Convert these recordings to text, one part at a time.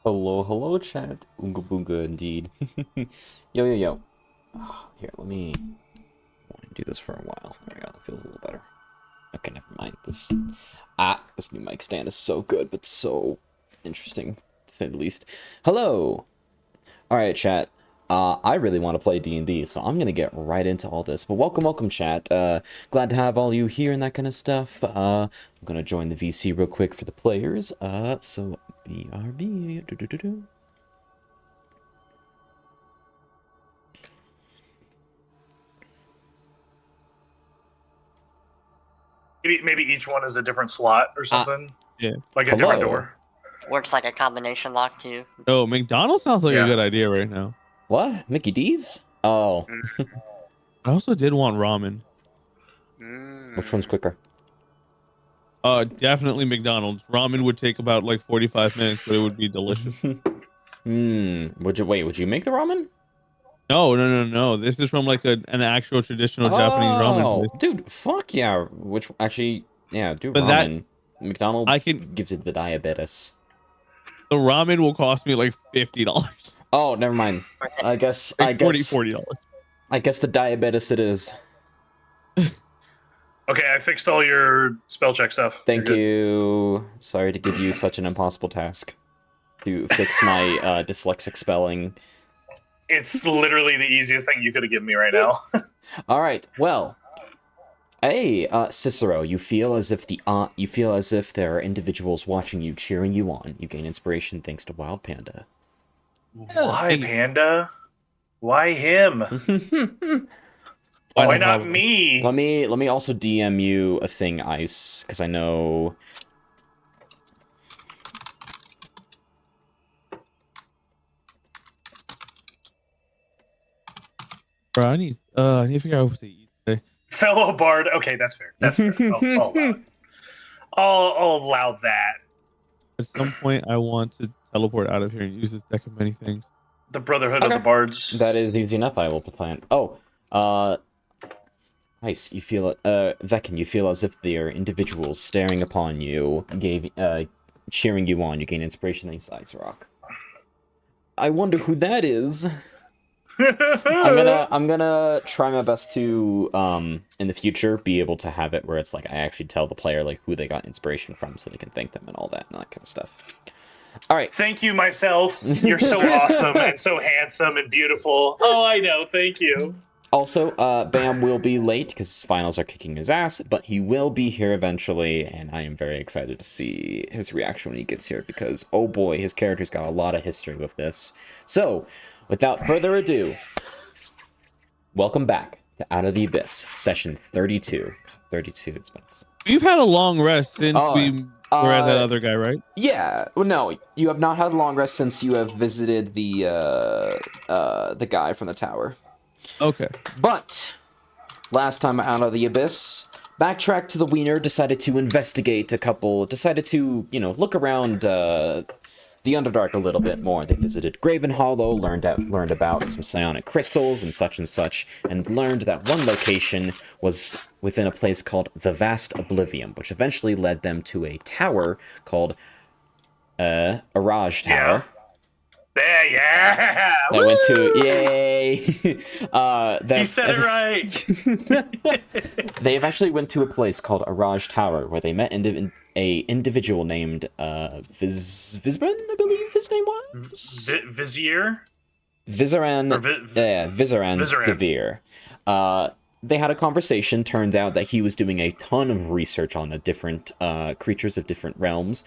Hello, hello, chat. Oonga boonga, indeed. Yo, yo, yo. Here, let me do this for a while. There we go. That feels a little better. Okay, never mind. This new mic stand is so good, but so interesting, to say the least. Hello. All right, chat. I really want to play D&D, so I'm gonna get right into all this. But welcome, chat. Glad to have all you here and that kind of stuff. I'm gonna join the VC real quick for the players. So BRB. Maybe each one is a different slot or something. Yeah. Like a different door. Works like a combination lock too. Oh, McDonald's sounds like Yeah. a good idea right now. What? Mickey D's? Oh. I also did want ramen. Which one's quicker? Definitely McDonald's. Ramen would take about like 45 minutes, but it would be delicious. Would you make the ramen? No. This is from like an actual traditional Japanese ramen place. Dude, fuck yeah. Which actually, yeah, do But ramen. McDonald's can gives it the diabetes. The ramen will cost me like $50. Oh, never mind. I guess Like $40. I guess the diabetes it is. Okay, I fixed all your spell check stuff. Thank you. Sorry to give you such an impossible task. To fix my dyslexic spelling. It's literally the easiest thing you could have given me right now. Alright, well. Hey, Cicero, you feel as if there are individuals watching you, cheering you on. You gain inspiration thanks to Wild Panda. Why Panda? Why him? Why not me? Let me also DM you a thing, Ice, because I know. Bro, I need to figure out what to eat today. Fellow bard. Okay, that's fair. That's fair. I'll allow that. At some point, I want to teleport out of here and use this deck of many things. The Brotherhood of the Bards. That is easy enough. I will plan. Oh, Ice, you feel Vekin, you feel as if there are individuals staring upon you, cheering you on. You gain inspiration thanks to Ice Rock. I wonder who that is. I'm gonna try my best to in the future be able to have it where it's like I actually tell the player like who they got inspiration from so they can thank them and all that kind of stuff. All right. Thank you, myself. You're so awesome and so handsome and beautiful. Oh, I know. Thank you. Also, Bam will be late because finals are kicking his ass, but he will be here eventually, and I am very excited to see his reaction when he gets here because, oh boy, his character's got a lot of history with this. So, without further ado, welcome back to Out of the Abyss, session 32. 32, it's been... We've had a long rest since we were at that other guy, right? Yeah, well, no, you have not had a long rest since you have visited the guy from the tower. Okay. But, last time out of the Abyss, Backtrack to the Wiener decided to investigate decided to, look around the Underdark a little bit more. They visited Graven Hollow, learned about some psionic crystals and such, and learned that one location was within a place called the Vast Oblivion, which eventually led them to a tower called Araj Tower. Yeah. That went to yay. He said it right. They eventually went to a place called Araj Tower where they met a individual named Vizran, I believe his name was. Vizier. Vizaran. Vizaran Devere. They had a conversation. Turned out that he was doing a ton of research on different creatures of different realms.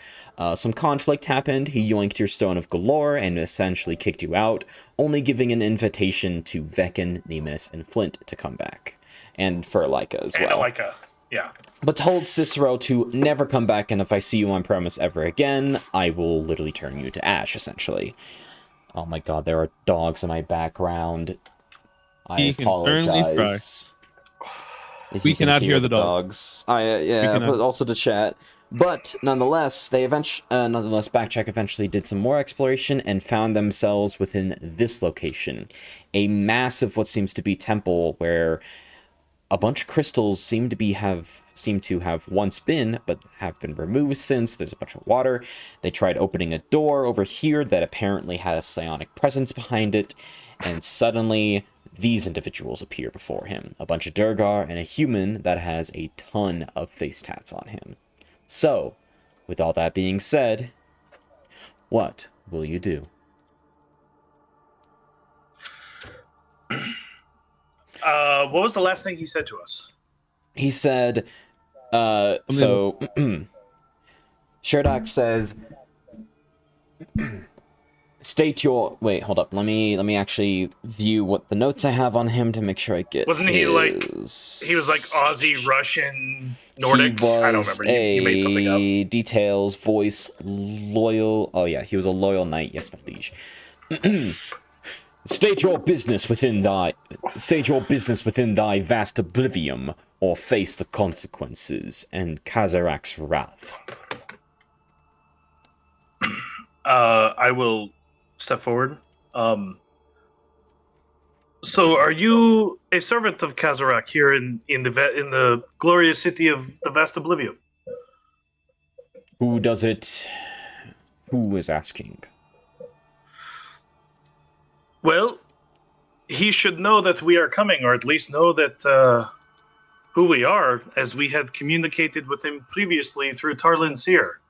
Some conflict happened. He yoinked your Stone of Galore and essentially kicked you out, only giving an invitation to Vekin, Nemmonis, and Flint to come back. And for Elika as well. And Elika, yeah. But told Cicero to never come back, and if I see you on premise ever again, I will literally turn you to ash, essentially. Oh my god, there are dogs in my background. I apologize. We cannot hear the dogs. But also to chat. But nonetheless, Backtrack eventually did some more exploration and found themselves within this location, a massive what seems to be temple where a bunch of crystals seem to have once been, but have been removed since. There's a bunch of water. They tried opening a door over here that apparently had a psionic presence behind it, and suddenly these individuals appear before him. A bunch of Durgar and a human that has a ton of face tats on him. So, with all that being said, what will you do? What was the last thing he said to us? He said, Sherdak says, state your... Wait, hold up. Let me actually view what the notes I have on him to make sure I get Wasn't he like... He was like Aussie, Russian, Nordic? He was I don't remember. You made something up. Details, voice, loyal... Oh yeah, he was a loyal knight. Yes, my liege. State your business within thy vast oblivion, or face the consequences and Kazarak's wrath. I will step forward. So, are you a servant of Kazarak here in the glorious city of the vast oblivion? Who does it? Who is asking? Well, he should know that we are coming, or at least know that who we are, as we had communicated with him previously through Tarlin Seer.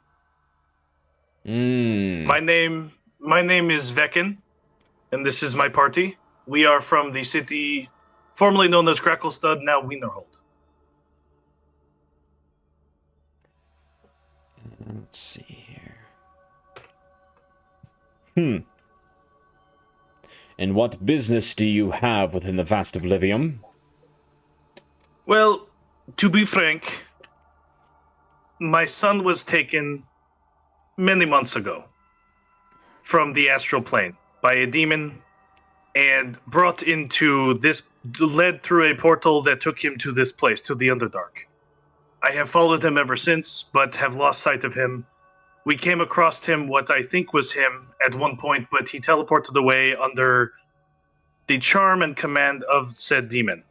My name is Vekin, and this is my party. We are from the city formerly known as Cracklestad, now Wienerhold. Let's see here. And what business do you have within the vast oblivion? Well, to be frank, my son was taken many months ago from the astral plane by a demon and brought into this, led through a portal that took him to this place, to the Underdark. I have followed him ever since, but have lost sight of him. We came across him, what I think was him, at one point, but he teleported away under the charm and command of said demon.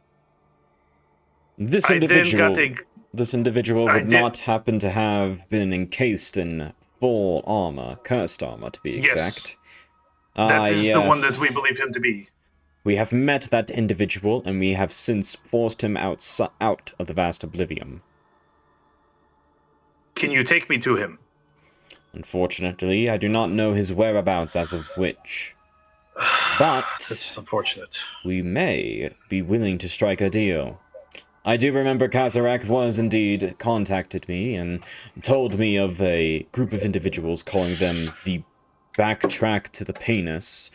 This individual would not happen to have been encased in full armor, cursed armor to be exact. That is the one that we believe him to be. We have met that individual, and we have since forced him out of the vast oblivion. Can you take me to him? Unfortunately, I do not know his whereabouts as of which. But that's unfortunate. We may be willing to strike a deal. I do remember Kazarak was indeed contacted me and told me of a group of individuals calling them the BACKTRACK to the penis.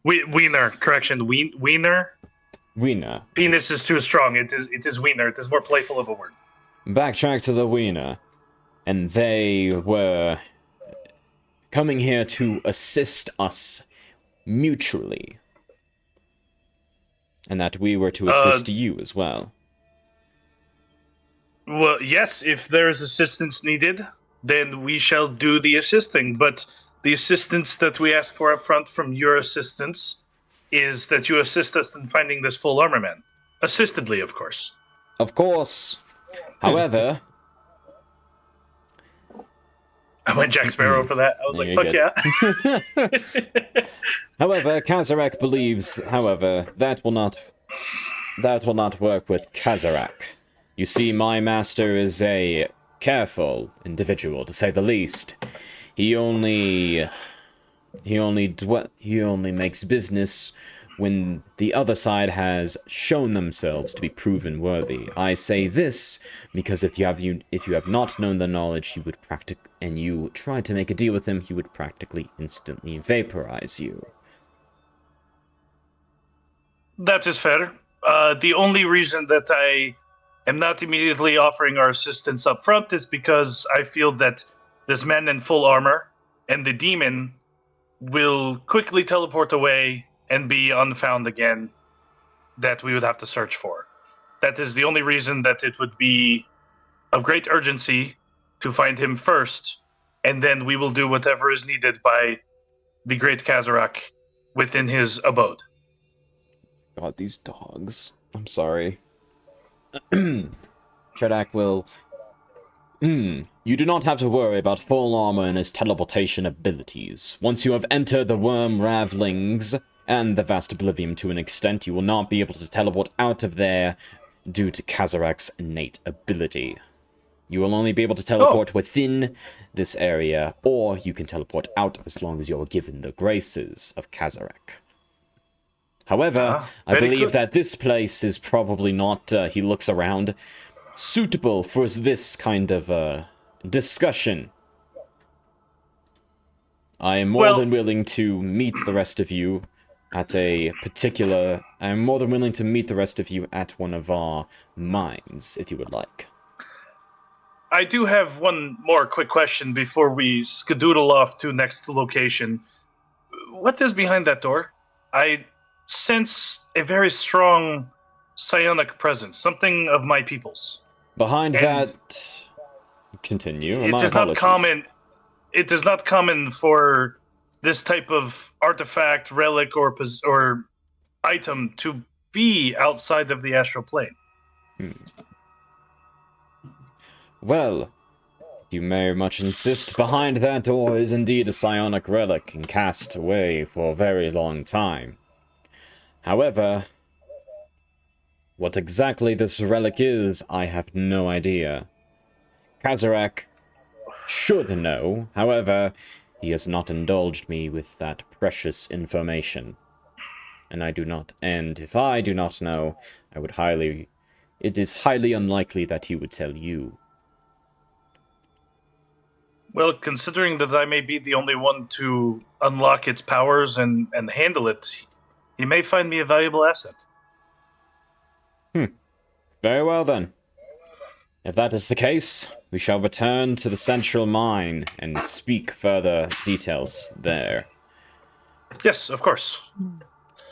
Wiener, correction, Wiener? Wiener. Penis is too strong. It is Wiener. It is more playful of a word. BACKTRACK to the Wiener. And they were coming here to assist us mutually. And that we were to assist you as well. Well, yes, if there is assistance needed, then we shall do the assisting. But the assistance that we ask for up front from your assistance is that you assist us in finding this full armor man. Assistedly, of course. Of course. However... I went Jack Sparrow for that. I was like, fuck yeah. However, Kazarak believes, that will not work with Kazarak. You see, my master is a careful individual, to say the least. He only makes business when the other side has shown themselves to be proven worthy. I say this because if you have not known the knowledge, and you tried to make a deal with him, he would practically instantly vaporize you. That is fair. The only reason that I am not immediately offering our assistance up front is because I feel that this man in full armor and the demon will quickly teleport away and be unfound again, that we would have to search for. That is the only reason that it would be of great urgency to find him first, and then we will do whatever is needed by the great Kazarak within his abode. God, these dogs. I'm sorry. Chedak will... You do not have to worry about full armor and his teleportation abilities. Once you have entered the worm ravelings and the vast oblivion to an extent, you will not be able to teleport out of there due to Kazarak's innate ability. You will only be able to teleport within this area, or you can teleport out as long as you're given the graces of Kazarak. However, I believe that this place is probably not, he looks around, suitable for this kind of discussion. I am more than willing to meet the rest of you at a particular... I am more than willing to meet the rest of you at one of our mines, if you would like. I do have one more quick question before we skedoodle off to next location. What is behind that door? I sense a very strong psionic presence, something of my people's. Behind that... Continue. It is not common. It is not common for this type of artifact, relic, or item to be outside of the astral plane. Well, you very much insist, behind that door is indeed a psionic relic and cast away for a very long time. However, what exactly this relic is, I have no idea. Kazarak should know, however, he has not indulged me with that precious information. And I do not, and if I do not know, it is highly unlikely that he would tell you. Well, considering that I may be the only one to unlock its powers and handle it, he may find me a valuable asset. Very well then. If that is the case, we shall return to the central mine and speak further details there. Yes, of course.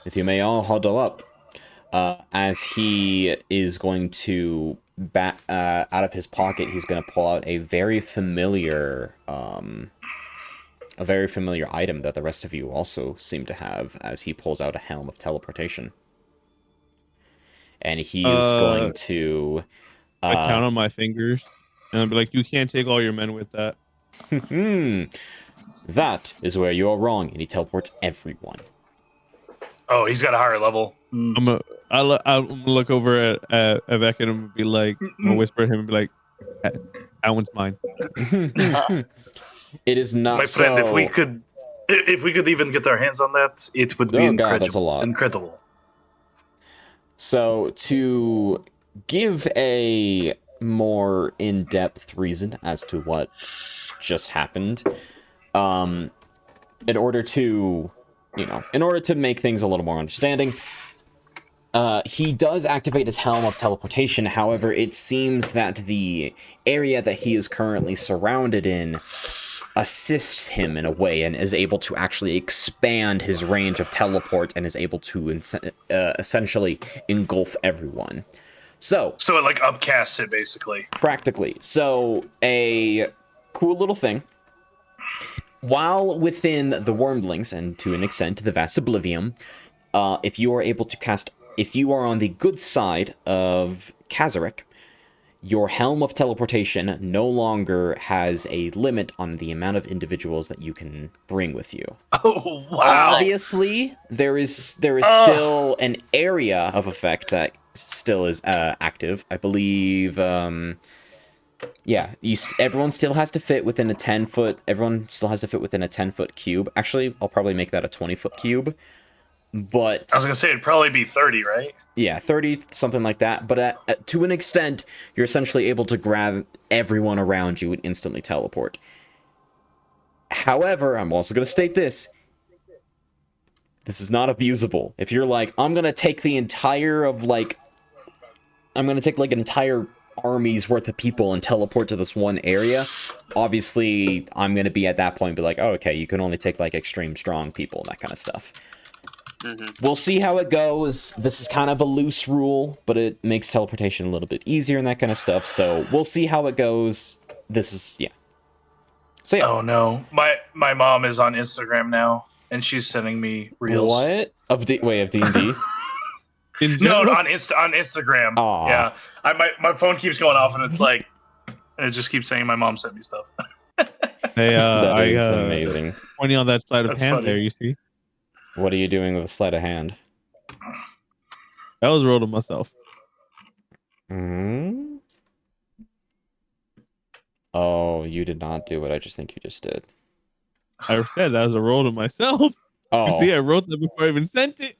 If you may all huddle up, as he is going to out of his pocket, he's going to pull out a very familiar item that the rest of you also seem to have, as he pulls out a helm of teleportation. And he is going to... I count on my fingers, and I'll be like, you can't take all your men with that. That is where you're wrong, and he teleports everyone. Oh, he's got a higher level. I'll look over at Vekin and be like, I'll whisper at him and be like, that one's mine. It is not. My friend, if we could even get our hands on that, it would be incredible. God, that's a lot. Incredible. So, to give a more in-depth reason as to what just happened, in order to make things a little more understanding, he does activate his helm of teleportation. However, it seems that the area that he is currently surrounded in assists him in a way and is able to actually expand his range of teleport and is able to essentially engulf everyone. So it like upcasts it, basically. Practically. So, a cool little thing. While within the Wormlings, and to an extent the Vast Oblivion, if you are on the good side of Kazarak, your Helm of Teleportation no longer has a limit on the amount of individuals that you can bring with you. Oh, wow. Obviously, there is still an area of effect that still is active. I believe, everyone still has to fit within a 10-foot... Everyone still has to fit within a 10-foot cube. Actually, I'll probably make that a 20-foot cube. But... I was going to say, it'd probably be 30, right? Yeah, 30, something like that. But to an extent, you're essentially able to grab everyone around you and instantly teleport. However, I'm also going to state this. This is not abusable. If you're like, I'm going to take an entire army's worth of people and teleport to this one area, obviously, I'm going to be at that point be like, oh, okay, you can only take, like, extreme strong people and that kind of stuff. We'll see how it goes. This is kind of a loose rule, but it makes teleportation a little bit easier and that kind of stuff, so we'll see how it goes. This is, yeah. So, yeah. Oh, no. My mom is on Instagram now, and she's sending me reels. What? Of D&D? In No, general? on Instagram. Aw. Yeah, my phone keeps going off, and it's like, and it just keeps saying my mom sent me stuff. Hey, That is amazing. pointing on that sleight of That's hand funny. there, you see? What are you doing with a sleight of hand? That was a roll to myself. Hmm? Oh, you did not do what I just think you just did. I said that was a roll to myself. You Oh, see, I wrote that before I even sent it.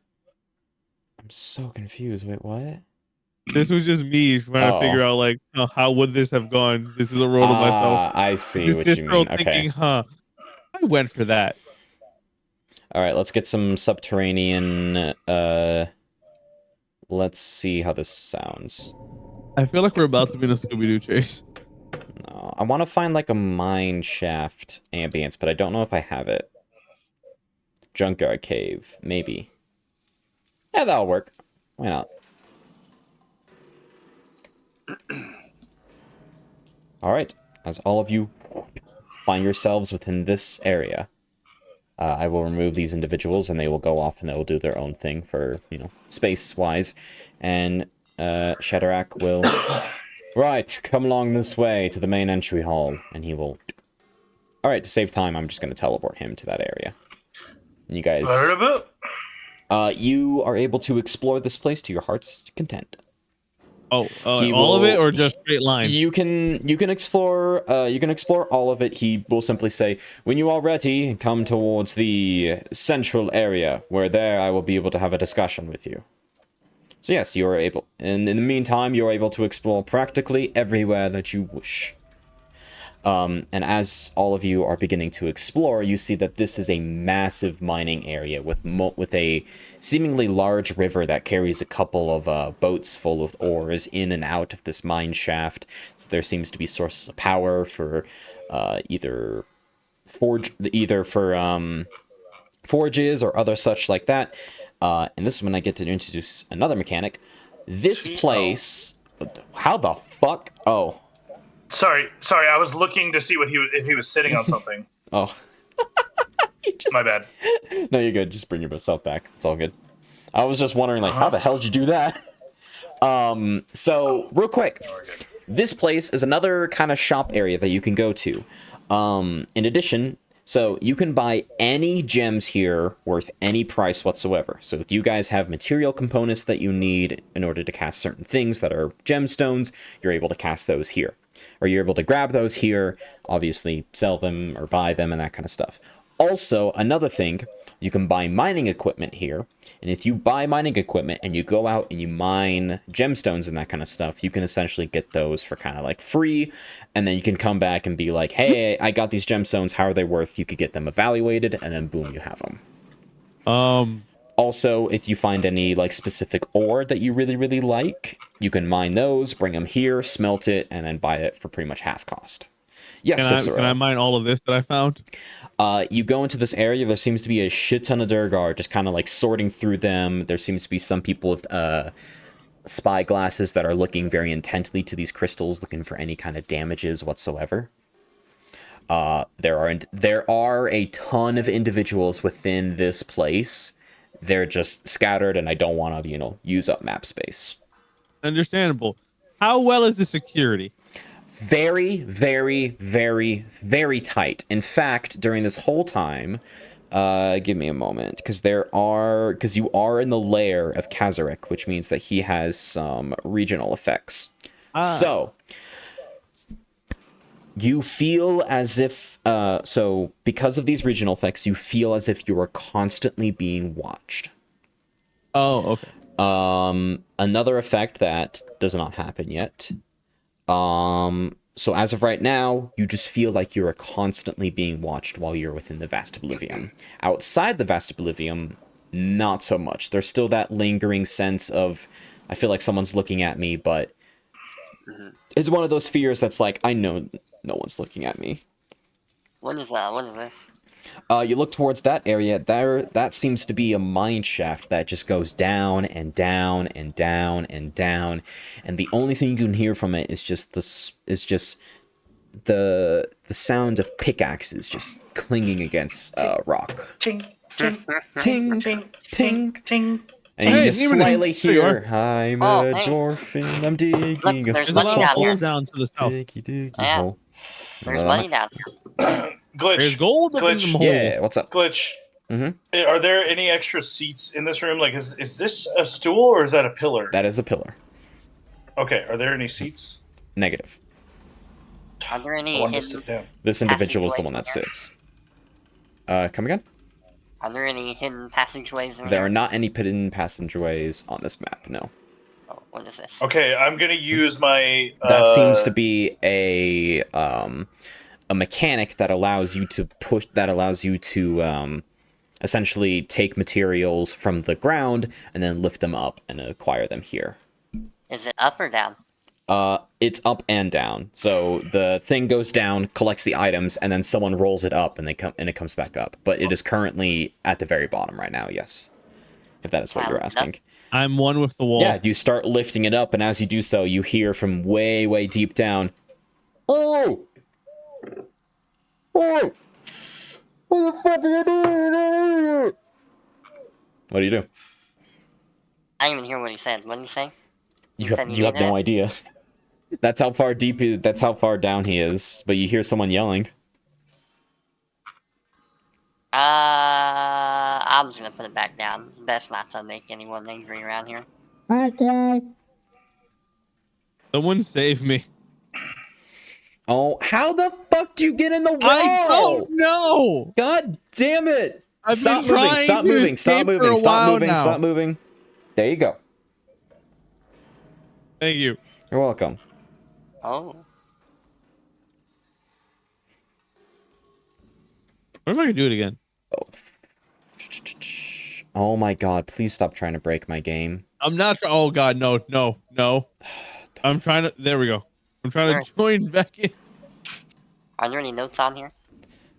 I'm so confused. Wait, what? This was just me trying to figure Oh. out, like, how would this have gone? This is a roll to myself. I This see is what this you girl mean. Okay. thinking, I went for that. All right, let's get some subterranean. Let's see how this sounds. I feel like we're about to be in a Scooby-Doo chase. No, I want to find like a mine shaft ambience, but I don't know if I have it. Junkyard cave, maybe. Yeah, that'll work. Why not? All right, as all of you find yourselves within this area, I will remove these individuals, and they will go off and they will do their own thing for, you know, space-wise. And Shadrach will... Right, come along this way to the main entry hall, and he will... Alright, to save time, I'm just going to teleport him to that area. And you guys... you are able to explore this place to your heart's content. Oh, all of it, or just straight line? You can explore all of it. He will simply say, when you are ready, come towards the central area, where there I will be able to have a discussion with you. So yes, you are able, and in the meantime, you are able to explore practically everywhere that you wish. And as all of you are beginning to explore, you see that this is a massive mining area with a seemingly large river that carries a couple of boats full of ores in and out of this mine shaft. So there seems to be sources of power for either forges or other such like that. And this is when I get to introduce another mechanic. This place... How the fuck? Oh. Sorry. I was looking to see if he was sitting on something. Oh. My bad. No, you're good. Just bring yourself back. It's all good. I was just wondering, like, how the hell did you do that? So, real quick. This place is another kind of shop area that you can go to. In addition... So, you can buy any gems here worth any price whatsoever. So, if you guys have material components that you need in order to cast certain things that are gemstones, you're able to cast those here. Or you're able to grab those here, obviously sell them or buy them and that kind of stuff. Also, another thing, you can buy mining equipment here. And if you buy mining equipment and you go out and you mine gemstones and that kind of stuff, you can essentially get those for kind of like free. And then you can come back and be like, hey, I got these gemstones. How are they worth? You could get them evaluated and then boom, you have them. Also, if you find any like specific ore that you really, really like, you can mine those, bring them here, smelt it, and then buy it for pretty much half cost. Yes, Cicero. Can I mine all of this that I found? You go into this area, there seems to be a shit ton of Durgar, just kind of like sorting through them. There seems to be some people with spy glasses that are looking very intently to these crystals, looking for any kind of damages whatsoever. There are a ton of individuals within this place. They're just scattered, and I don't want to, use up map space. Understandable. How well is the security? Very, very, very, very tight. In fact, during this whole time, give me a moment, because you are in the lair of Kazarek, which means that he has some regional effects. So, you feel as if, because of these regional effects, you feel as if you are constantly being watched. Oh, okay. Another effect that does not happen yet. So as of right now, you just feel like you are constantly being watched while you're within the Vast Oblivion. Outside the Vast Oblivion, not so much. There's still that lingering sense of, I feel like someone's looking at me, but it's one of those fears that's like, I know no one's looking at me. What is that? What is this? You look towards that area. That seems to be a mine shaft that just goes down and down and down and down, and the only thing you can hear from it is just the sound of pickaxes just clinging against rock. Ting, Ting, ting, ting, ting. And you Hey, just Nemmonis, slightly there you hear, I'm Oh, a hey. dwarf and I'm digging Look, a there's There's a money lot of down here. holes down to the south. diggy Yeah. hole. There's money down here. There's Glitch. gold up in Glitch. the hole. Yeah, what's up? Glitch. Mm-hmm. Are there any extra seats in this room? Like, is this a stool or is that a pillar? That is a pillar. Okay. Are there any seats? Negative. Are there I any want to hidden? sit down. This individual is the one Passageways that in sits. Come again? Are there any hidden passageways in There here? are not any hidden passageways on this map, no. Oh, what is this? Okay, I'm gonna use my. That seems to be a mechanic that allows you to essentially take materials from the ground and then lift them up and acquire them here. Is it up or down? It's up and down. So the thing goes down, collects the items, and then someone rolls it up and it comes back up. But it is currently at the very bottom right now, yes. If that is what you're asking. I'm one with the wall. Yeah, you start lifting it up, and as you do so, you hear from way, way deep down, "Oh! Oh! What the fuck are you doing?" What do you do? I didn't even hear what he said. What did he say? You have no idea. That's how far that's how far down he is, but you hear someone yelling. I'm just gonna put it back down. It's best not to make anyone angry around here. Okay. Someone save me. Oh, how the fuck do you get in the wall? I don't know. God damn it! I've Stop been moving! trying Stop to moving! Stop escape for moving! a Stop while moving! now. Stop moving! There you go. Thank you. You're welcome. Oh. What if I can do it again? Oh my god, please stop trying to break my game. I'm not. Oh god, no. I'm trying to. There we go. I'm trying Sorry. to join Vekin. Are there any notes on here?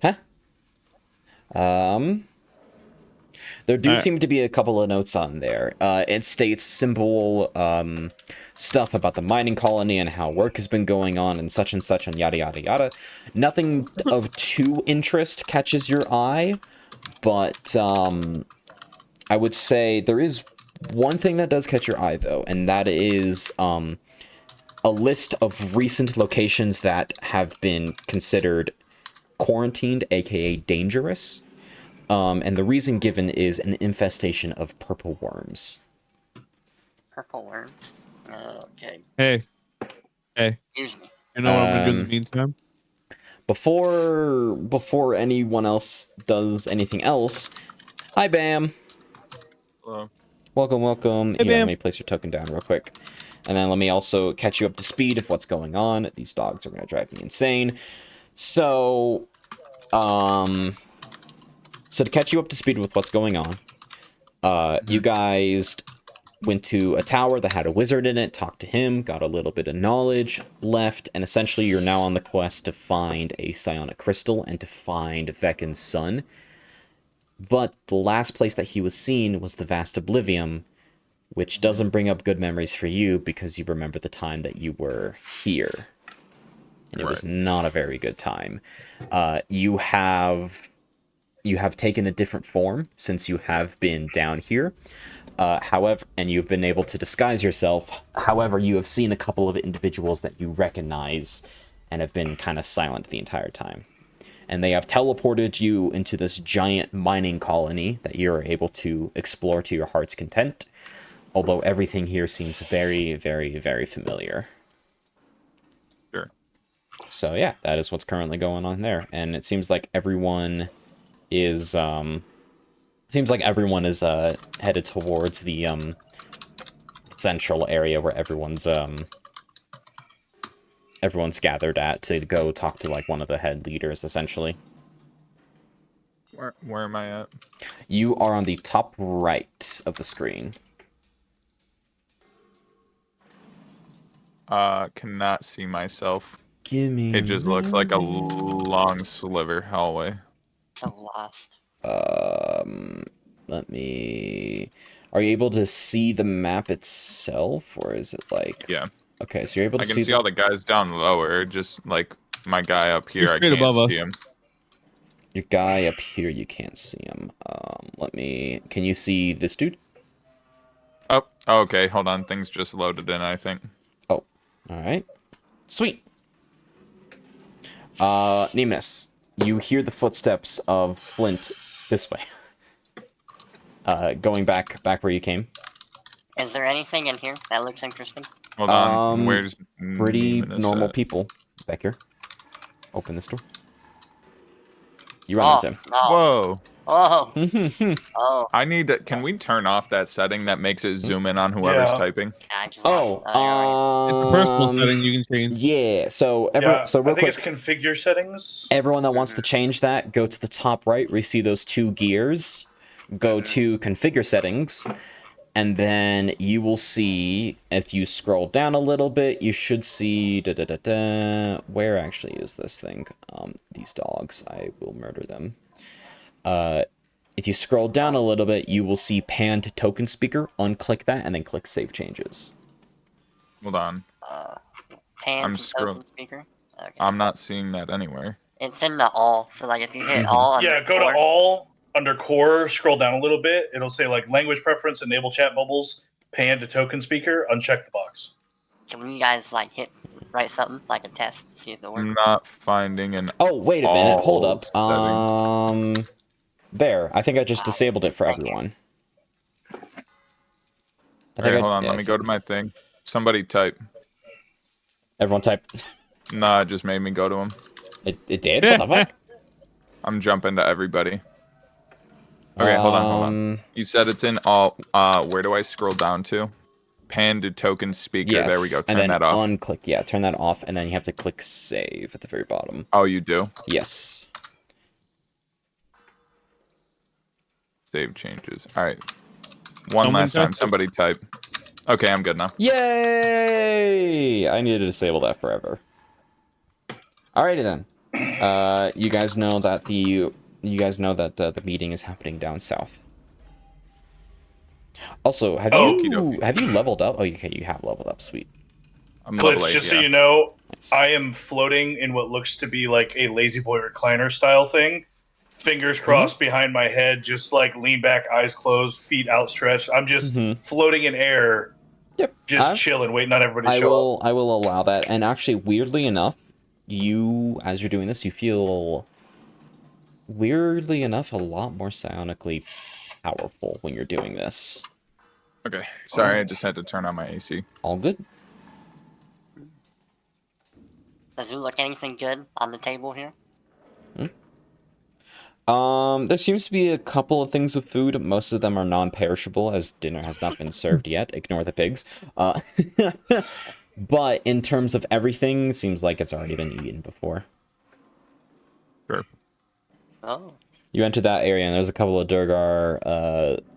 Huh? There do Alright. seem to be a couple of notes on there. It states simple stuff about the mining colony and how work has been going on and such and yada yada yada. Nothing of too interest catches your eye, but I would say there is one thing that does catch your eye though, and that is a list of recent locations that have been considered quarantined, aka dangerous. And the reason given is an infestation of purple worms. Purple worms. Okay. Hey. Excuse me. You know what I'm gonna do in the meantime? Before anyone else does anything else, hi Bam. Hello. Welcome. Hey, Here, let Bam. me place your token down real quick. And then let me also catch you up to speed of what's going on. These dogs are gonna drive me insane. So to catch you up to speed with what's going on, you guys went to a tower that had a wizard in it, talked to him, got a little bit of knowledge, left, and essentially you're now on the quest to find a psionic crystal and to find Vekin's son. But the last place that he was seen was the vast oblivion, which doesn't bring up good memories for you because you remember the time that you were here. And it was not a very good time. You have taken a different form since you have been down here. However, and you've been able to disguise yourself. However, you have seen a couple of individuals that you recognize and have been kind of silent the entire time. And they have teleported you into this giant mining colony that you're able to explore to your heart's content. Although everything here seems very, very, very familiar. Sure. So yeah, that is what's currently going on there. And it seems like everyone is headed towards the central area where everyone's gathered at to go talk to like one of the head leaders essentially. Where am I at? You are on the top right of the screen. Cannot see myself. Give me It just looks like a long sliver hallway. So lost. Let me... Are you able to see the map itself, or is it like... Yeah. Okay, so you're able to I can see all the guys down lower, just like my guy up here, He's I straight can't above us. see him. Your guy up here, you can't see him. Can you see this dude? Oh, okay. Hold on. Things just loaded in, I think. Oh, all right. Sweet. Nemmonis, you hear the footsteps of Flint this way. Going back where you came. Is there anything in here that looks interesting? Hold on. Where's Pretty Nemmonis normal at? people back here. Open this door. You run into him. No. Whoa. Oh. oh, Oh. I need to. Can we turn off that setting that makes it zoom in on whoever's Yeah. typing? I just lost. You're right. It's a personal setting you can change. Yeah. So real I think quick, it's configure settings. everyone that wants to change that, go to the top right where you see those two gears. Go to configure settings, and then you will see, if you scroll down a little bit, you should see where actually is this thing? These dogs, I will murder them. If you scroll down a little bit, you will see pan to token speaker. Unclick that and then click save changes. Hold on. Pan I'm to scroll- token speaker. Okay. I'm not seeing that anywhere. It's in the all. So like if you hit all under Yeah, go to core, all under core, scroll down a little bit. It'll say like language preference, enable chat bubbles, pan to token speaker. Uncheck the box. Can you guys like write something like a test, see if it works? I'm not finding an. Oh, wait a minute. Hold up. all setting. There. I think I just disabled it for Thank you. everyone. Alright, hold on. Let me go to my thing. Somebody type. Everyone type. Nah, it just made me go to him. It did? What the fuck? I'm jumping to everybody. Okay, hold on. You said it's in all. Where do I scroll down to? Pan to token speaker. Yes, There we go. and Turn then that off. unclick. Yeah, turn that off, and then you have to click save at the very bottom. Oh, you do? Yes. Save changes. All right. One Someone last time. test it. Somebody type. Okay, I'm good now. Yay! I needed to disable that forever. Alrighty then. You guys know that the meeting is happening down south. Also, have you leveled up? Oh, okay, you have leveled up. Sweet. I'm level Glitch, 8, just yeah. so you know, Nice. I am floating in what looks to be like a lazy boy recliner style thing. Fingers crossed behind my head, just like lean back, eyes closed, feet outstretched. I'm just floating in air, Yep. just chilling, waiting on everybody to show up. I will allow that. And actually, weirdly enough, as you're doing this, you feel, weirdly enough, a lot more psionically powerful when you're doing this. Okay. Sorry, I just had to turn on my AC. All good. Does it look anything good on the table here? There seems to be a couple of things with food. Most of them are non-perishable, as dinner has not been served yet. Ignore the pigs. But in terms of everything, seems like it's already been eaten before. Sure. Oh. You enter that area, and there's a couple of Durgar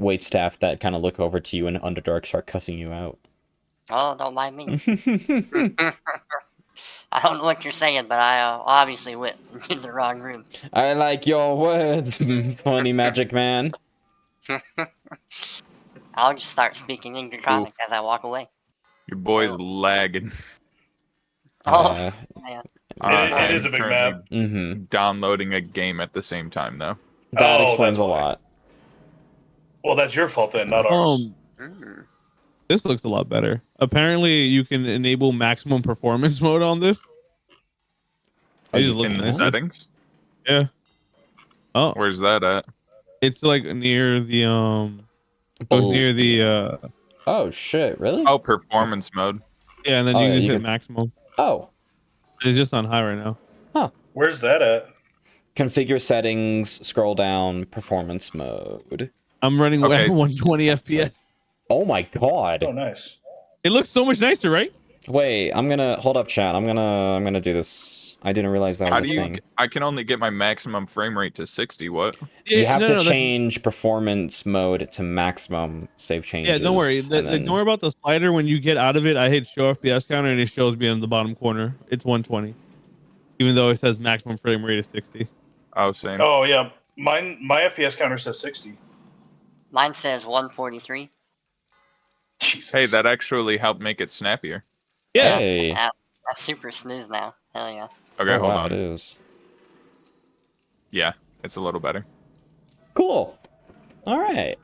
waitstaff that kind of look over to you, and Underdark start cussing you out. Oh, don't mind me. I don't know what you're saying, but I obviously went into the wrong room. I like your words, funny magic man. I'll just start speaking in Draconic as I walk away. Your boy's lagging. Oh, man. It is a big map. Downloading a game at the same time, though. That Oh, explains that's a why. lot. Well, that's your fault then, not ours. Mm. This looks a lot better. Apparently, you can enable maximum performance mode on this. Oh, It just you looks In the nice. settings? Yeah. Oh, Where's that at? it's like near the near the Oh shit! Really? Oh, performance mode. yeah, and then Oh, you yeah, can just you hit can- maximum. Oh. It's just on high right now. Where's that at? Configure settings. Scroll down. Performance mode. I'm running Okay, 120 FPS. Oh my god. Oh, nice. It looks so much nicer, right? Wait, I'm gonna hold up, chat. I'm gonna do this. I didn't realize that How was do a you? thing. I can only get my maximum frame rate to 60. What? You have to that's- change performance mode to maximum. Save changes. Yeah, don't worry. and then- Don't worry about the slider. When you get out of it, I hit show FPS counter and it shows me in the bottom corner. It's 120, even though it says maximum frame rate is 60. Oh, same. Oh, yeah. My FPS counter says 60. Mine says 143. Jesus. Hey, that actually helped make it snappier. Yeah. Hey. That's super smooth now. Hell yeah. Okay, Oh, hold wow, on. it is. Yeah, it's a little better. Cool. All right.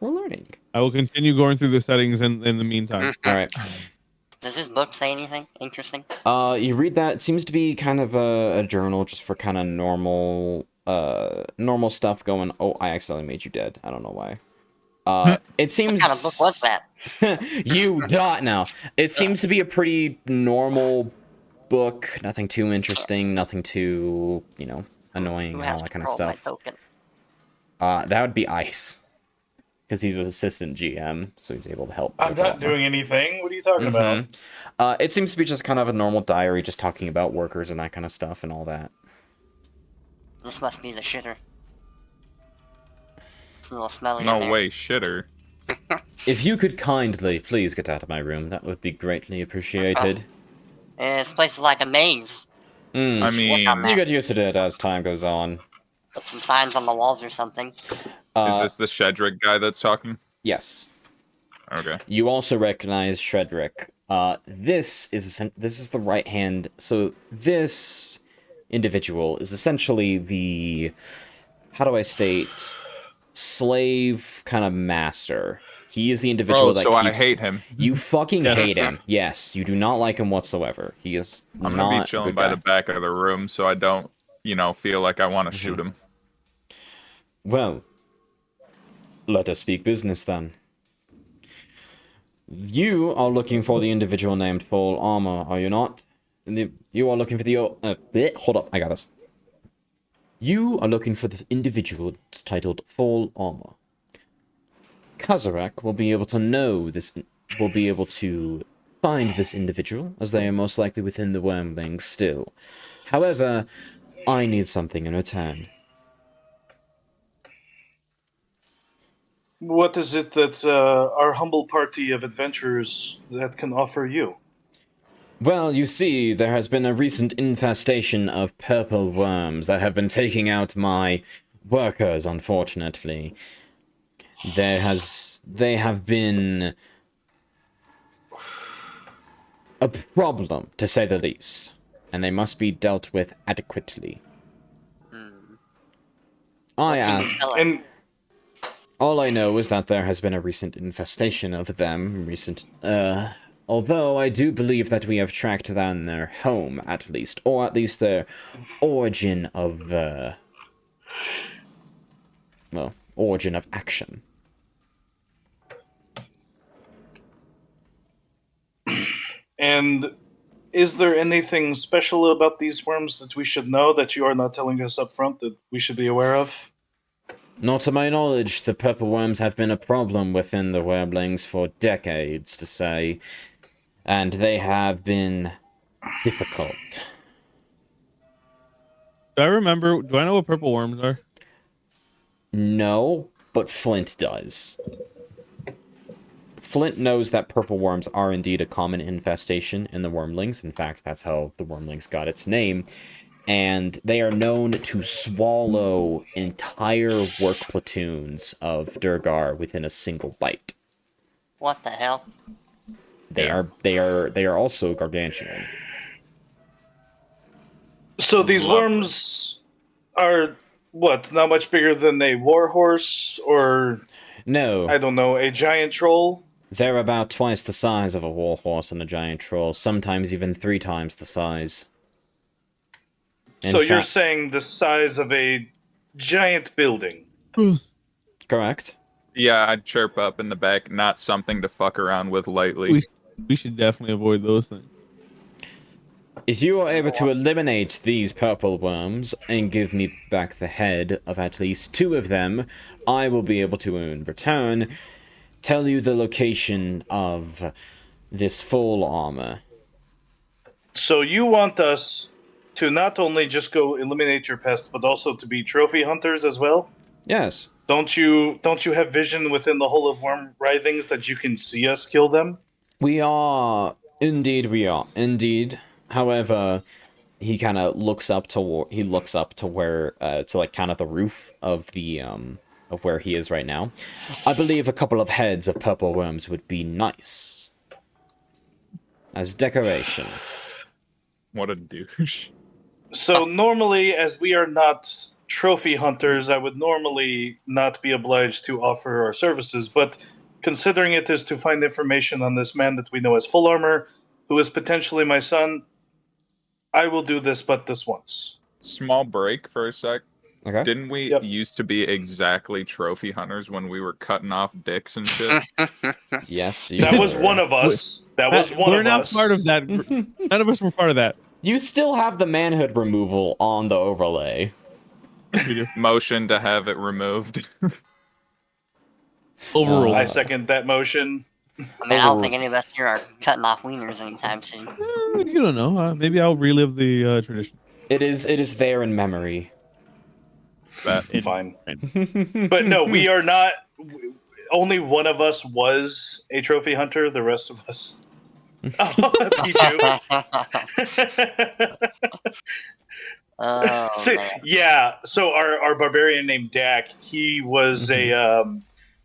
We're learning. I will continue going through the settings in the meantime. All right. Does this book say anything interesting? You read that. It seems to be kind of a journal just for kind of normal stuff going. Oh, I accidentally made you dead. I don't know why. It seems. What kind of book was that? You dot now. It seems to be a pretty normal book. Nothing too interesting. Nothing too, annoying. Who And all has that kind of control my stuff. token? That would be Ice, because he's an assistant GM, so he's able to help. I'm not doing anything. What are you talking about? It seems to be just kind of a normal diary, just talking about workers and that kind of stuff and all that. This must be the shitter. It's a little smelly. No in there. way, shitter. If you could kindly please get out of my room, that would be greatly appreciated. This place is like a maze. I mean, You get used to it as time goes on. Put some signs on the walls or something. is this the Shedrick guy that's talking? Yes. Okay. You also recognize Shredrick. This is the right hand. So this individual is essentially the, how do I state, slave kind of master. He is the individual that so keeps... I hate him. You fucking Yeah. hate him. Yes, you do not like him whatsoever. He is I'm not gonna be a chilling good by guy. the back of the room so I don't, feel like I want to shoot him. Well, let us speak business then. You are looking for the individual named Full Armor, are you not? You are looking for the... hold up, I got this. You are looking for the individual titled Full Armor. Kazarak will be able to know this... will be able to find this individual, as they are most likely within the Wormlings still. However, I need something in return. What is it that our humble party of adventurers that can offer you? Well, you see, there has been a recent infestation of purple worms that have been taking out my workers, unfortunately. They have been a problem, to say the least, and they must be dealt with adequately. I am... And All I know is that there has been a recent infestation of them, although I do believe that we have tracked down their home, at least, or at least their origin of, origin of action. And is there anything special about these worms that we should know that you are not telling us up front that we should be aware of? Not to my knowledge, the purple worms have been a problem within the Wormlings for decades, to say, and they have been difficult. Do I know what purple worms are? No, but Flint does. Flint knows that purple worms are indeed a common infestation in the Wormlings. In fact, that's how the Wormlings got its name. And they are known to swallow entire work platoons of Durgar within a single bite. What the hell? They are also gargantuan. So these Love worms are, what, not much bigger than a warhorse or, No, I don't know, a giant troll? they're about twice the size of a warhorse and a giant troll, sometimes even 3 times the size. In So you're fact- saying the size of a giant building? Correct. Yeah, I'd chirp up in the back, not something to fuck around with lightly. We should definitely avoid those things. If you are able to eliminate these purple worms and give me back the head of at least 2 of them, I will be able to, in return, tell you the location of this full armor. So you want us to not only just go eliminate your pest, but also to be trophy hunters as well? Yes. Don't you have vision within the whole of worm writhings that you can see us kill them? We are. Indeed, we are. Indeed. However, he kind of looks up to where to like kind of the roof of the of where he is right now. I believe a couple of heads of purple worms would be nice as decoration. What a douche. So normally, as we are not trophy hunters, I would normally not be obliged to offer our services, but considering it is to find information on this man that we know as Full Armor, who is potentially my son, I will do this but this once. Small break for a sec. Okay. Didn't we Yep. used to be exactly trophy hunters when we were cutting off dicks and shit? Yes, you That was were. one of us. That was one We're of not us. part of that. None of us were part of that. You still have the manhood removal on the overlay. We do. Motion to have it removed. Overruled. I second that motion. I mean, I don't think any of us here are cutting off wieners anytime soon. You don't know. Maybe I'll relive the tradition. It is there in memory. That Fine. But no, we are not. Only one of us was a trophy hunter. The rest of us. Oh, Oh, So, man. yeah. So our barbarian named Dak, he was a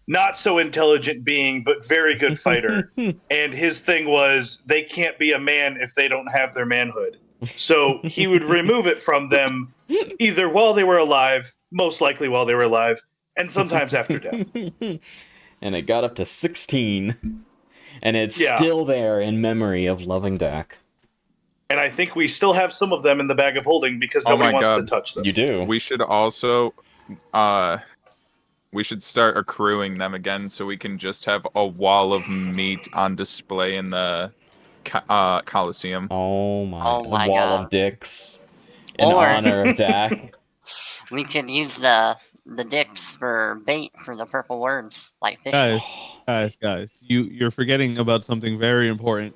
not so intelligent being, but very good fighter. And his thing was they can't be a man if they don't have their manhood. So he would remove it from them either while they were alive, most likely while they were alive, and sometimes after death. And it got up to 16. And it's Yeah. still there in memory of loving Dak. And I think we still have some of them in the bag of holding because Oh nobody my wants to God. touch them. You do. we should also we should start accruing them again so we can just have a wall of meat on display in the Coliseum. Oh my, Oh my a wall God. of dicks in Or- honor of Dak. We could use the dicks for bait for the purple worms, like fish. Guys, you're forgetting about something very important,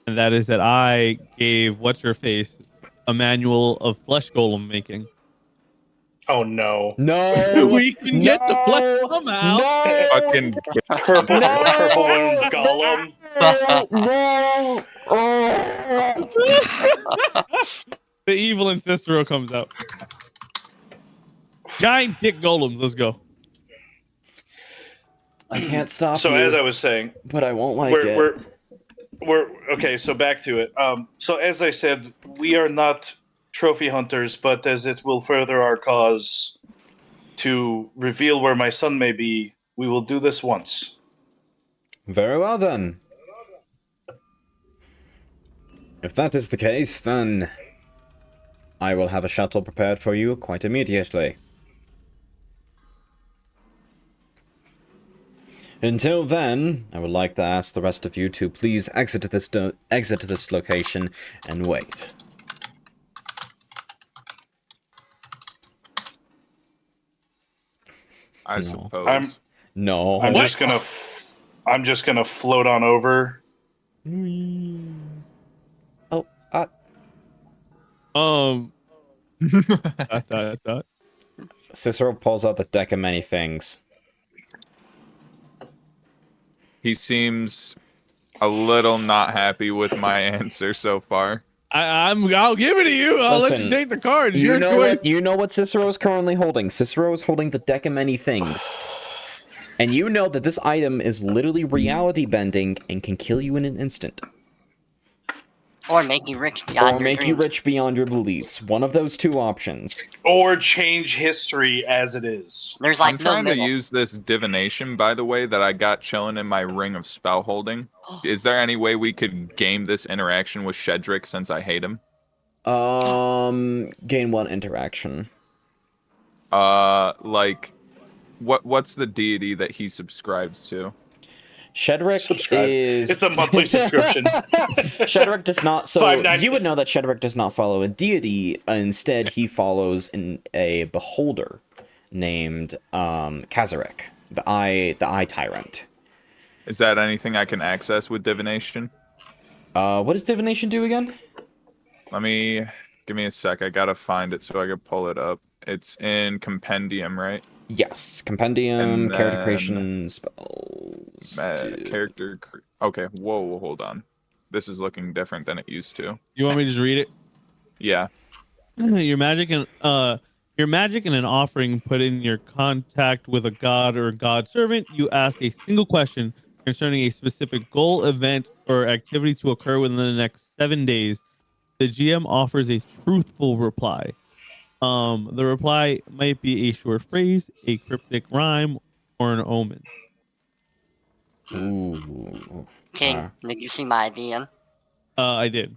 and that is that I gave what's her face a manual of flesh golem making. Oh no. No, We can get the flesh somehow. No, Fucking Purple No! purple one golem. no. Oh. The evil in Cicero comes out. Giant dick golems. Let's go. I can't stop So you, as I was saying, but I won't like it. we're okay. So back to it. So as I said, we are not trophy hunters, but as it will further our cause to reveal where my son may be, we will do this once. Very well then. If that is the case, then I will have a shuttle prepared for you quite immediately. Until then, I would like to ask the rest of you to please exit this location and wait. I No. suppose. No. I'm just gonna float on over. Oh, Dot. Cicero pulls out the deck of many things. He seems a little not happy with my answer so far. I'll give it to you. I'll let Listen, you take the cards. You Your know choice. what? You know what Cicero is currently holding. Cicero is holding the deck of many things, and you know that this item is literally reality bending and can kill you in an instant, Or make you rich beyond or your make you dreams. rich beyond your beliefs. One of those two options. Or change history as it is. There's I'm like no trying to middle. use this divination, by the way, that I got chilling in my ring of spell holding. Is there any way we could game this interaction with Shedrick since I hate him? Gain 1 interaction. Like, what's the deity that he subscribes to? Shedrick Subscribe. is. It's a monthly subscription. Shedrick does not. So $5.99. you would know that Shedrick does not follow a deity. Instead, he follows a beholder named Kazarek, the Eye Tyrant. Is that anything I can access with divination? What does divination do again? Give me a sec. I gotta find it so I can pull it up. It's in Compendium, right? Yes, compendium, And character then- creation, spells. Okay, whoa, hold on. This is looking different than it used to. You want me to just read it? Yeah. Your magic and an offering put in your contact with a god or god servant. You ask a single question concerning a specific goal, event, or activity to occur within the next 7 days. The GM offers a truthful reply. The reply might be a short phrase, a cryptic rhyme, or an omen. Ooh. King, did you see my DM? I did.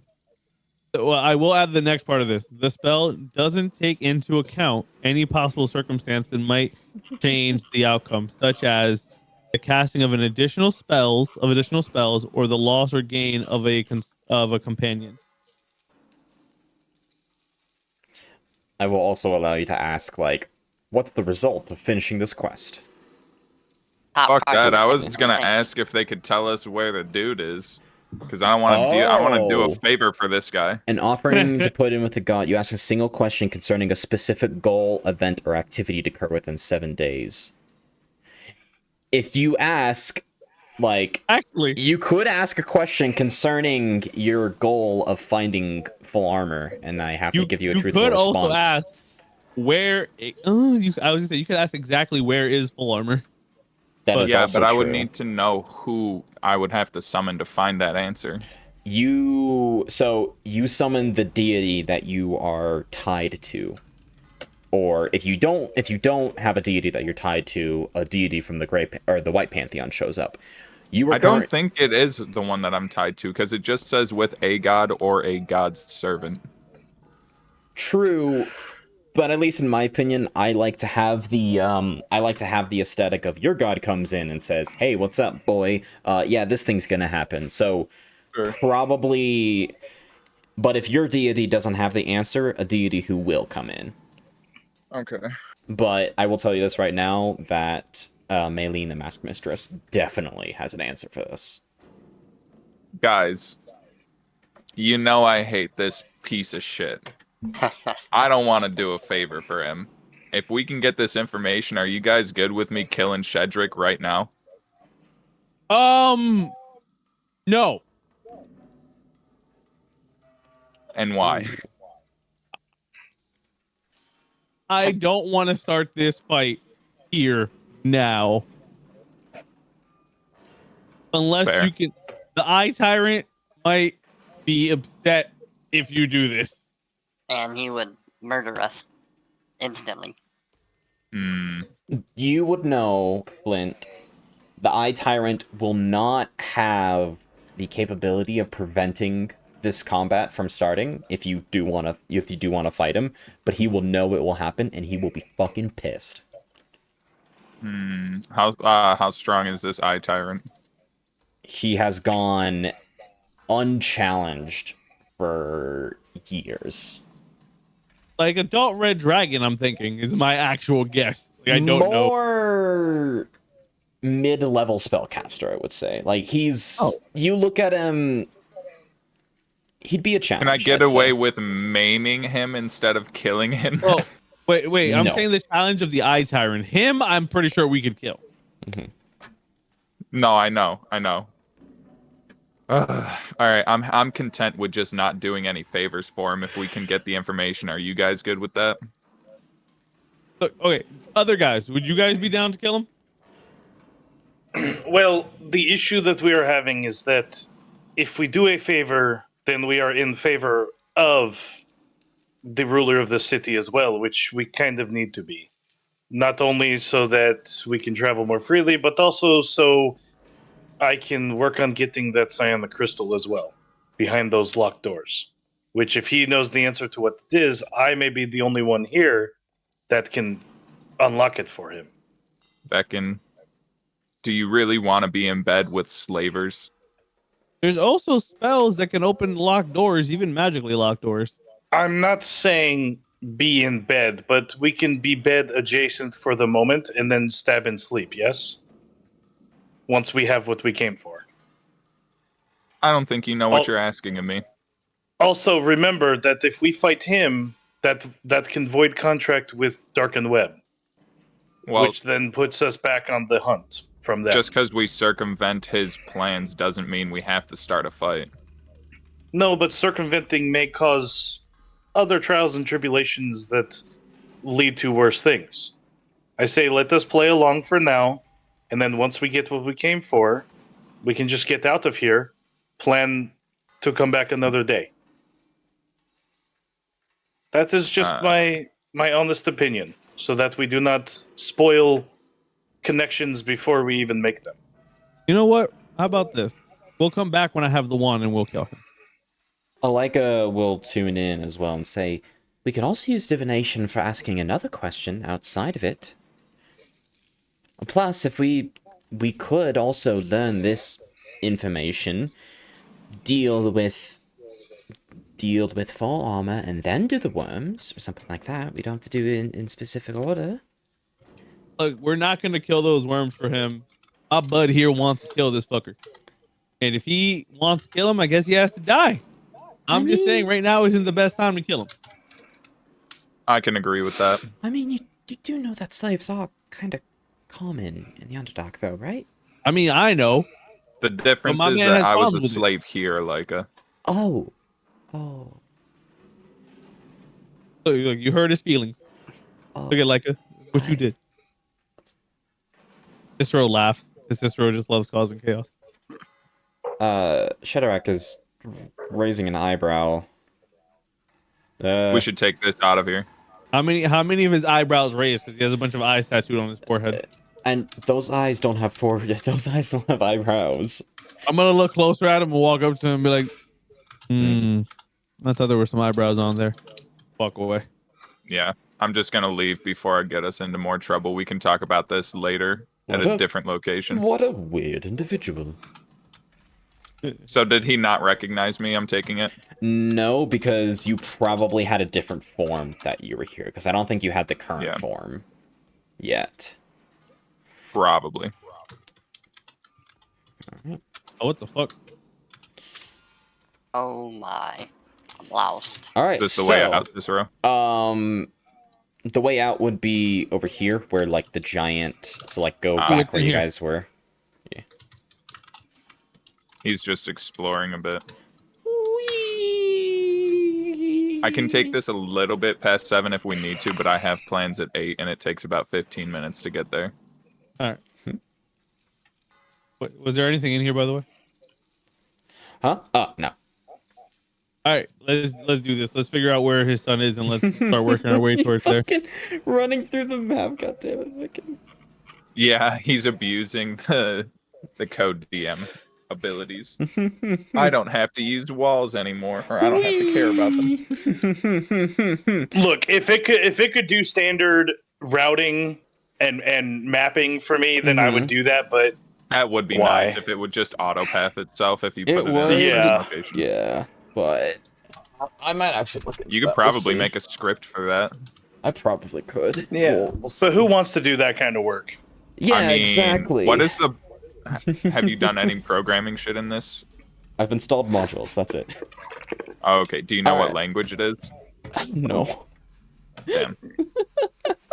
Well, I will add the next part of this. The spell doesn't take into account any possible circumstance that might change the outcome, such as the casting of additional spells, or the loss or gain of a companion. I will also allow you to ask, like, what's the result of finishing this quest? Fuck that. I was Thanks. gonna ask if they could tell us where the dude is. Because I don't want to do. I want to do a favor for this guy. An offering to put in with the god. You ask a single question concerning a specific goal, event, or activity to occur within 7 days. If you ask, like, Actually, you could ask a question concerning your goal of finding full armor, and I have to give you a truthful could response. also ask where. I was gonna say you could ask exactly where is full armor. That is Yeah, also but I would true. need to know who I would have to summon to find that answer. You summon the deity that you are tied to. Or if you don't have a deity that you're tied to, a deity from the White Pantheon shows up. I don't think it is the one that I'm tied to, because it just says with a god or a god's servant. True, but at least in my opinion, I like to have the aesthetic of your god comes in and says, "Hey, what's up, boy? Yeah, this thing's gonna happen." So Sure. probably, but if your deity doesn't have the answer, a deity who will come in. Okay. But I will tell you this right now, that Maylene, the Masked Mistress, definitely has an answer for this. Guys, you know I hate this piece of shit. I don't want to do a favor for him. If we can get this information, are you guys good with me killing Shedrick right now? No. And why? I don't want to start this fight here now. Unless Fair. you can. The Eye Tyrant might be upset if you do this. And he would murder us instantly. You would know, Flint, the Eye Tyrant will not have the capability of preventing this combat from starting if you do want to fight him, but he will know it will happen and he will be fucking pissed. How strong is this Eye Tyrant? He has gone unchallenged for years. Like adult red dragon, I'm thinking is my actual guess. Like, I don't know. More mid-level spellcaster, I would say. Like you look at him, he'd be a challenge. Can I get away with maiming him instead of killing him? Oh, wait. I'm No. saying the challenge of the Eye Tyrant. Him, I'm pretty sure we could kill. Mm-hmm. No, I know. All right, I'm content with just not doing any favors for him if we can get the information. Are you guys good with that? Okay, other guys, would you guys be down to kill him? Well, the issue that we are having is that if we do a favor, then we are in favor of the ruler of the city as well, which we kind of need to be. Not only so that we can travel more freely, but also so I can work on getting that psionic crystal as well, behind those locked doors. Which, if he knows the answer to what it is, I may be the only one here that can unlock it for him. Vekin, do you really want to be in bed with slavers? There's also spells that can open locked doors, even magically locked doors. I'm not saying be in bed, but we can be bed adjacent for the moment and then stab and sleep, yes? Once we have what we came for. I don't think you know what you're asking of me. Also, remember that if we fight him, that can void contract with Darkened Web. Well, which then puts us back on the hunt from them. Just because we circumvent his plans doesn't mean we have to start a fight. No, but circumventing may cause other trials and tribulations that lead to worse things. I say let us play along for now, and then once we get what we came for, we can just get out of here, plan to come back another day. That is just my my honest opinion, so that we do not spoil connections before we even make them. You know what? How about this? We'll come back when I have the one and we'll kill him. Alika will tune in as well and say, we can also use divination for asking another question outside of it. Plus, if we could also learn this information, deal with full armor, and then do the worms, or something like that. We don't have to do it in specific order. Look, we're not going to kill those worms for him. My bud here wants to kill this fucker. And if he wants to kill him, I guess he has to die. I'm just saying right now isn't the best time to kill him. I can agree with that. I mean, you do know that slaves are kind of common in the Underdark, though, right? I mean, I know. The difference my is man that has I was problems a with it. slave here, Alika. Oh. Look, you hurt his feelings. Look at Leica, what you did. Cicero laughs. Cicero just loves causing chaos. Shadowrack is raising an eyebrow. We should take this out of here. How many of his eyebrows raised? Because he has a bunch of eyes tattooed on his forehead. And those eyes don't have those eyes don't have eyebrows. I'm gonna look closer at him and walk up to him and be like, I thought there were some eyebrows on there. Walk away. Yeah, I'm just gonna leave before I get us into more trouble. We can talk about this later at a different location. What a weird individual. So did he not recognize me? I'm taking it. No, because you probably had a different form that you were here. Because I don't think you had the current form yet. Probably. Oh, what the fuck? Oh my. I'm lost. All right. Is this the way out, Cicero? The way out would be over here, where like the giant. So like go back where you guys were. Yeah. He's just exploring a bit. I can take this a little bit past 7 if we need to, but I have plans at 8, and it takes about 15 minutes to get there. All right. Wait, was there anything in here, by the way? Huh? No. All right, let's do this. Let's figure out where his son is, and let's start working our way towards there. Running through the map, goddammit, Vekin. Yeah, he's abusing the code DM abilities. I don't have to use walls anymore, or I don't have to care about them. Look, if it could do standard routing and mapping for me, then I would do that. But that would be nice if it would just autopath itself if you put it in a certain location. Yeah, but I might actually look into You could that. probably make a script for that. I probably could. Yeah, but who wants to do that kind of work? Yeah, I mean, exactly. What is the? Have you done any programming shit in this? I've installed modules. That's it. Oh, okay. Do you know what language it is? No. Damn.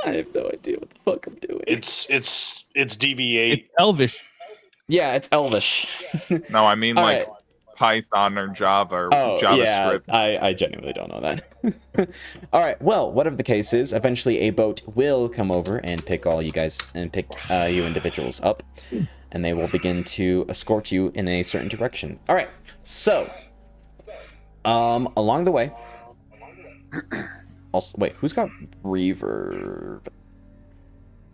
I have no idea what the fuck I'm doing. It's DV8. It's Elvish. Yeah, it's Elvish. No, I mean like Python or Java or JavaScript. Yeah, I genuinely don't know that. All right, well, whatever the case is, eventually a boat will come over and pick all you guys and pick you individuals up, and they will begin to escort you in a certain direction. All right, so along the way. Also, wait, who's got reverb?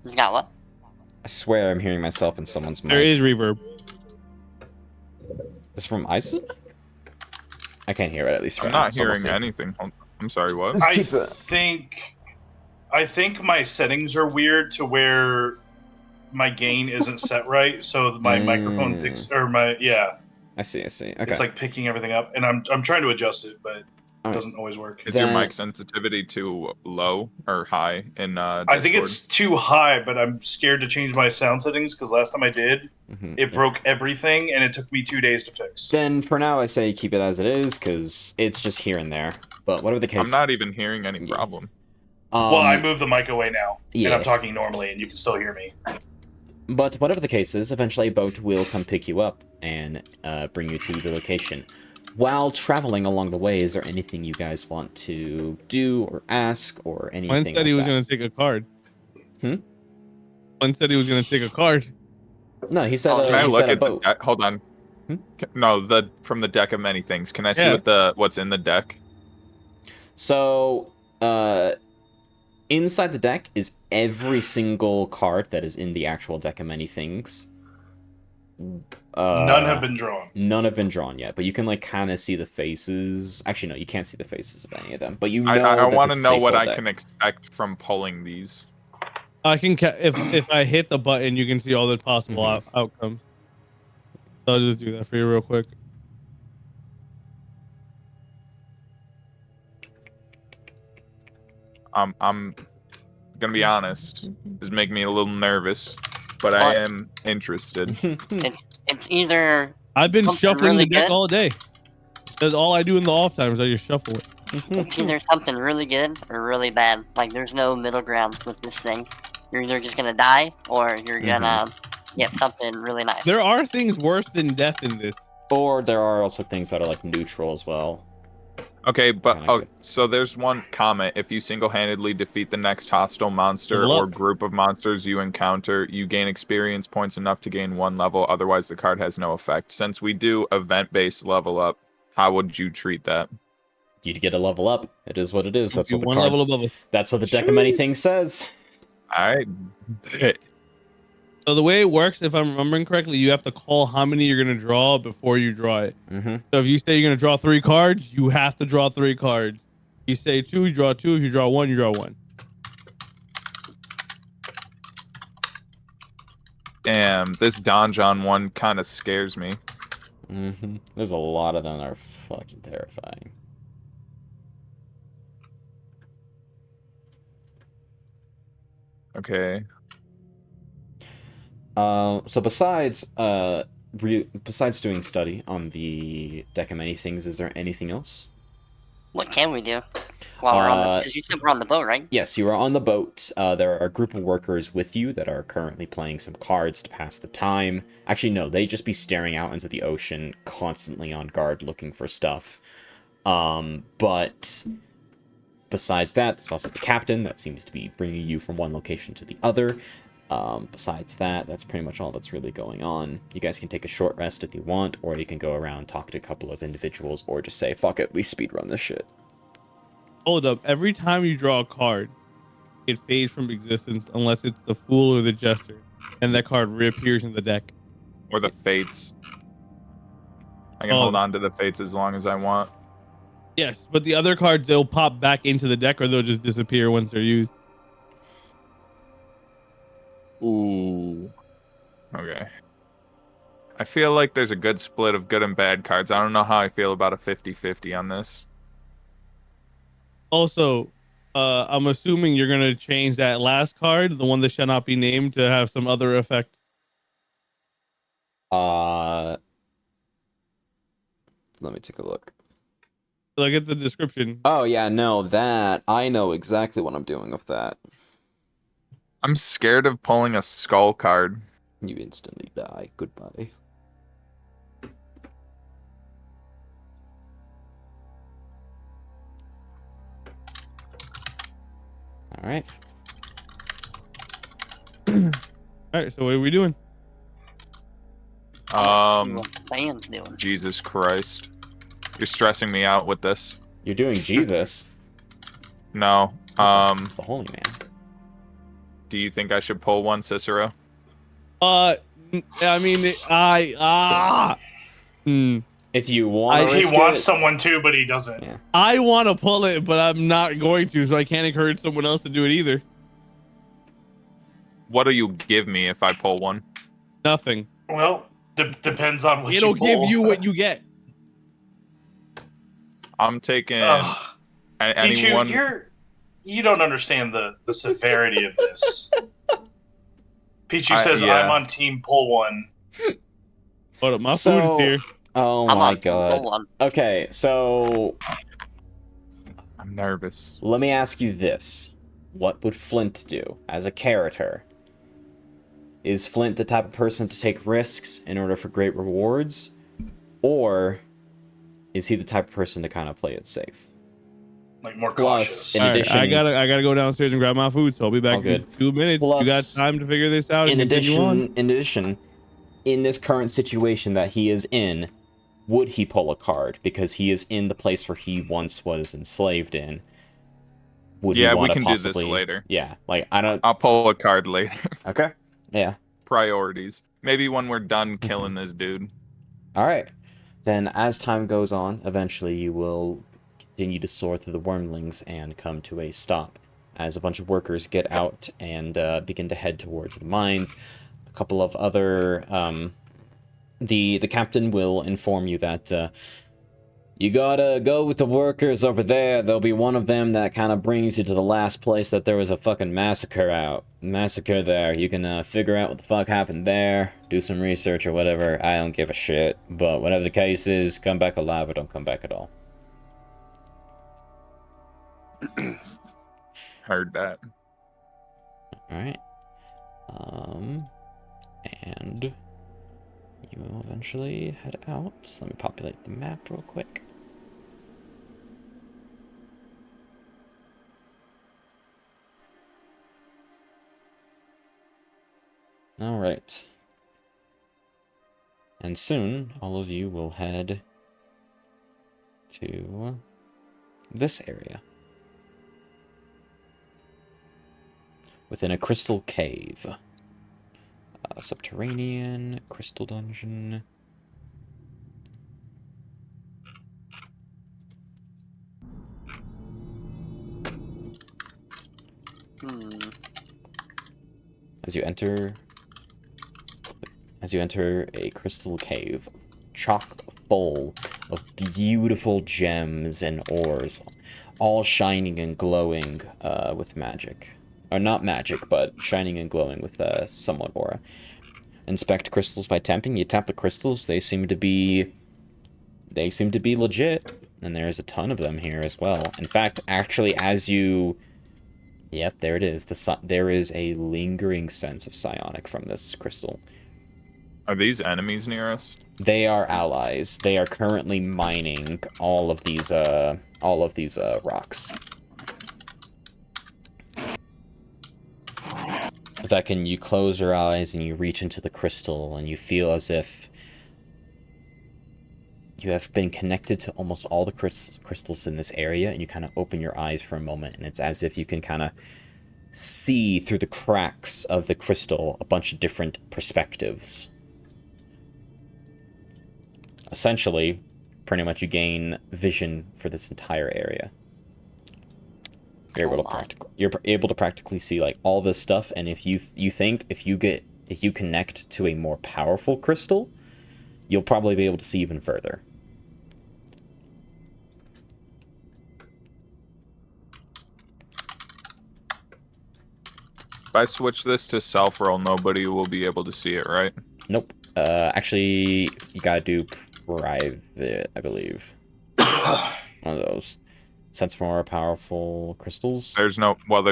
Who's got what? I swear I'm hearing myself in someone's mic. There is reverb. It's from Isis? I can't hear it, at least I'm right now. not hearing anything. I'm sorry, what? Let's I keep it. think my settings are weird to where my gain isn't set right, so my microphone picks I see. Okay. It's like picking everything up, and I'm trying to adjust it, but it doesn't always work. Is your mic sensitivity too low or high in Discord? I think it's too high, but I'm scared to change my sound settings because last time I did, it broke everything, and it took me 2 days to fix. Then for now, I say keep it as it is because it's just here and there. But whatever the case, I'm not even hearing any problem. Well, I moved the mic away now, and I'm talking normally, and you can still hear me. But whatever the case is, eventually a boat will come pick you up and bring you to the location. While traveling along the way, is there anything you guys want to do or ask or anything? One said he was going to take a card. One said he was going to take a card. No, he said. Can I he look said at a boat. the deck? Hold on. No, from the deck of many things. Can I see what's in the deck? So, inside the deck is every single card that is in the actual deck of many things. None have been drawn. None have been drawn yet, but you can like kind of see the faces. Actually, no, you can't see the faces of any of them. But you know, I want to this is know a what full I deck. can expect from pulling these. I can if I hit the button, you can see all the possible outcomes. So I'll just do that for you real quick. I'm gonna be honest. This make me a little nervous, but I am interested. It's either I've been something shuffling really the deck good. all day. That's all I do in the off times. I just shuffle it. It's either something really good or really bad. Like there's no middle ground with this thing. You're either just gonna die or you're gonna get something really nice. There are things worse than death in this. Or there are also things that are like neutral as well. Okay, but so there's one comment. If you single-handedly defeat the next hostile monster or group of monsters you encounter, you gain experience points enough to gain 1 level. Otherwise, the card has no effect. Since we do event-based level up, how would you treat that? You'd get a level up. It is what it is. That's what the one cards. level above us. That's what the deck of many things says. All right. So the way it works, if I'm remembering correctly, you have to call how many you're gonna draw before you draw it. So if you say you're gonna draw 3 cards, you have to draw 3 cards. You say 2, you draw 2. If you draw 1, you draw 1. Damn, this Donjon one kind of scares me. There's a lot of them that are fucking terrifying. Okay. So besides doing study on the deck of many things, is there anything else? What can we do while we're on the? Because you said we're on the boat, right? Yes, you are on the boat. There are a group of workers with you that are currently playing some cards to pass the time. Actually, no, they just be staring out into the ocean, constantly on guard, looking for stuff. But besides that, there's also the captain that seems to be bringing you from one location to the other. Besides that, that's pretty much all that's really going on. You guys can take a short rest if you want, or you can go around, talk to a couple of individuals, or just say, fuck it, we speedrun this shit. Hold up. Every time you draw a card, it fades from existence unless it's the Fool or the Jester, and that card reappears in the deck. Or the Fates. I can hold on to the Fates as long as I want. Yes, but the other cards, they'll pop back into the deck or they'll just disappear once they're used. Ooh. Okay. I feel like there's a good split of good and bad cards. I don't know how I feel about a 50-50 on this. Also, I'm assuming you're going to change that last card, the one that shall not be named, to have some other effect. Let me take a look. Look at the description. Oh, yeah, no, that. I know exactly what I'm doing with that. I'm scared of pulling a skull card. You instantly die. Goodbye. Alright. Alright, so what are we doing? See what the band's doing. Jesus Christ. You're stressing me out with this. You're doing Jesus. No. The Holy Man. Do you think I should pull one, Cicero? I mean, If you want, he wants someone to, but he doesn't. Yeah. I want to pull it, but I'm not going to, so I can't encourage someone else to do it either. What do you give me if I pull one? Nothing. Well, depends on what It'll you pull. give you what you get. I'm taking anyone. anyone. You don't understand the severity of this. Pichu says, yeah. I'm on team pull one. Hold up, my food's here. Oh I'm my on god. pull one. Okay, so I'm nervous. let me ask you this. What would Flint do as a character? Is Flint the type of person to take risks in order for great rewards? Or is he the type of person to kind of play it safe? Like more Plus, cautious. in All right, addition, I gotta go downstairs and grab my food, so I'll be back All good. in 2 minutes. Plus, you got time to figure this out and in continue on? addition, in this current situation that he is in, would he pull a card? Because he is in the place where he once was enslaved in. would Yeah, we we want to can possibly? do this later. Yeah, like I don't. I'll pull a card later. Okay. Yeah. Priorities. Maybe when we're done killing this dude. All right. Then, as time goes on, eventually you will continue to soar through the wormlings and come to a stop as a bunch of workers get out and begin to head towards the mines. A couple of other the captain will inform you that you gotta go with the workers over there. There'll be one of them that kind of brings you to the last place that there was a fucking massacre there. You can figure out what the fuck happened there, do some research or whatever. I don't give a shit. But whatever the case is, come back alive or don't come back at all. Heard that. Alright. And you will eventually head out. Let me populate the map real quick. Alright. And soon, all of you will head to this area. Within a crystal cave. Subterranean, crystal dungeon. As you enter a crystal cave, chock full of beautiful gems and ores, all shining and glowing with magic. Or not magic, but shining and glowing with somewhat aura. Inspect crystals by tapping. You tap the crystals, they seem to be legit, and there's a ton of them here as well. In fact, actually, as you... Yep, there it is. There is a lingering sense of psionic from this crystal. Are these enemies near us? They are allies. They are currently mining all of these rocks. Vekin, you close your eyes and you reach into the crystal and you feel as if you have been connected to almost all the crystals in this area, and you kind of open your eyes for a moment, and it's as if you can kind of see through the cracks of the crystal a bunch of different perspectives. Essentially, pretty much you gain vision for this entire area. You're able to practically see like all this stuff, and if you connect to a more powerful crystal, you'll probably be able to see even further. If I switch this to self-roll, nobody will be able to see it, right? Nope. Actually, you gotta do private, I believe. One of those. Sense for more powerful crystals. There's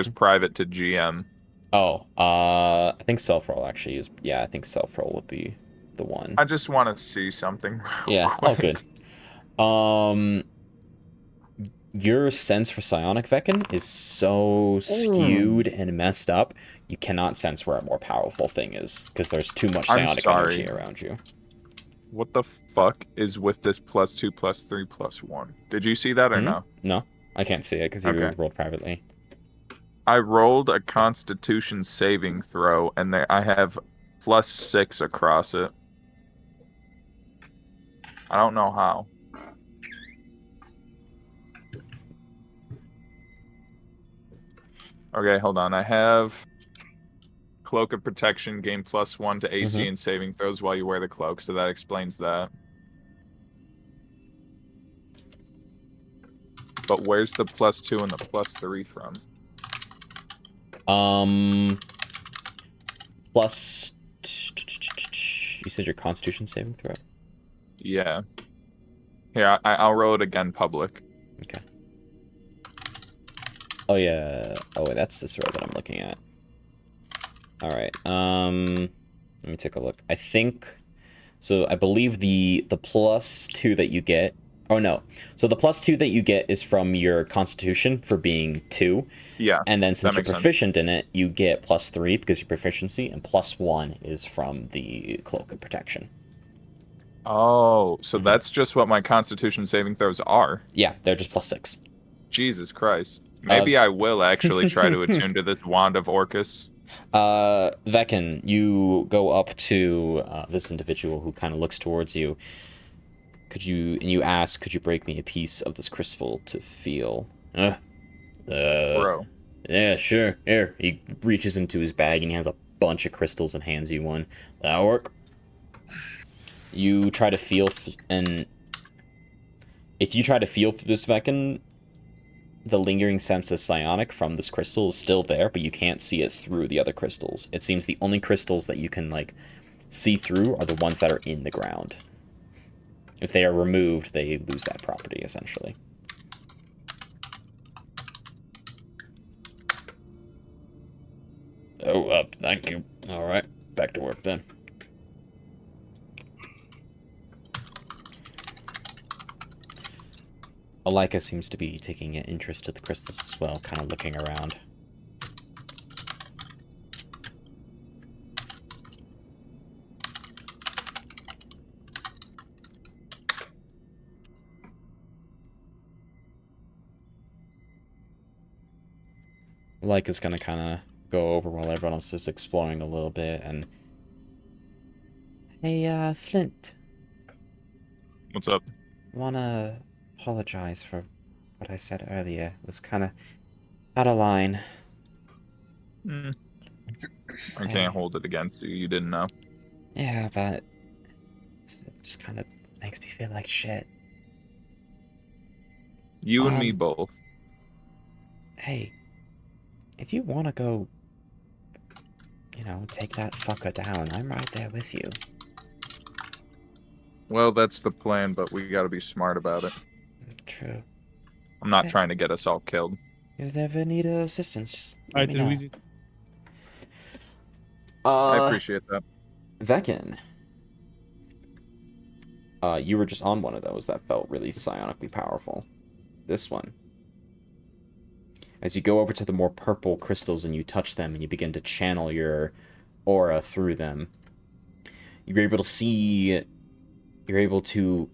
private to GM. Oh, I think self-roll actually is... Yeah, I think self-roll would be the one. I just want to see something real Yeah, quick. all good. Your sense for psionic, Vekin, is so skewed and messed up, you cannot sense where a more powerful thing is, because there's too much psionic energy around you. What the fuck is with this +2, +3, +1? Did you see that or no? No, I can't see it, because you rolled privately. I rolled a Constitution saving throw, and I have +6 across it. I don't know how. Okay, hold on. I have Cloak of Protection, gain +1 to AC and saving throws while you wear the cloak, so that explains that. But where's the +2 and the +3 from? Plus... You said your Constitution saving throw? Yeah. Here, I'll roll it again public. Okay. Oh, yeah. Oh, wait, that's Cicero that I'm looking at. Alright, let me take a look. I think... So, I believe the +2 that you get... Oh, no. So, the +2 that you get is from your Constitution for being 2. Yeah. And then since you're proficient in it, you get +3 because your proficiency, and +1 is from the Cloak of Protection. Oh, so that's just what my Constitution saving throws are? Yeah, they're just +6. Jesus Christ. Maybe I will actually try to attune to this wand of Orcus. Vekin, you go up to this individual who kind of looks towards you. You ask, could you break me a piece of this crystal to feel? Bro. Yeah, sure. Here. He reaches into his bag and he has a bunch of crystals and hands you one. That'll work. You try to feel, and if you try to feel through this Vekin, the lingering sense of psionic from this crystal is still there, but you can't see it through the other crystals. It seems the only crystals that you can, like, see through are the ones that are in the ground. If they are removed, they lose that property, essentially. Oh, thank you. Alright, back to work then. Alika seems to be taking an interest to the crystals as well, kind of looking around. Alika's gonna kind of go over while everyone else is exploring a little bit, and... Hey, Flint. What's up? Wanna apologize for what I said earlier. It was kind of out of line. I can't hold it against you. You didn't know. Yeah, but it just kind of makes me feel like shit. You and me both. Hey, if you want to go, you know, take that fucker down, I'm right there with you. Well, that's the plan, but we gotta be smart about it. True. I'm not trying to get us all killed. If you ever need assistance, just let me know. I appreciate that. Vekin. You were just on one of those that felt really psionically powerful. This one. As you go over to the more purple crystals and you touch them and you begin to channel your aura through them, you're able to see... You're able to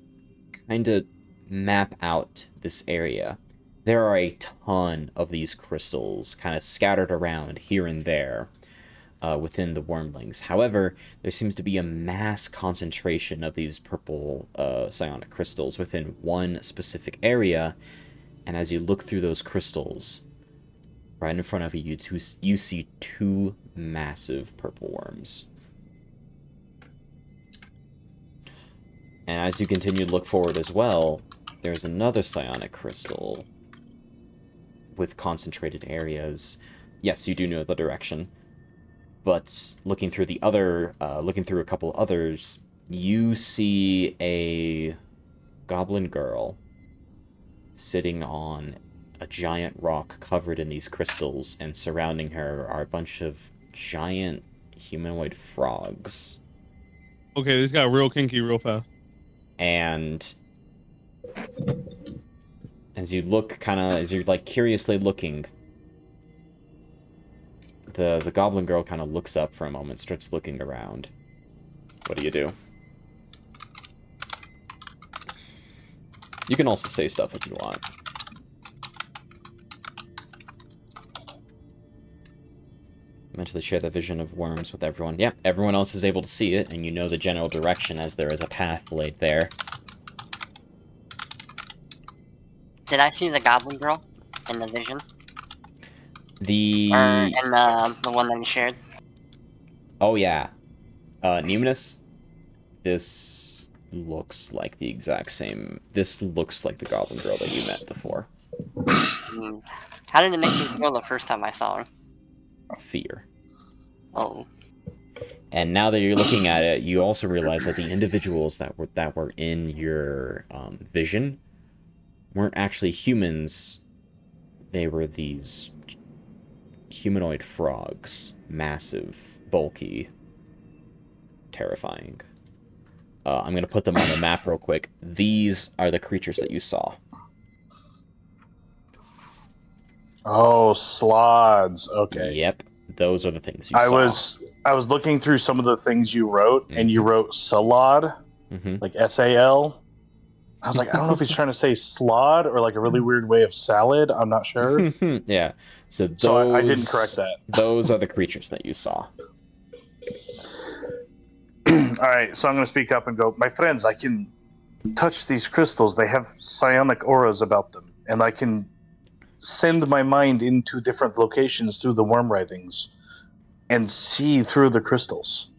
kind of map out this area. There are a ton of these crystals kind of scattered around here and there within the wormlings. However, there seems to be a mass concentration of these purple psionic crystals within one specific area, and as you look through those crystals, right in front of you, you see two massive purple worms. And as you continue to look forward as well, there's another psionic crystal with concentrated areas. Yes, you do know the direction. But looking through a couple others, you see a goblin girl sitting on a giant rock covered in these crystals, and surrounding her are a bunch of giant humanoid frogs. Okay, this got real kinky real fast. And as you're like curiously looking, the goblin girl kind of looks up for a moment, starts looking around. What do you do? You can also say stuff if you want. Mentally share the vision of worms with everyone. Yeah, everyone else is able to see it, and you know the general direction as there is a path laid there. Did I see the goblin girl in the vision? Or The one that you shared? Oh yeah, Nemmonis. This looks like the exact same. This looks like the goblin girl that you met before. How did it make me feel the first time I saw her? Fear. Oh. And now that you're looking at it, you also realize that the individuals that were in your vision weren't actually humans. They were these humanoid frogs, massive, bulky, terrifying. I'm gonna put them on the map real quick. These are the creatures that you saw. Oh, slods. Okay. Yep, those are the things you saw. I was looking through some of the things you wrote, and you wrote salad, like S-A-L. I was like, I don't know if he's trying to say slod or like a really weird way of salad. I'm not sure. Yeah. So those, So I didn't correct that. Those are the creatures that you saw. All right, so I'm going to speak up and go, my friends, I can touch these crystals. They have psionic auras about them, and I can send my mind into different locations through the worm writhings and see through the crystals.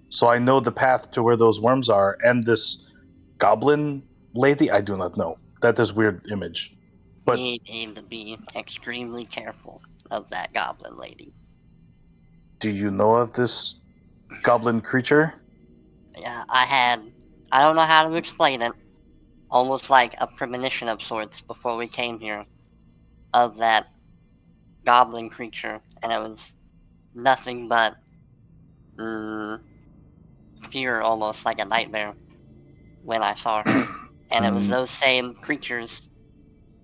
So I know the path to where those worms are, and this goblin lady, I do not know. That is weird image. But We need to be extremely careful of that goblin lady. do you know of this goblin creature? Yeah, I don't know how to explain it, almost like a premonition of sorts before we came here of that goblin creature, and it was nothing but fear, almost like a nightmare when I saw her. And it was those same creatures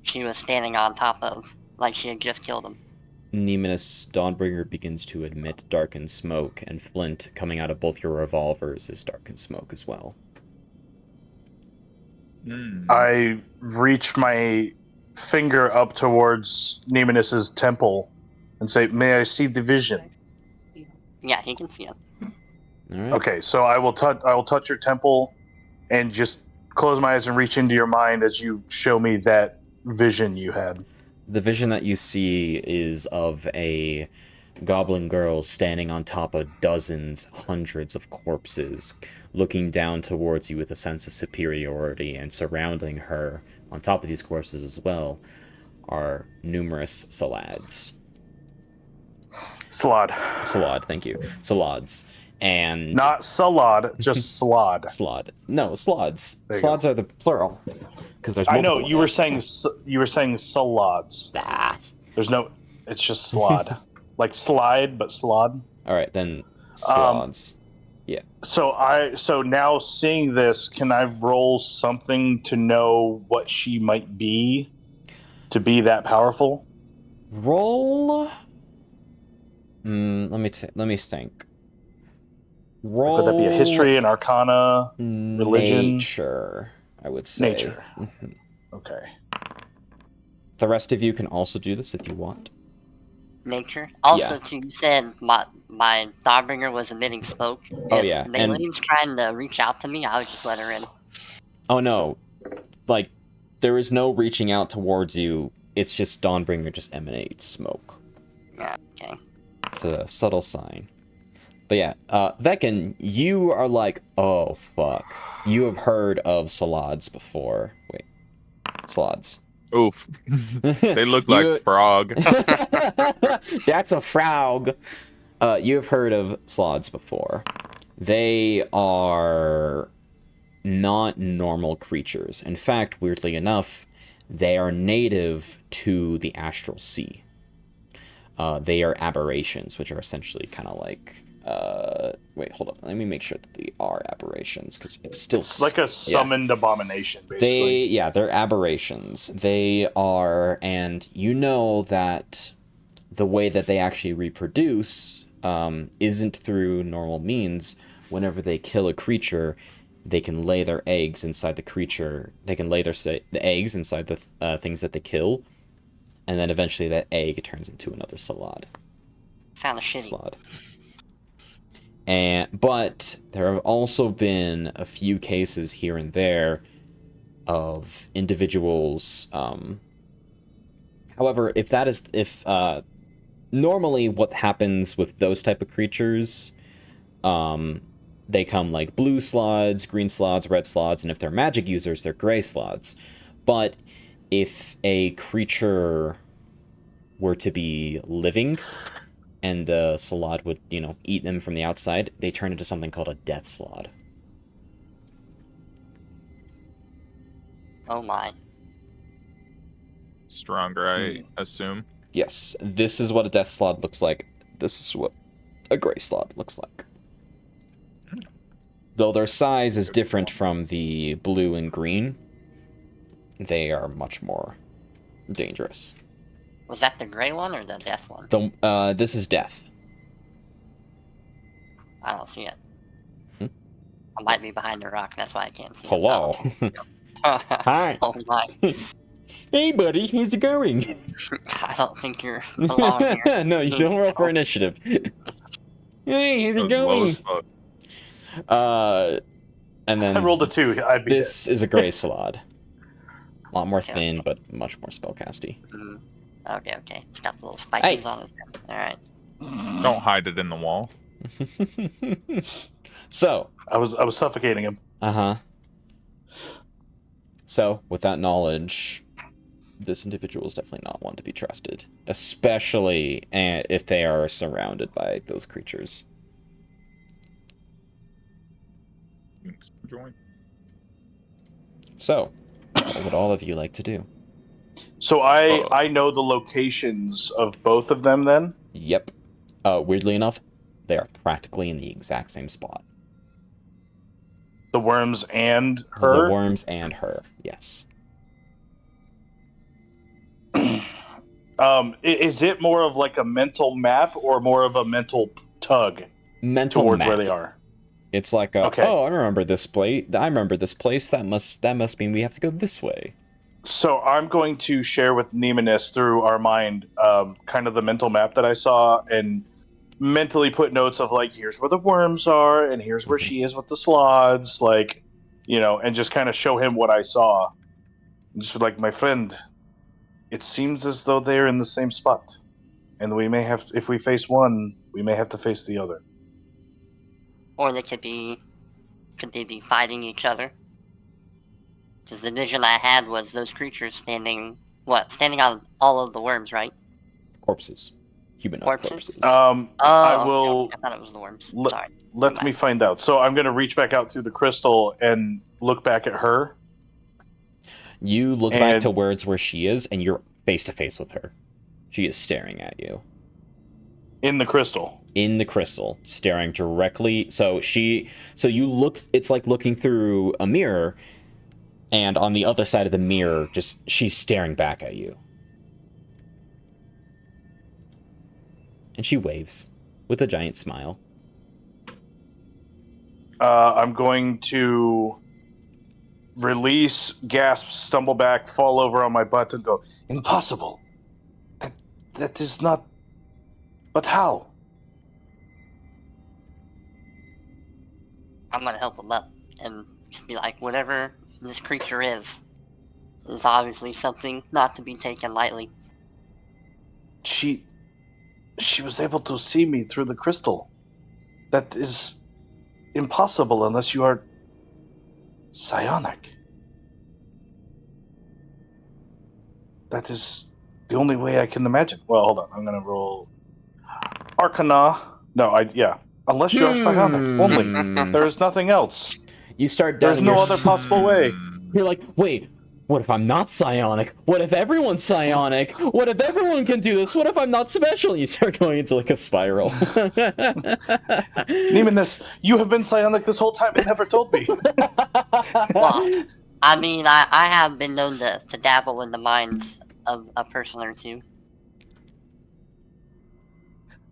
she was standing on top of, like she had just killed them. Nemmonis, Dawnbringer begins to emit darkened smoke, and Flint, coming out of both your revolvers, is darkened smoke as well. I reach my finger up towards Nemmonis's temple and say, may I see the vision? Yeah, he can see it. All right. Okay, so I will touch your temple and just close my eyes and reach into your mind as you show me that vision you had. The vision that you see is of a goblin girl standing on top of dozens, hundreds of corpses, looking down towards you with a sense of superiority, and surrounding her, on top of these corpses as well, are numerous salads. Salad, thank you. Salads. And not salad, just slod. Slod. No, slods. There you Slods are the plural. Because there's I know multiple you of were them. saying salads. Ah. There's no. It's just slod, like slide, but slod. All right, then slods. Yeah. So now seeing this, can I roll something to know what she might be, to be that powerful? Roll. Let me think. Roll. Could that be a history, an arcana, religion? Nature, I would say. Nature. Okay. The rest of you can also do this if you want. Nature. Also, too, you said my Dawnbringer was emitting smoke. Oh, If yeah, and- Maylene's trying to reach out to me, I would just let her in. Oh no, like there is no reaching out towards you. It's just Dawnbringer just emanates smoke. Okay. It's a subtle sign. But yeah, Vekin, you are like, oh fuck. You have heard of salads before. Wait. Salads. Oof. They look like frog. That's a frog. You have heard of salads before. They are not normal creatures. In fact, weirdly enough, they are native to the astral sea. They are aberrations, which are essentially kind of like... wait, hold up. Let me make sure that they are aberrations, because it's still... It's like a summoned abomination, basically. They're aberrations. They are, and you know that the way that they actually reproduce isn't through normal means. Whenever they kill a creature, they can lay their eggs inside the creature. They can lay the eggs inside the things that they kill, and then eventually that egg turns into another salad. Sounds shitty. Slod. But there have also been a few cases here and there of individuals. However, if normally what happens with those type of creatures, they come like blue slots, green slots, red slots, and if they're magic users, they're gray slots. But if a creature were to be living, and the salad would, eat them from the outside, they turn into something called a death slod. Oh my. Stronger, I assume. Yes, this is what a death slod looks like. This is what a gray slod looks like. Though their size is different from the blue and green, they are much more dangerous. Was that the gray one or the death one? This is death. I don't see it. I might be behind the rock, that's why I can't see Hello. it. Hi. Oh my. Hey, buddy. How's it going? I don't think you're alone here. No, you don't roll for initiative. Hey, how's it That was low as going? fuck. And I then rolled a 2. I'd be this is a gray slod. A lot more Okay. thin, but much more spellcasty. Mm. Okay. It's got the little spikies on his head. Alright. dead. Don't hide it in the wall. So, I was suffocating him. So, with that knowledge, this individual is definitely not one to be trusted, especially if they are surrounded by those creatures. Join. So, what would all of you like to do? So I know the locations of both of them then? Yep. Weirdly enough, they are practically in the exact same spot. The worms and her? The worms and her, yes. Is it more of like a mental map or more of a mental tug Mental towards map. where they are? It's like, Okay. oh, I remember this place. That must mean we have to go this way. So I'm going to share with Nemmonis through our mind kind of the mental map that I saw and mentally put notes of like, here's where the worms are and here's where she is with the sloths, like, you know, and just kind of show him what I saw. And just be like, my friend, it seems as though they're in the same spot. And we may have, if we face one, we may have to face the other. Or they could they be fighting each other? Because the vision I had was those creatures standing on all of the worms, right? Corpses. Humanoid Corpses? corpses. I will. Okay. I thought it was the worms. Let- Sorry. Let me find out. So I'm going to reach back out through the crystal and look back at her. You look back and- towards where she is, and you're face to face with her. She is staring at you. In the crystal. In the crystal, staring directly. So you look, it's like looking through a mirror, and on the other side of the mirror, she's staring back at you. And she waves with a giant smile. I'm going to release, gasp, stumble back, fall over on my butt, and go, impossible. That is not... But how? I'm gonna help him up and just be like, whatever this creature is obviously something not to be taken lightly. She was able to see me through the crystal. That is impossible unless you are psionic. That is the only way I can imagine. Well, hold on. I'm going to roll Arcana. No, unless you're psionic. Only. There is nothing else. You start There's doubting no your- other possible way. You're like, wait, what if I'm not psionic? What if everyone's psionic? What if everyone can do this? What if I'm not special? You start going into like a spiral. Nemmonis, you have been psionic this whole time and never told me. Well, I mean, I have been known to dabble in the minds of a person or two.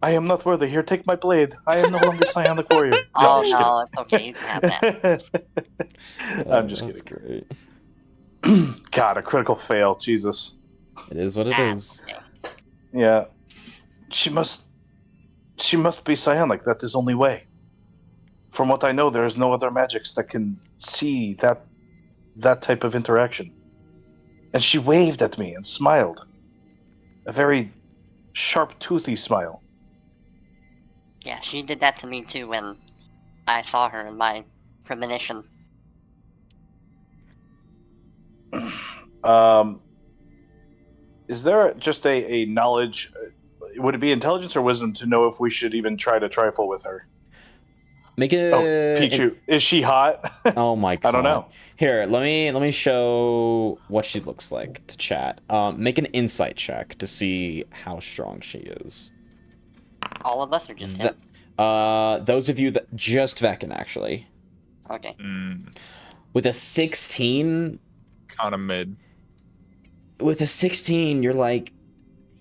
I am not worthy. Here, take my blade. I am no longer psionic warrior. Oh, I'm just no, it's okay. You can have that. I'm just That's kidding. great. God, a critical fail. Jesus. It is what it Ah, is. okay. Yeah. She must be psionic. That is the only way. From what I know, there is no other magics that can see that type of interaction. And she waved at me and smiled. A very sharp, toothy smile. Yeah, she did that to me too when I saw her in my premonition. Is there just a knowledge? Would it be intelligence or wisdom to know if we should even try to trifle with her? Make it. Oh, Pichu, is she hot? Oh my god. I don't know. Here, let me show what she looks like to chat. Make an insight check to see how strong she is. All of us or just him? Those of you that just Vekin actually. Okay. With a 16, Kind of mid. with a 16, you're like,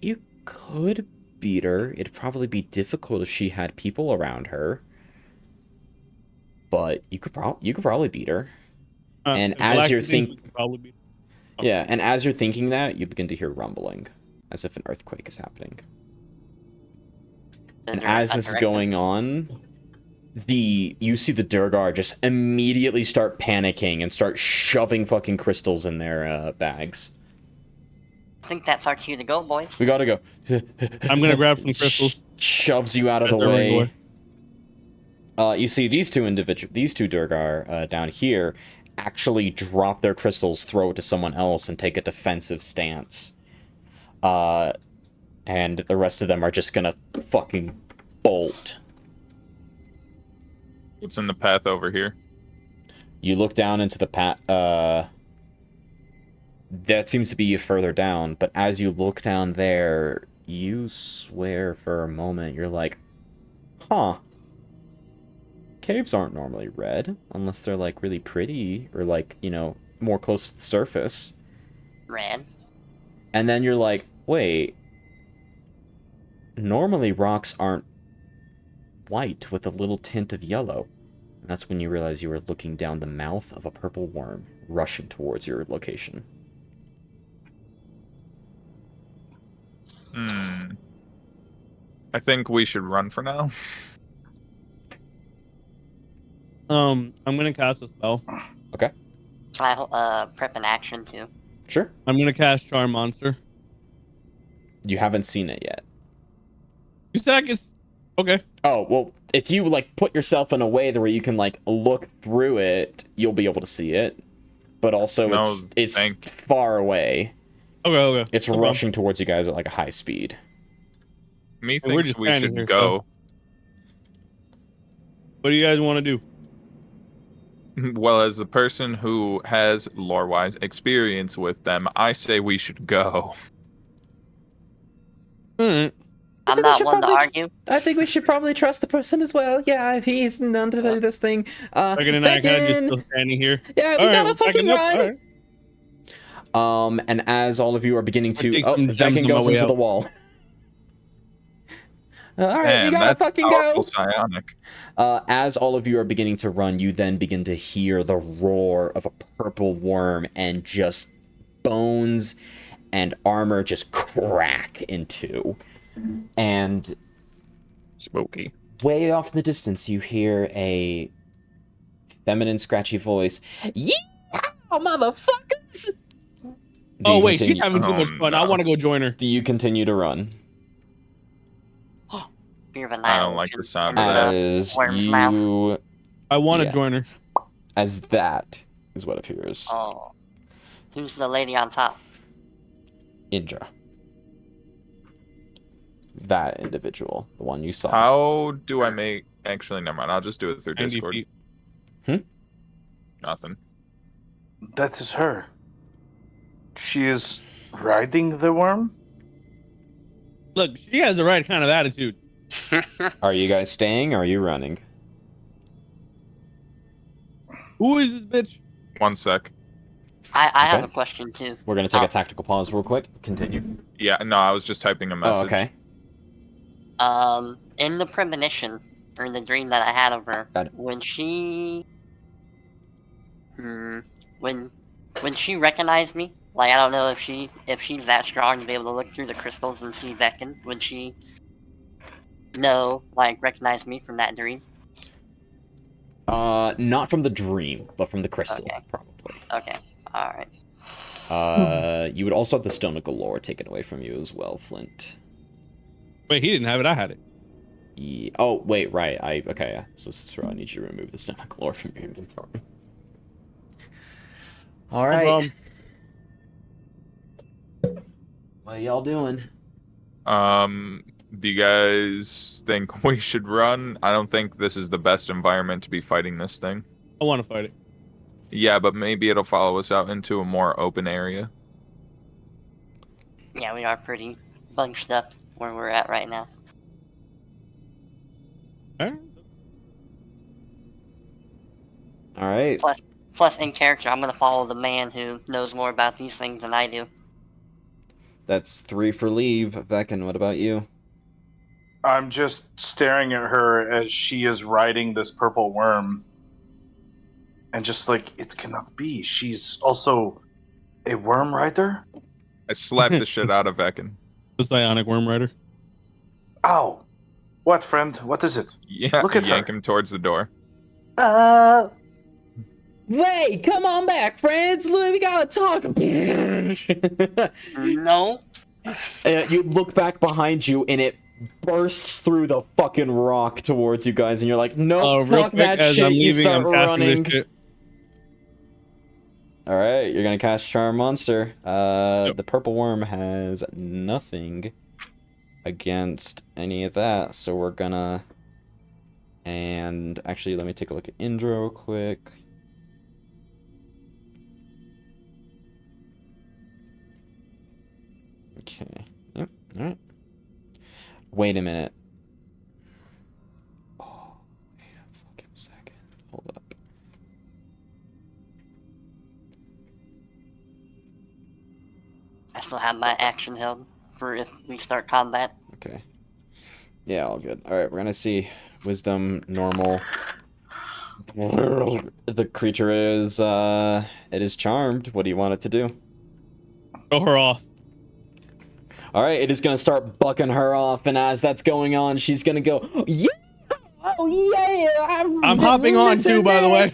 you could beat her. It'd probably be difficult if she had people around her. But you could probably beat her. And as you're probably yeah, and as you're thinking that, you begin to hear rumbling, as if an earthquake is happening. And as this is going on, you see the Durgar just immediately start panicking and start shoving fucking crystals in their bags. I think that's our cue to go, boys. We gotta go. I'm gonna grab some crystals. Shoves you out of the way. You see these two Durgar down here actually drop their crystals, throw it to someone else, and take a defensive stance. And the rest of them are just gonna fucking bolt. What's in the path over here? You look down into the path. That seems to be further down, but as you look down there, you swear for a moment, you're like, huh. Caves aren't normally red, unless they're, like, really pretty, or, like, you know, more close to the surface. Red. And then you're like, wait. Normally rocks aren't white with a little tint of yellow. And that's when you realize you were looking down the mouth of a purple worm, rushing towards your location. I think we should run for now. I'm gonna cast a spell. Okay. Can I prep an action too? Sure. I'm gonna cast Charm Monster. You haven't seen it yet. You said I could... Okay. Oh, well, if you, like, put yourself in a way where you can, like, look through it, you'll be able to see it. But also, it's far away. Okay. It's rushing towards you guys at, like, a high speed. Me thinks we should go. What do you guys want to do? Well, as the person who has lore-wise experience with them, I say we should go. Alright. I'm not one to argue. I think we should probably trust the person as well. Yeah, if he's known to do this thing. Vekin and I kind of just still standing here. Yeah, we gotta fucking run. Right. And as all of you are beginning to... Oh, Vekin goes into the wall. Alright, we gotta fucking go. Psionic. As all of you are beginning to run, you then begin to hear the roar of a purple worm and just bones and armor just crack in two. And spooky. Way off in the distance, you hear a feminine, scratchy voice. Yeah, motherfuckers! Oh wait, she's having too much fun. No. I want to go join her. Do you continue to run? I don't like the sound of that. Worm's mouth. I want to join her. As that is what appears. Oh, who's the lady on top? Indra. That individual, the one you saw. How do I make... Actually, never mind. I'll just do it through Discord. Nothing. That is her. She is riding the worm? Look, she has the right kind of attitude. Are you guys staying or are you running? Who is this bitch? 1 sec. I have a question too. We're going to take a tactical pause real quick. Continue. Yeah, no, I was just typing a message. Oh, okay. In the premonition, or the dream that I had of her, when she... when she recognized me, like, I don't know if she's that strong to be able to look through the crystals and see Vekin, would she recognize me from that dream? Not from the dream, but from the crystal, probably. Okay, alright. You would also have the Stonical lore taken away from you as well, Flint. Wait, he didn't have it, I had it. Yeah. Oh, wait, right. Okay, yeah. So, Cicero, I need you to remove the Stonical lore from your inventory. Alright. What are y'all doing? Do you guys think we should run? I don't think this is the best environment to be fighting this thing. I want to fight it. Yeah, but maybe it'll follow us out into a more open area. Yeah, we are pretty bunched up where we're at right now. Alright. Plus, in character, I'm gonna follow the man who knows more about these things than I do. That's 3 for leave. Vekin, what about you? I'm just staring at her as she is riding this purple worm. and just like, it cannot be. She's also a worm rider? I slapped the shit out of Vekin. The psionic worm rider. Ow! What, friend? What is it? Yeah, Look at yank her. him towards the door. Wait, come on back, friends. Look, we gotta talk. No. You look back behind you, and it bursts through the fucking rock towards you guys, and you're like, nope, Real fuck quick, that as shit. I'm You leaving, start I'm casting this running. shit. All right, you're gonna cast Charm Monster. The purple worm has nothing against any of that, so we're gonna. And actually, let me take a look at Indra real quick. Okay. Yep. All right. Wait a minute. Oh, wait a fucking second. Hold up. I still have my action held for if we start combat. Okay. Yeah, all good. All right, we're gonna see Wisdom, normal. The creature is it is charmed. What do you want it to do? Throw her off. All right, it is gonna start bucking her off, and as that's going on, she's gonna go, yeah, oh yeah, I'm hopping on too, by the way.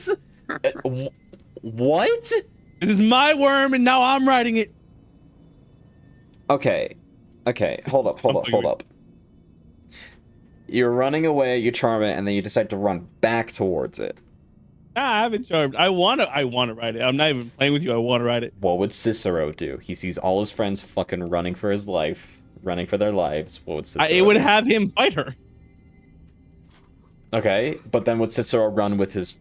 What? This is my worm, and now I'm riding it. Okay, hold up. You're running away, you charm it, and then you decide to run back towards it. Nah, I haven't charmed. I wanna ride it. I'm not even playing with you. I wanna ride it. What would Cicero do? He sees all his friends fucking running for his life, running for their lives. What would Cicero It would do? have him fight her. Okay, but then would Cicero run with his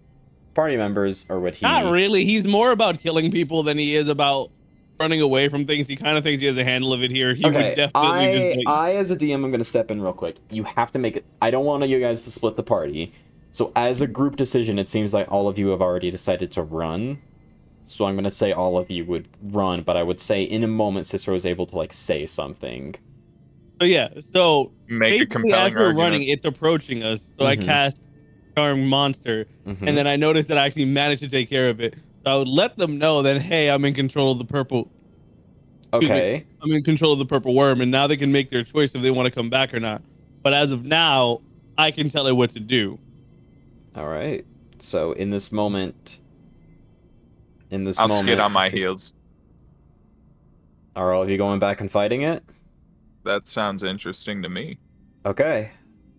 party members, or would he? Not really. He's more about killing people than he is about running away from things. He kind of thinks he has a handle of it here. He would definitely just. I, as a DM, I'm going to step in real quick. You have to make it. I don't want you guys to split the party. So, as a group decision, it seems like all of you have already decided to run. So, I'm going to say all of you would run, but I would say in a moment, Cicero is able to, like, say something. So, yeah. So, Make a basically, compelling as we're argument. running, it's approaching us. So, I cast Charm Monster, and then I noticed that I actually managed to take care of it. So I would let them know that, hey, I'm in control of the purple. Okay. I'm in control of the purple worm, and now they can make their choice if they want to come back or not. But as of now, I can tell it what to do. All right. So in this moment, I'll skid on my heels. Are all of you going back and fighting it? That sounds interesting to me. Okay.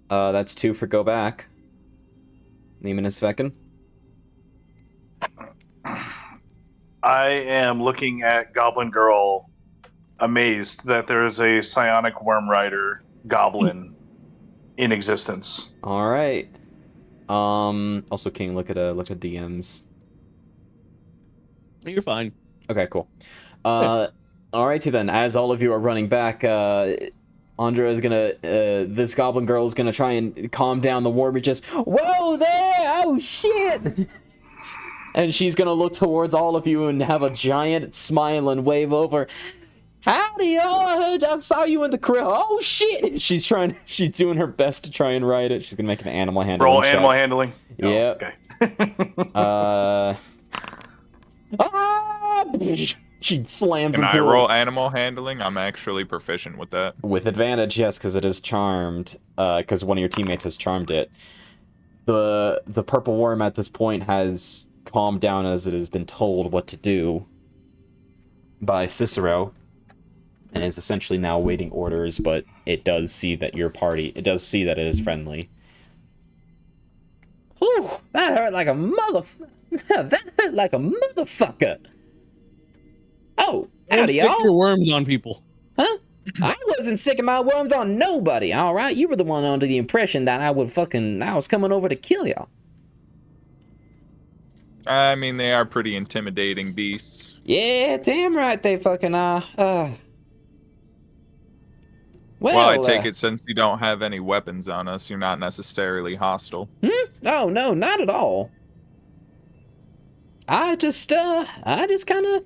That's 2 for go back. Nemmonis, Vekin. I am looking at Goblin Girl, amazed that there is a psionic worm rider goblin in existence. All right. Also, King, look at DMs. You're fine. Okay, cool. Alrighty then. As all of you are running back, Andra is gonna. This Goblin Girl is gonna try and calm down the worm. And just, whoa there! Oh shit! And she's gonna look towards all of you and have a giant smile and wave over. Howdy, I saw you in the crib. Oh shit! She's doing her best to try and ride it. She's gonna make an animal handling Roll check. animal handling. Yep. Oh, okay. She slams Can into I her. roll animal handling? I'm actually proficient with that. With advantage, yes, because it is charmed. Because one of your teammates has charmed it. The purple worm at this point has calmed down as it has been told what to do by Cicero, and is essentially now waiting orders. But it does see that it is friendly. Whew, that hurt like a motherfucker. Oh, howdy, Don't stick y'all. your worms on people. Huh? I wasn't sicking my worms on nobody, all right? You were the one under the impression that I was coming over to kill y'all. I mean, they are pretty intimidating beasts. Yeah, damn right they fucking are. Well, I take it since you don't have any weapons on us, you're not necessarily hostile. Oh, no, not at all. I just kind of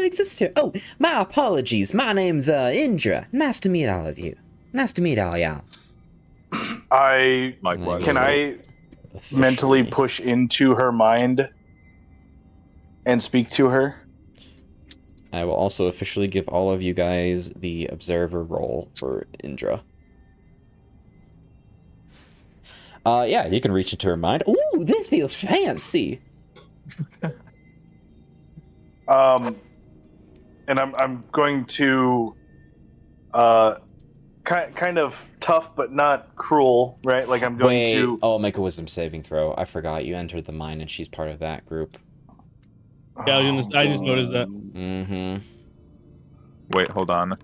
exist here. Oh, my apologies. My name's Indra. Nice to meet all of you. Nice to meet all y'all. Likewise. Can I mentally push into her mind and speak to her? I will also officially give all of you guys the observer role for Indra. Yeah, you can reach into her mind. Ooh, this feels fancy. And I'm going to kind of tough but not cruel, right? Like I'm going to. Oh, make a wisdom saving throw. I forgot you entered the mine and she's part of that group. Yeah, I just noticed that. Mm-hmm. Wait, hold on.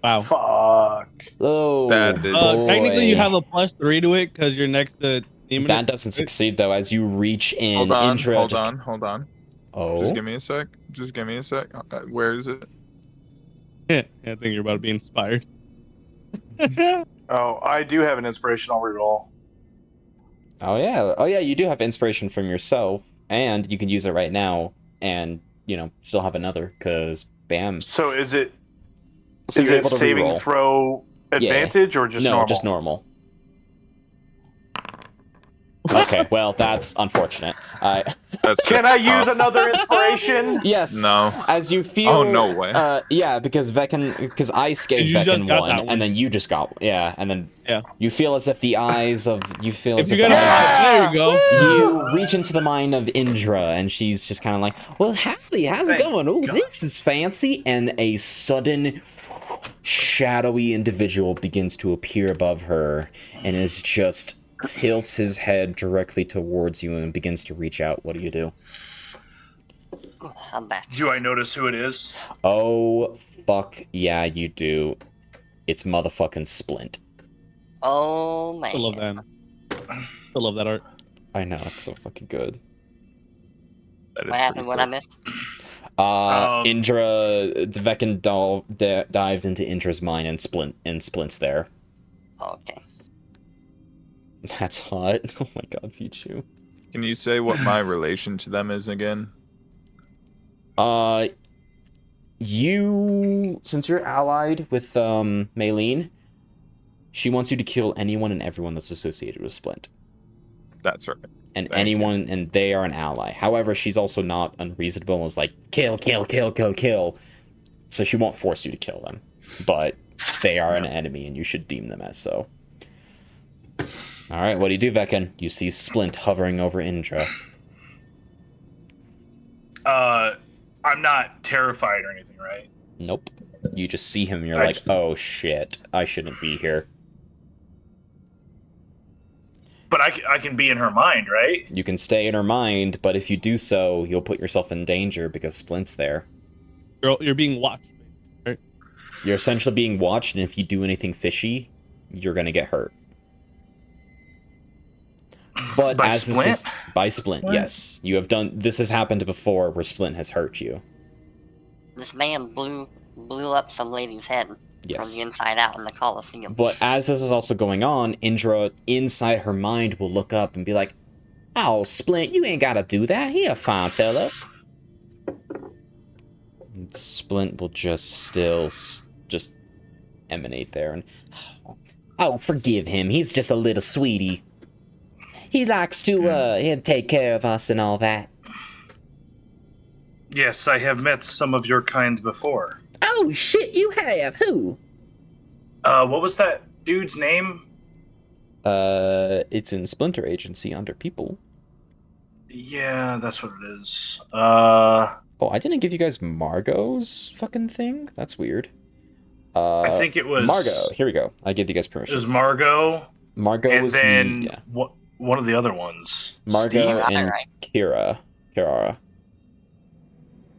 Wow. Fuck. Oh, That is- Technically, you boy. have a +3 to it because you're next to Nemmonis. That doesn't succeed though. As you reach in, Hold on, Indra hold just... on. Oh. Just give me a sec. Where is it? Yeah, I think you're about to be inspired. Oh, I do have an inspirational reroll. Oh yeah, you do have inspiration from yourself, and you can use it right now, and still have another. Cause bam. So is it So is you're it able to saving reroll. throw advantage or just no, normal? just normal. Okay, well that's unfortunate. Can I use another inspiration? Yes. No. As you feel. Oh, no way. Yeah, because I gave You just Vekin got one, that one. and then you just got and then Yeah. you feel as if the eyes of If you got there you go. You reach into the mind of Indra, and she's just kind of like, "Well, howdy, how's it going? Oh, this is fancy." And a sudden, shadowy individual begins to appear above her, and is just tilts his head directly towards you and begins to reach out. What do you do? I'm back. Do I notice who it is? Oh, fuck yeah, you do. It's motherfucking Splint. Oh man. I love that. I love that art. I know, it's so fucking good. That is What happened? pretty What I sick. missed? Indra, Vekin dived into Indra's mind and Splint's there. Oh, okay. That's hot. Oh my god, Pichu. Can you say what my relation to them is again? Since you're allied with Maylene, she wants you to kill anyone and everyone that's associated with Splint. That's right. And Thank anyone, and they are an ally. However, she's also not unreasonable and is like, kill. So she won't force you to kill them. But they are an enemy and you should deem them as so. Alright, what do you do, Vekin? You see Splint hovering over Indra. I'm not terrified or anything, right? Nope. You just see him and you're like, oh shit, I shouldn't be here. But I can be in her mind, right? You can stay in her mind, but if you do so, you'll put yourself in danger because Splint's there. You're being watched. Right? You're essentially being watched, and if you do anything fishy, you're gonna get hurt. But By as Splint? this is by Splint, What? yes, you have done. This has happened before, where Splint has hurt you. This man blew up some lady's head from Yes. the inside out in the Coliseum. But as this is also going on, Indra, inside her mind, will look up and be like, "Oh, Splint, you ain't gotta do that. He a fine fellow." And Splint will just emanate there and, "Oh, forgive him. He's just a little sweetie. He likes to take care of us and all that." Yes, I have met some of your kind before. "Oh shit, you have? Who?" What was that dude's name? It's in Splinter Agency under people. Yeah, that's what it is. Oh, I didn't give you guys Margot's fucking thing? That's weird. I think it was Margot. Here we go. I give you guys It permission. was Margot, Margot and was then one of the other ones. Margot Steve? and Right. Kiara.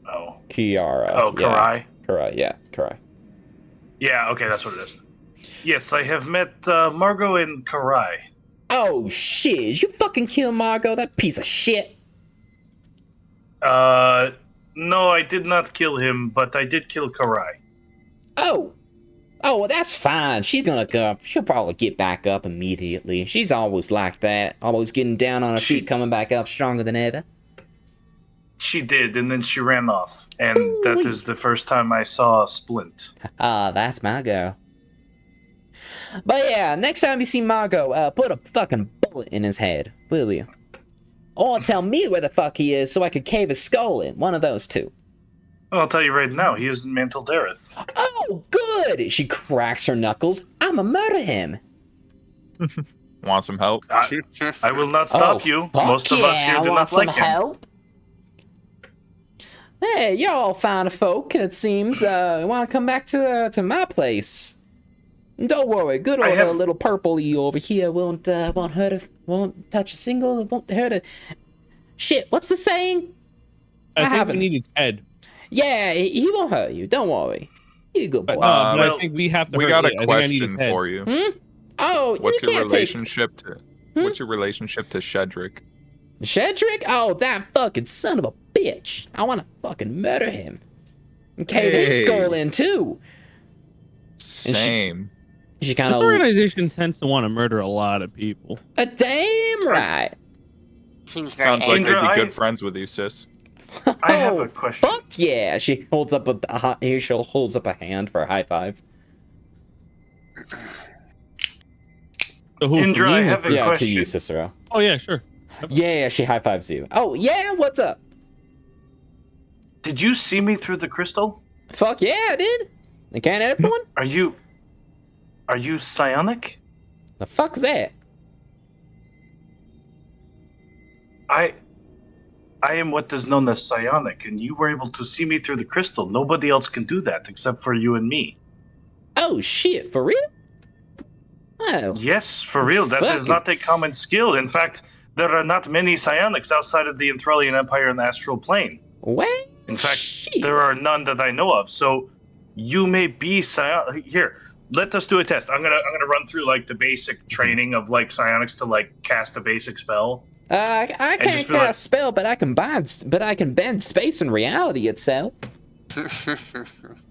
Oh, Kiara. oh, Karai. Karai. Yeah, okay, that's what it is. Yes, I have met Margot and Karai. Oh shit! You fucking kill Margot, that piece of shit. No, I did not kill him, but I did kill Karai. Oh, well, that's fine. She's gonna go. She'll probably get back up immediately. She's always like that, always getting down on her feet, coming back up stronger than ever. She did, and then she ran off. And that is the first time I saw Splint. That's my girl. But yeah, next time you see Margot, put a fucking bullet in his head, will you? Or tell me where the fuck he is so I could cave his skull in. One of those two. Well, I'll tell you right now, he is in Mantle Dareth. Oh, good! She cracks her knuckles. I'ma murder him. Want some help? I will not stop you. Fuck Most of us here do want not some like him. help. Hey, you're all fine folk, it seems. Want to come back to my place? Don't worry, good old little purpley over here won't touch a single. It won't hurt a. Shit, what's the saying? I think we need his head. Yeah, he won't hurt you. Don't worry. You're a good boy. But I think we have to. We hurt got it. a I think I need his question head. for you. Oh, What's you your can't relationship to? What's your relationship to Shedrick? Shedrick? Oh, that fucking son of a bitch. I want to fucking murder him. And cave his skull in, too. Same. She kind This of. organization tends to want to murder a lot of people. A damn right. Seems very Sounds like angry. they'd be Indra, good friends with you, sis. I have a question. Fuck yeah. She holds up a hand for a high five. So who, Indra, for me? I have a Yeah, question. to you, Cicero. Oh yeah, sure. Yeah, she high fives you. Oh, yeah, what's up? Did you see me through the crystal? Fuck yeah, I did. I can't everyone? Are you psionic? The fuck's that? I am what is known as psionic, and you were able to see me through the crystal. Nobody else can do that except for you and me. Oh, shit, for real? Oh, Yes, for real. That is Fuck. not a common skill. In fact, there are not many psionics outside of the Enthralian Empire and the Astral Plane. well, In fact, shit. there are none that I know of. So you may be psionic. Here, let us do a test. I'm gonna run through like the basic training of like psionics to like cast a basic spell. I can't just cast be like- a spell, but I can bend space and reality itself.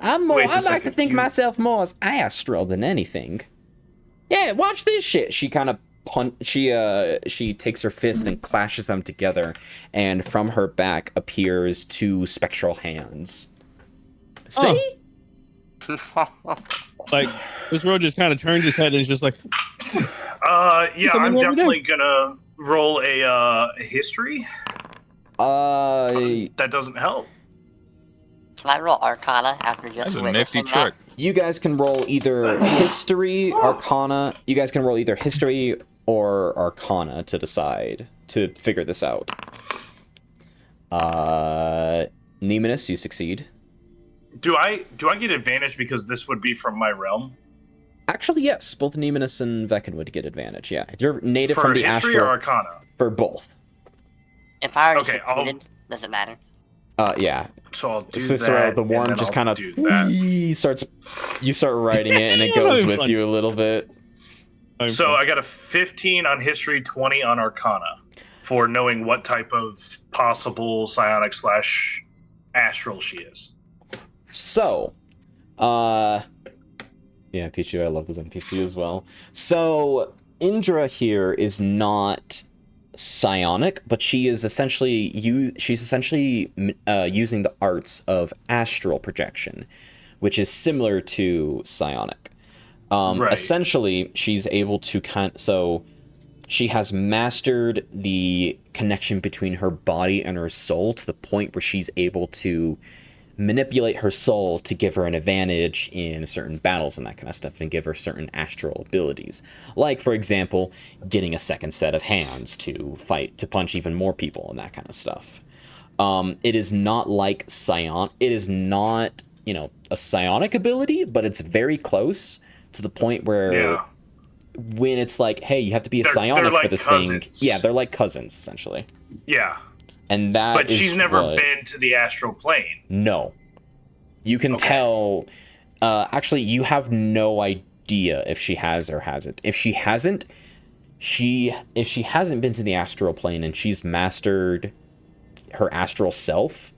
I'm more. Wait a I like second, to think you- myself more as astral than anything. Yeah, watch this shit. She kind of she takes her fist and clashes them together, and from her back appears two spectral hands. See? Like this road just kind of turns his head and is just like, Yeah, Something I'm over definitely gonna roll a history. That doesn't help. Can I roll Arcana after That's just a witnessing nifty trick. You guys can roll either history, arcana. You guys can roll either history or arcana to decide to figure this out. Nemmonis, you succeed. Do I get advantage because this would be from my realm? Actually, yes. Both Nemmonis and Vekin would get advantage. Yeah, if you're native For from the history astral. or Arcana? For both. If I already Okay, I'll- succeeded, does it matter? Yeah. So I'll do Cicero, that. the and worm then just I'll kind of do that. starts. You start writing it, and it Yeah, goes that'd be with fun. you a little bit. So I got a 15 on history, 20 on Arcana for knowing what type of possible psionic / astral she is. So, yeah, Pichu, I love this NPC as well. So, Indra here is not psionic, but she is essentially using the arts of astral projection, which is similar to psionic. Right. Essentially, she's able to so she has mastered the connection between her body and her soul to the point where she's able to manipulate her soul to give her an advantage in certain battles and that kind of stuff, and give her certain astral abilities. Like, for example, getting a second set of hands to punch even more people and that kind of stuff. It is not like it is not, a psionic ability, but it's very close to the point where when it's like, hey, you have to be a psionic they're like for this cousins. thing. Yeah, they're like cousins, essentially. Yeah. And that But she's is never what- been to the astral plane. No. You can Okay. tell. Actually, you have no idea if she has or hasn't. If she hasn't been to the astral plane and she's mastered her astral self,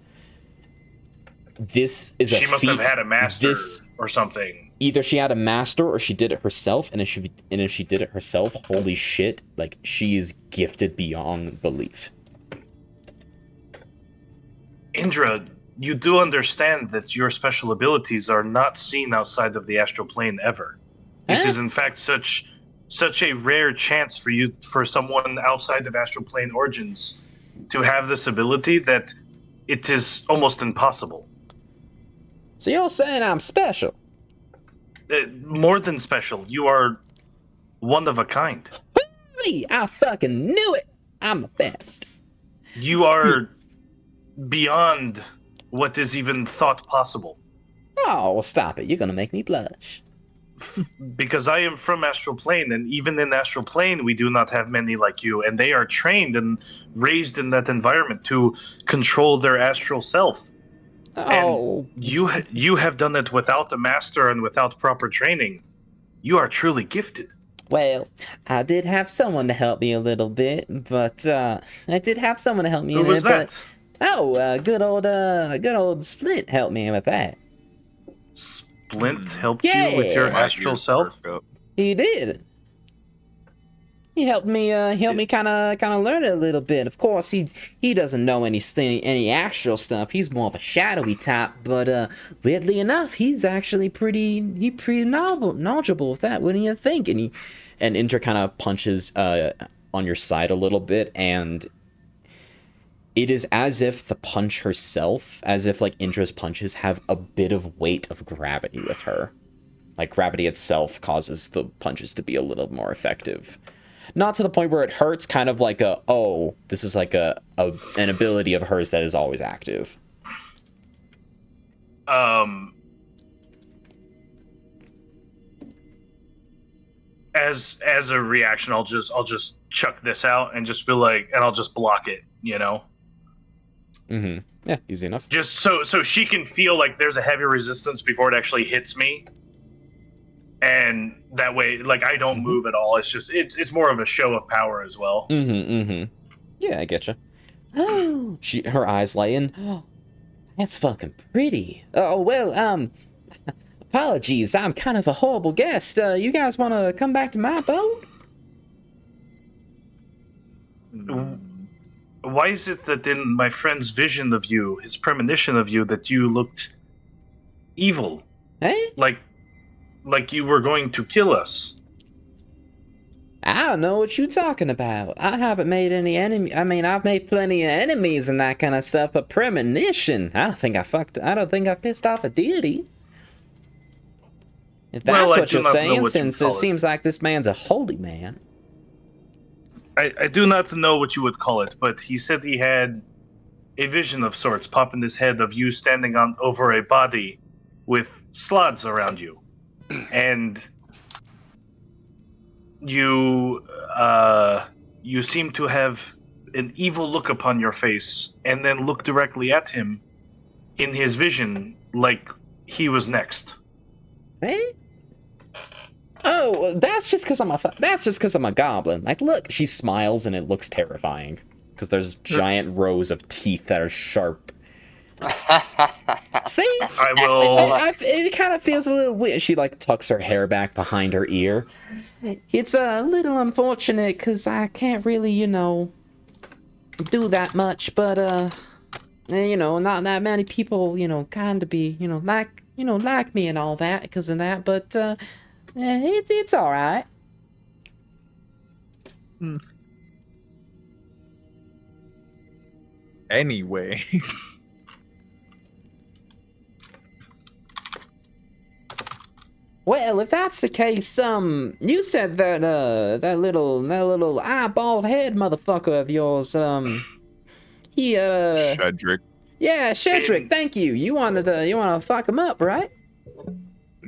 this is a She must feat. have had a master This, or something. either she had a master or she did it herself, and if she did it herself, holy shit, like, she is gifted beyond belief. Indra, you do understand that your special abilities are not seen outside of the astral plane ever. It Huh? is in fact such such a rare chance for someone outside of astral plane origins to have this ability that it is almost impossible. So you're saying I'm special? More than special, you are one of a kind. Me, I fucking knew it. I'm the best. You are beyond what is even thought possible. Oh, well, stop it. You're gonna make me blush. Because I am from astral plane, and even in astral plane, we do not have many like you, and they are trained and raised in that environment to control their astral self. Oh, And you have done it without a master and without proper training. You are truly gifted. well, I did have someone to help me a little bit, but I did have someone to help me. Who was that? Good old Flint helped me with that. Flint helped Yeah. you with your My astral ears self? perk up. He did. He helped me kind of learn it a little bit. Of course, he doesn't know any actual stuff. He's more of a shadowy type, but weirdly enough, he's actually pretty knowledgeable with that. What do you think? And Inter kind of punches on your side a little bit, and it is as if the punch herself, as if like Indra's punches have a bit of weight of gravity with her. Like gravity itself causes the punches to be a little more effective. Not to the point where it hurts, kind of like this is like an ability of hers that is always active. As a reaction, I'll just chuck this out and just be like, and I'll just block it, you know? Mm-hmm. Yeah, easy enough. Just so she can feel like there's a heavy resistance before it actually hits me. And that way, like, I don't move at all. It's just, it's more of a show of power as well. Yeah, I getcha. Oh, her eyes lighten. Oh, that's fucking pretty. Oh, well, apologies. I'm kind of a horrible guest. You guys want to come back to my boat? Why is it that in my friend's vision of you, his premonition of you, that you looked evil? Hey? Like you were going to kill us. I don't know what you're talking about. I haven't made any enemy. I mean, I've made plenty of enemies and that kind of stuff, but premonition? I don't think I pissed off a deity. If that's Well, what you're saying, what since it seems like this man's a holy man. I do not know what you would call it, but he said he had a vision of sorts pop in his head of you standing over a body with slots around you. And you seem to have an evil look upon your face, and then look directly at him in his vision, like he was next. Hey? Oh, that's just because I'm a goblin. Like, look, she smiles and it looks terrifying because there's giant rows of teeth that are sharp. See? I will. It kind of feels a little weird. She like tucks her hair back behind her ear. It's a little unfortunate because I can't really, do that much. But not that many people, kind of be, like me and all that because of that. But it's all right. Anyway. Well, if that's the case, you said that that little eyeballed head motherfucker of yours, he Shedrick. yeah, Shedrick, thank you. You wanna fuck him up, right?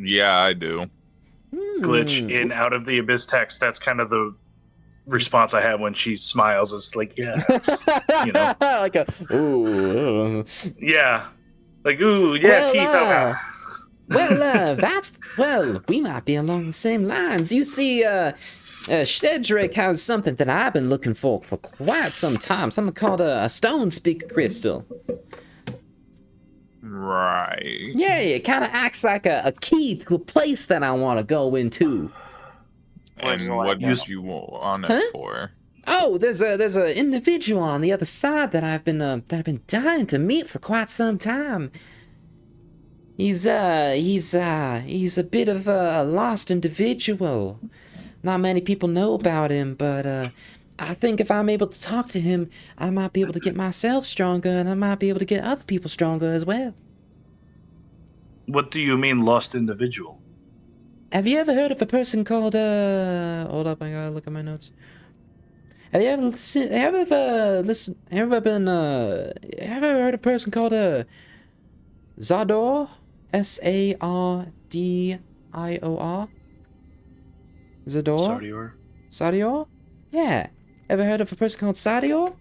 Yeah, I do. Glitch in out of the abyss text. That's kind of the response I have when she smiles. It's like, yeah, like a ooh. yeah, like ooh, yeah, Well, teeth. Well, we might be along the same lines. You see, Shedrick has something that I've been looking for quite some time. Something called a stone speaker crystal. Right. Yeah, it kind of acts like a key to a place that I want to go into. And what do you want it for? Oh, there's a individual on the other side that I've been dying to meet for quite some time. He's a bit of a lost individual. not many people know about him, but I think if I'm able to talk to him, I might be able to get myself stronger, and I might be able to get other people stronger as well. What do you mean, lost individual? Have you ever heard of a person called hold up, I gotta look at my notes. Have you ever heard of a person called Zador? Sardior? Zador? Sadior? Yeah. Ever heard of a person called Sadior?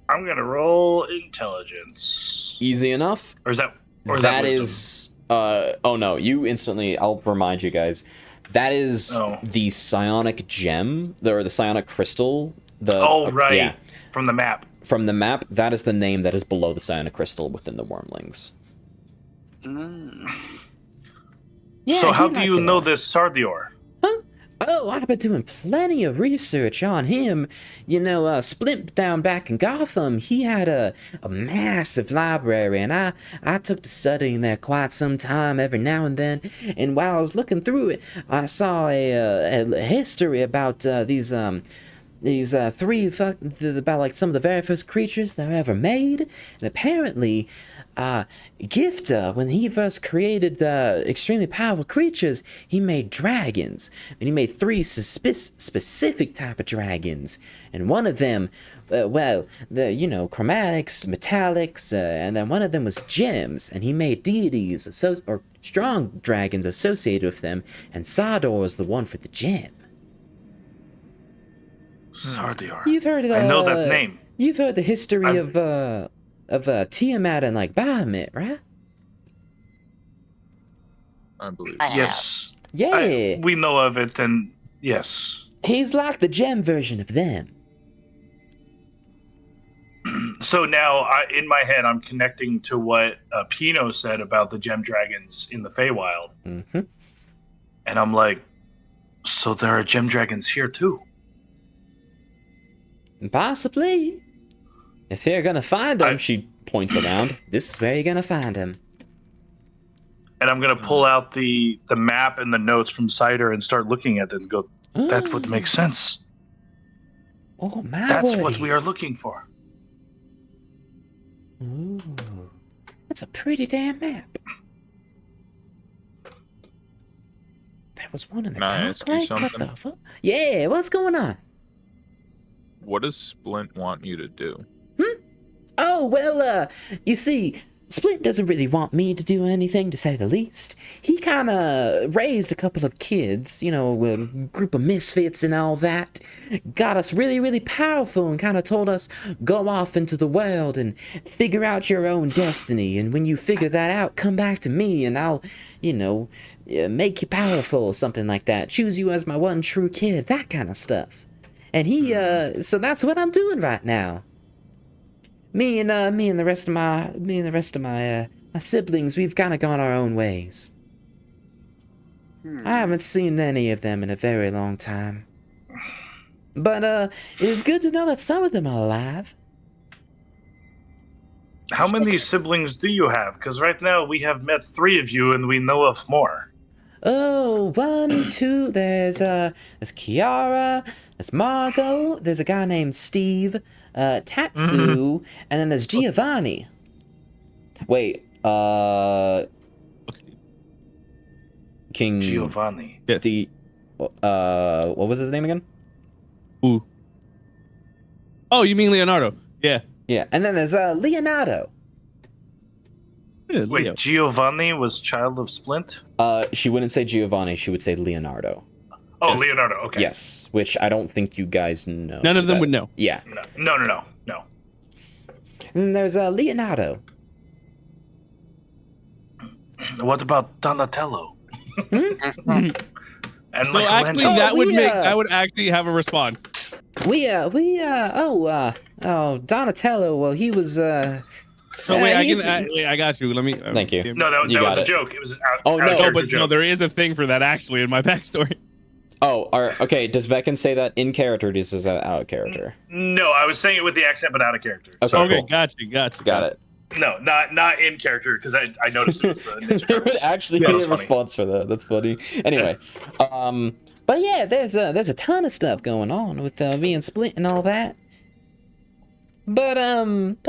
I'm gonna roll intelligence. Easy enough. Or is that That wisdom? is oh no, you instantly, I'll remind you guys. That is the psionic gem, or the psionic crystal. Right. Yeah. From the map. From the map, that is the name that is below the psionic crystal within the wormlings. Yeah, So how he do you liked it know all. this Sardior? Oh, I've been doing plenty of research on him. You know, Splint down back in Gotham, he had a massive library, and I took to studying there quite some time every now and then. And while I was looking through it, I saw a history about these three about like some of the very first creatures that were ever made, and apparently Gifter, when he first created extremely powerful creatures, he made dragons, and he made three specific type of dragons, and one of them, chromatics, metallics, and then one of them was gems, and he made deities or strong dragons associated with them, and Sador was the one for the gem. Sardior. You've heard of I know that name. You've heard the history of Tiamat and like Bahamut, right? I believe. I have. Yes. Yeah. We know of it, and yes. He's like the gem version of them. So now, in my head, I'm connecting to what Pino said about the gem dragons in the Feywild. Mm-hmm. And I'm like, so there are gem dragons here too? Possibly. If you're gonna find him, she points around. This is where you're gonna find him. And I'm going to pull out the map and the notes from Cider and start looking at it and go, that would make sense. Oh, my That's word. what we are looking for. Ooh. That's a pretty damn map. There was one in the Can I dark ask you lake? What something? the fuck? Yeah, what's going on? What does Splint want you to do? Oh, well, you see, Splint doesn't really want me to do anything, to say the least. He kind of raised a couple of kids, a group of misfits and all that. Got us really, really powerful and kind of told us, go off into the world and figure out your own destiny. And when you figure that out, come back to me and I'll, make you powerful or something like that. Choose you as my one true kid, that kind of stuff. And so that's what I'm doing right now. Me and the rest of my my siblings, we've kind of gone our own ways. I haven't seen any of them in a very long time. But it's good to know that some of them are alive. How many siblings do you have? Because right now we have met 3 of you and we know of more. Oh, 1, 2, there's Kiara, there's Margot, there's a guy named Steve, Tatsu, and then there's Giovanni. Wait, King Giovanni. the what was his name again? Ooh. Oh, you mean Leonardo? Yeah. Yeah, and then there's Leonardo. Yeah, Wait, Leo. Giovanni was child of Splint? She wouldn't say Giovanni, she would say Leonardo. Oh, Leonardo, okay. Yes, which I don't think you guys know. None of them that- would know. Yeah. No. And then there's Leonardo. What about Donatello? And So actually, Michelangelo? that would actually have a response. Donatello, well, he was, Oh wait, he's- I got you. Let me. Thank you. No, that You was got a it. joke. It was an Oh, no. No, out-of-character but no, joke. there is a thing for that actually in my backstory. Okay, does Vekin say that in character or does that out of character? No, I was saying it with the accent, but out of character. Okay, So, Okay, cool. got you. Got it. No, not in character, because I noticed it was the Ninja There would Turtles. actually That be was a funny. response for that. That's funny. Anyway, but yeah, there's a ton of stuff going on with me and Splint and all that. But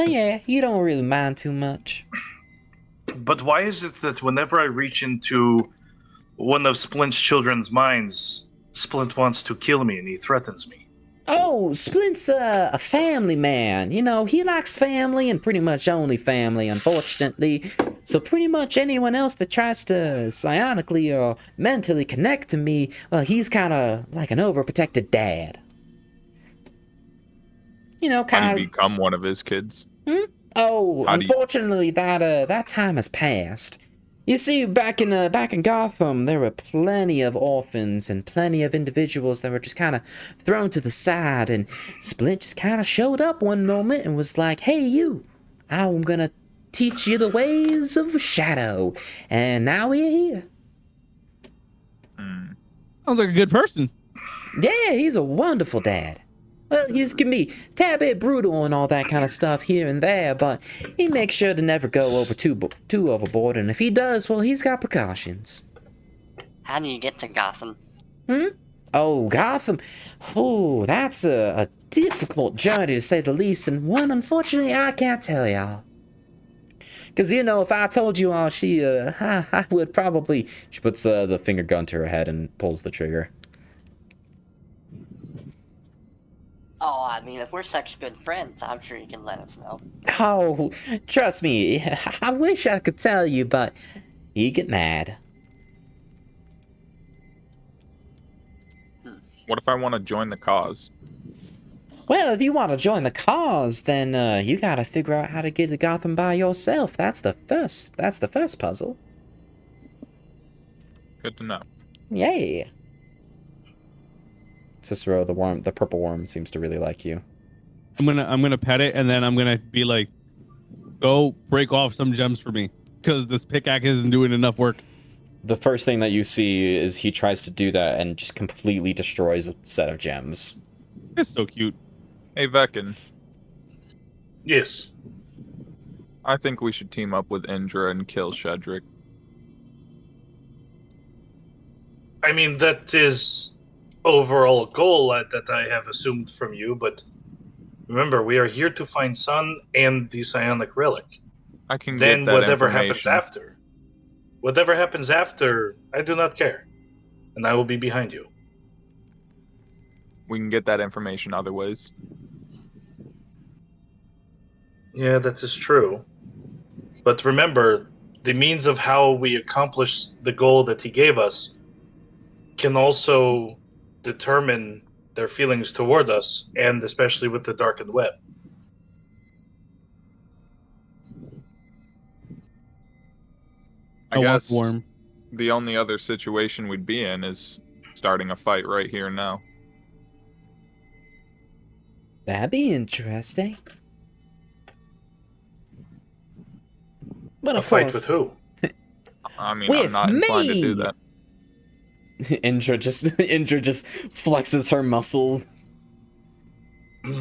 yeah, you don't really mind too much. But why is it that whenever I reach into one of Splint's children's minds, Splint wants to kill me and he threatens me? Oh, Splint's a family man. You know, he likes family and pretty much only family, unfortunately. So pretty much anyone else that tries to psionically or mentally connect to me, well, he's kind of like an overprotected dad. You know, How do kind you of. become one of his kids? Oh, How do you- unfortunately, that time has passed. You see, back in Gotham, there were plenty of orphans and plenty of individuals that were just kind of thrown to the side, and Splint just kind of showed up one moment and was like, "Hey, you, I'm gonna teach you the ways of shadow," and now we're here. Sounds like a good person. Yeah, he's a wonderful dad. Well, he can be a tad bit brutal and all that kind of stuff here and there, but he makes sure to never go over too overboard, and if he does, well, he's got precautions. How do you get to Gotham? Oh, Gotham. Oh, that's a difficult journey to say the least, and one, unfortunately, I can't tell y'all. Because, you know, if I told you all, I would probably... She puts the finger gun to her head and pulls the trigger. Oh, I mean, if we're such good friends, I'm sure you can let us know. Oh, trust me, I wish I could tell you, but you get mad. What if I want to join the cause? Well, if you want to join the cause, then you gotta figure out how to get to Gotham by yourself. That's the first puzzle. Good to know. Yeah. Cicero, the purple worm, seems to really like you. I'm gonna pet it, and then I'm gonna be like, go break off some gems for me, because this pickaxe isn't doing enough work. The first thing that you see is he tries to do that and just completely destroys a set of gems. It's so cute. Hey, Vekin, Yes. I think we should team up with Indra and kill Shedrick. I mean, that is overall goal that I have assumed from you, but remember, we are here to find Sun and the psionic relic. I can Then get that whatever happens information. after. Whatever happens after, I do not care. And I will be behind you. We can get that information other ways. Yeah, that is true. But remember, the means of how we accomplish the goal that he gave us can also determine their feelings toward us, and especially with the darkened web. I want guess the worm. the only other situation we'd be in is starting a fight right here and now. That'd be interesting. But A of fight course, with who? I mean, With I'm not inclined to do me! that. Indra just flexes her muscles.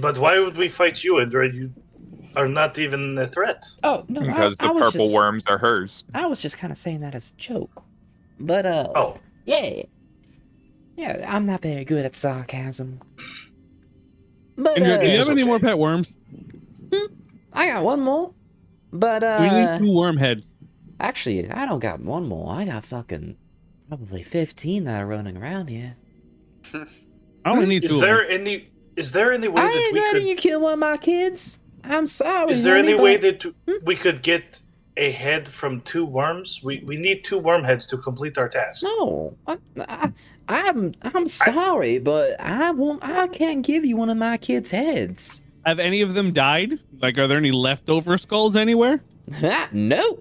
But why would we fight you, Indra? You are not even a threat. Oh no, Because I the was purple just, worms are hers. I was just kind of saying that as a joke. But Oh, yeah, I'm not very good at sarcasm. But Indra, do you it's have any okay. more pet worms? I got one more. But We need 2 worm heads. actually, I don't got one more. I got fucking probably 15 that are running around here. I only need 2 is of there them. any way I that ain't we letting could? you kill one of my kids. I'm sorry. Is there honey, any way but- that we could get a head from 2 worms? We need 2 worm heads to complete our task. No, I'm sorry, but I can't give you one of my kids' heads. Have any of them died? Like, are there any leftover skulls anywhere? No.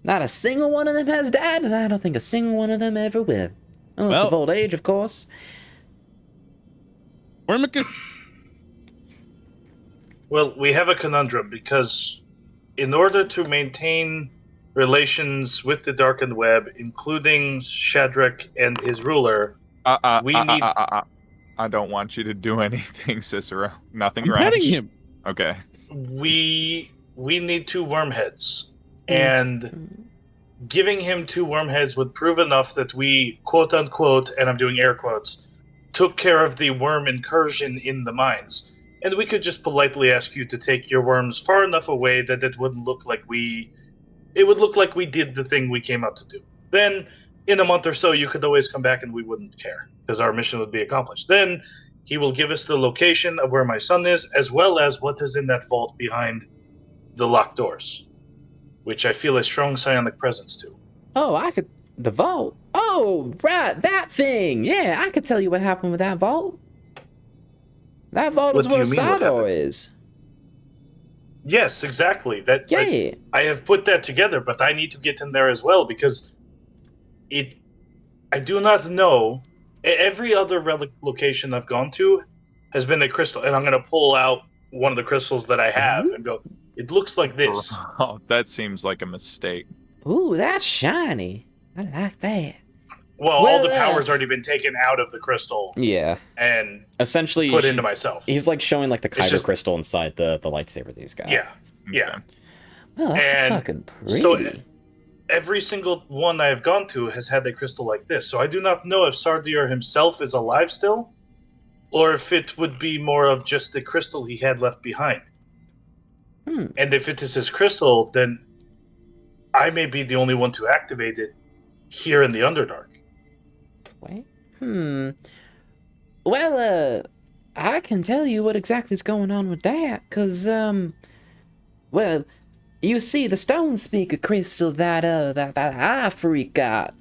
Not a single one of them has died, and I don't think a single one of them ever will. Unless Well- of old age, of course. Wormicus. Well, we have a conundrum because in order to maintain relations with the darkened web, including Shadrach and his ruler, We need- I don't want you to do anything, Cicero. Nothing I'm rash. petting him. Okay. we we need 2 worm heads. And giving him 2 worm heads would prove enough that we, quote unquote, and I'm doing air quotes, took care of the worm incursion in the mines. And we could just politely ask you to take your worms far enough away that it wouldn't look like it would look like we did the thing we came out to do. Then, in a month or so, you could always come back and we wouldn't care, because our mission would be accomplished. Then, he will give us the location of where my son is, as well as what is in that vault behind the locked doors, which I feel a strong psionic presence to. Oh, the vault. Oh, right, that thing. Yeah, I could tell you what happened with that vault. That vault is where Sador is. Yes, exactly. Yeah. I have put that together, but I need to get in there as well because I do not know. Every other relic location I've gone to has been a crystal, and I'm going to pull out one of the crystals that I have and go, it looks like this. Oh, that seems like a mistake. Ooh, that's shiny. I like that. Well, all the power's already been taken out of the crystal. Yeah. And essentially put into myself. He's like showing like the kyber crystal inside the lightsaber that he's got. Yeah. Yeah. Well, that's fucking pretty. So every single one I have gone to has had a crystal like this. So I do not know if Sardier himself is alive still, or if it would be more of just the crystal he had left behind. And if it is his crystal, then I may be the only one to activate it here in the Underdark. Wait. Well, I can tell you what exactly is going on with that, cause well, you see, the stone speaker crystal that eye freak got,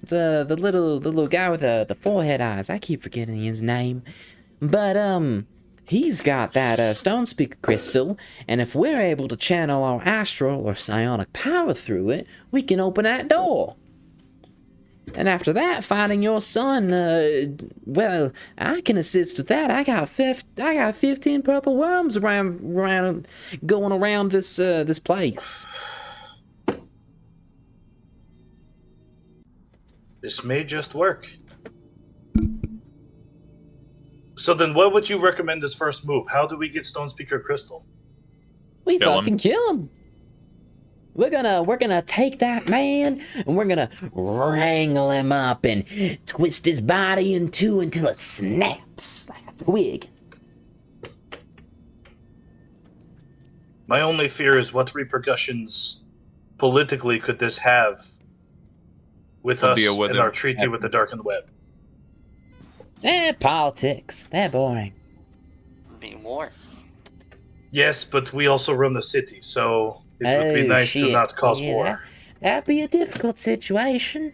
the little guy with the forehead eyes. I keep forgetting his name, but he's got that stone speaker crystal, and if we're able to channel our astral or psionic power through it, we can open that door. And after that, finding your son, well, I can assist with that. I got 15 purple worms around going around this place. This may just work. So then what would you recommend as first move? How do we get Stone Speaker Crystal? We fucking kill him. We're gonna take that man and we're gonna wrangle him up and twist his body in two until it snaps like a twig. My only fear is what repercussions politically could this have with us and our treaty with the Darkened Web. Politics. They're boring. Be war. Yes, but we also run the city, so it would be nice to not cause war. That'd be a difficult situation.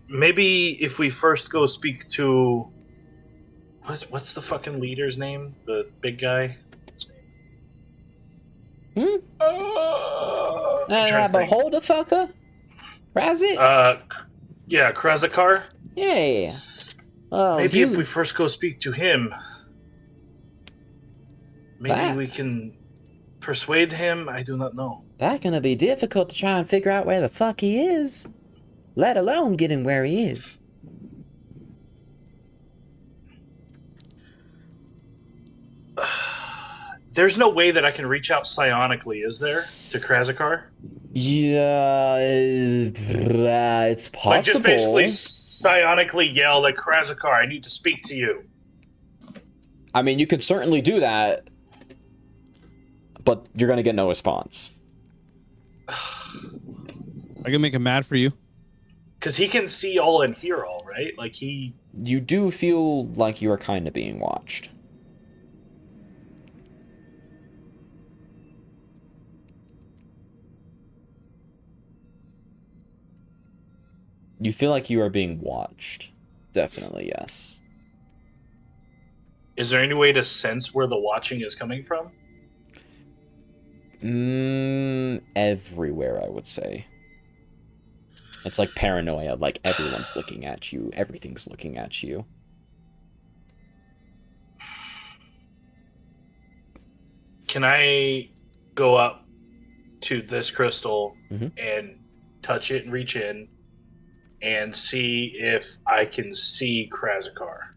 Maybe if we first go speak to... What's the fucking leader's name? The big guy? But hold the fucker? Krazit? Yeah, Krazakar? Yeah. Oh, maybe if we first go speak to him, maybe we can persuade him. I do not know. That's gonna be difficult to try and figure out where the fuck he is, let alone get him where he is. There's no way that I can reach out psionically, is there, to Krazakar? Yeah, it's possible. Like just basically psionically yell at Krazakar, I need to speak to you. I mean, you could certainly do that, but you're gonna get no response. I can make him mad for you. Because he can see all and hear all, right? Like he... You do feel like you are kind of being watched. You feel like you are being watched. Definitely, yes. Is there any way to sense where the watching is coming from? Everywhere, I would say. It's like paranoia, like everyone's looking at you, everything's looking at you. Can I go up to this crystal and touch it and reach in and see if I can see Krazakar?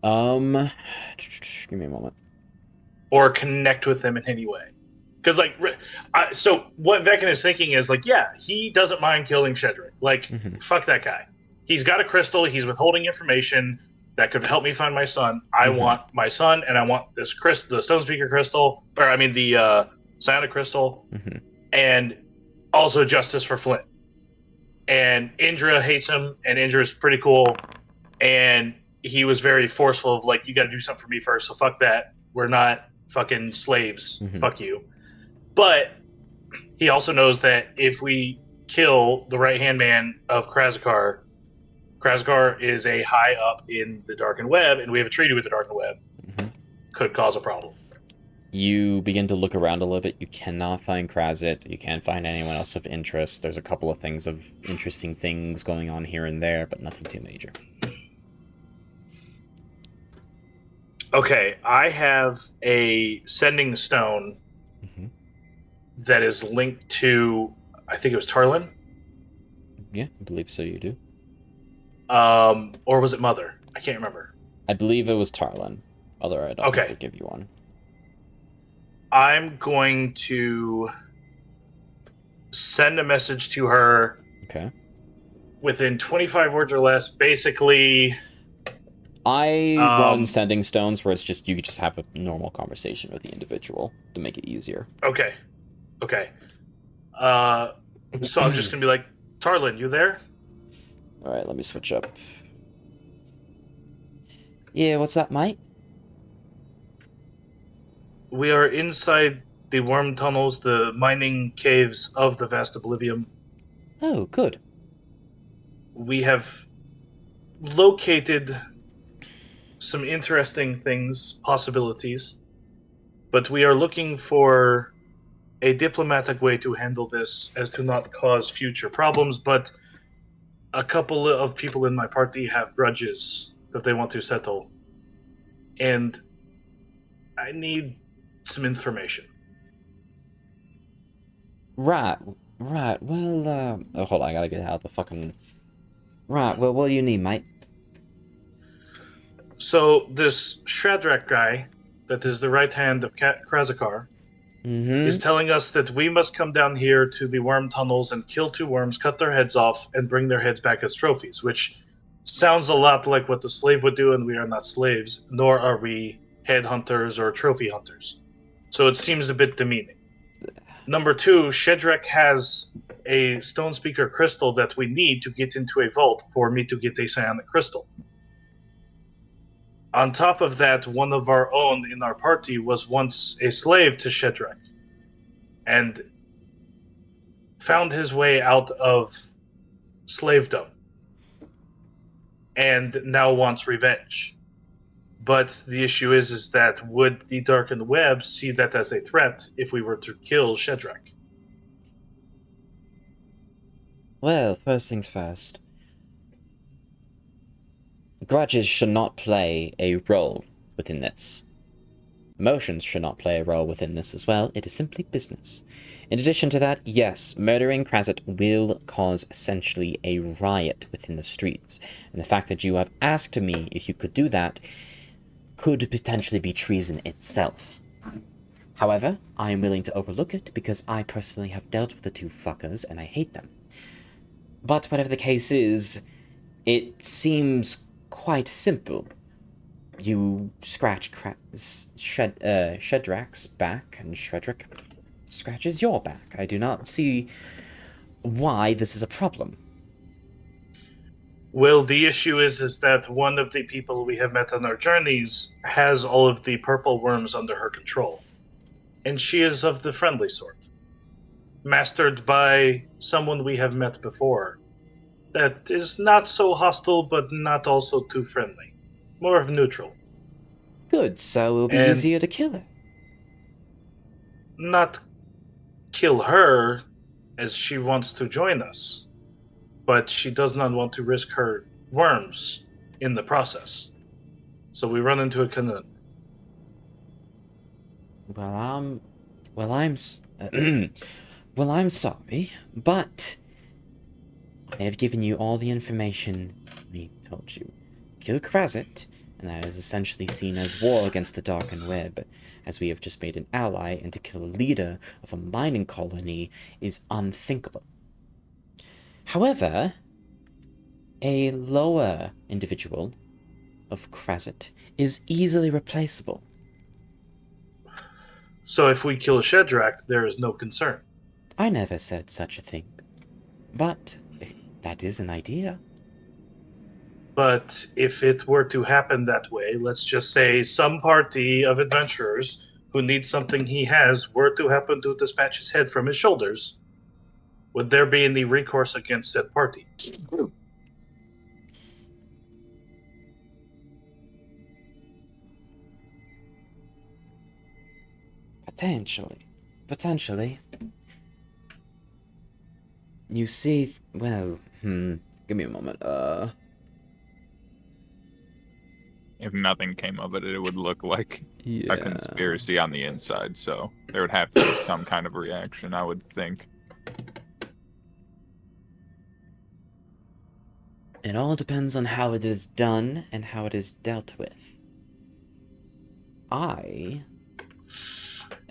Give me a moment. or connect with them in any way. Because, like, so what Vekin is thinking is, like, yeah, he doesn't mind killing Shedrick. Like, fuck that guy. He's got a crystal. He's withholding information that could help me find my son. I want my son, and I want this the Stone Speaker crystal, or I mean the Psionic crystal, and also justice for Flint. And Indra hates him, and Indra's pretty cool, and he was very forceful of, like, you got to do something for me first, so fuck that. We're not fucking slaves. Fuck you. But he also knows that if we kill the right-hand man of Krazakar is a high up in the Darkened Web, and we have a treaty with the Darkened Web. Could cause a problem. You begin to look around a little bit. You cannot find Krazit. You can't find anyone else of interest. There's a couple of things of interesting things going on here and there, but nothing too major. Okay, I have a sending stone that is linked to, I think it was Tarlin? Yeah, I believe so, you do. Or was it Mother? I can't remember. I believe it was Tarlin. Although I don't think we'll give you one. I'm going to send a message to her. Okay. Within 25 words or less. Basically, I run sending stones where it's just you just have a normal conversation with the individual to make it easier. Okay. So I'm just gonna be like, Tarlin, you there? All right, let me switch up. Yeah, what's up, mate? We are inside the worm tunnels, the mining caves of the vast oblivion. Oh, good. We have located some interesting things, possibilities, but we are looking for a diplomatic way to handle this as to not cause future problems, but a couple of people in my party have grudges that they want to settle, and I need some information. Right, well, oh, hold on, I gotta get out the fucking... Right, well, what do you need, mate? So, this Shadrach guy, that is the right hand of Krazakar, is telling us that we must come down here to the worm tunnels and kill 2 worms, cut their heads off, and bring their heads back as trophies, which sounds a lot like what the slave would do, and we are not slaves, nor are we headhunters or trophy hunters. So it seems a bit demeaning. Number 2, Shedrick has a Stone Speaker crystal that we need to get into a vault for me to get a Psionic crystal. On top of that, one of our own in our party was once a slave to Shedrick and found his way out of slavedom and now wants revenge. But the issue is that would the Darkened Web see that as a threat if we were to kill Shedrick? Well, first things first. Grudges should not play a role within this. Emotions should not play a role within this as well. It is simply business. In addition to that, yes, murdering Krazit will cause essentially a riot within the streets. And the fact that you have asked me if you could do that could potentially be treason itself. However, I am willing to overlook it because I personally have dealt with the 2 fuckers and I hate them. But whatever the case is, it seems quite simple. You scratch Shedrak's back, and Shedrak scratches your back. I do not see why this is a problem. Well, the issue is that one of the people we have met on our journeys has all of the purple worms under her control. And she is of the friendly sort. Mastered by someone we have met before. That is not so hostile, but not also too friendly. More of neutral. Good, so it will be easier to kill her. Not kill her, as she wants to join us. But she does not want to risk her worms in the process. So we run into a conundrum. Well, I'm sorry, but I have given you all the information we told you. Kill Krazit, and that is essentially seen as war against the Darkened Web. as we have just made an ally, and to kill a leader of a mining colony is unthinkable. However, a lower individual of Krazit is easily replaceable. So if we kill a Shedrak, there is no concern. I never said such a thing. But that is an idea. But if it were to happen that way, let's just say some party of adventurers who need something he has were to happen to dispatch his head from his shoulders, would there be any recourse against that party? Potentially. You see, well, give me a moment. If nothing came of it, it would look like Yeah. a conspiracy on the inside. So there would have to be some kind of reaction, I would think. It all depends on how it is done and how it is dealt with.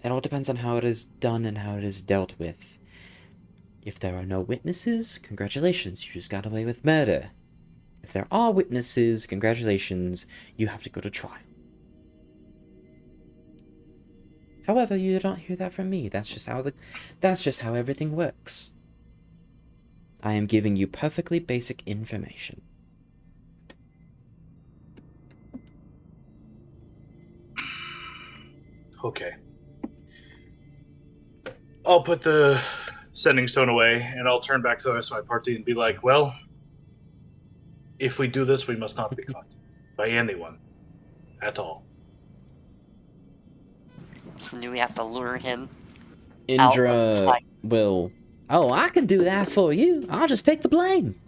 It all depends on how it is done and how it is dealt with. If there are no witnesses, congratulations, you just got away with murder. If there are witnesses, congratulations, you have to go to trial. However, you don't hear that from me. That's just how everything works. I am giving you perfectly basic information. Okay. I'll put the sending stone away, and I'll turn back to the rest of my party and be like, well, if we do this, we must not be caught by anyone at all. So do we have to lure him? Indra will... Oh, I can do that for you. I'll just take the blame.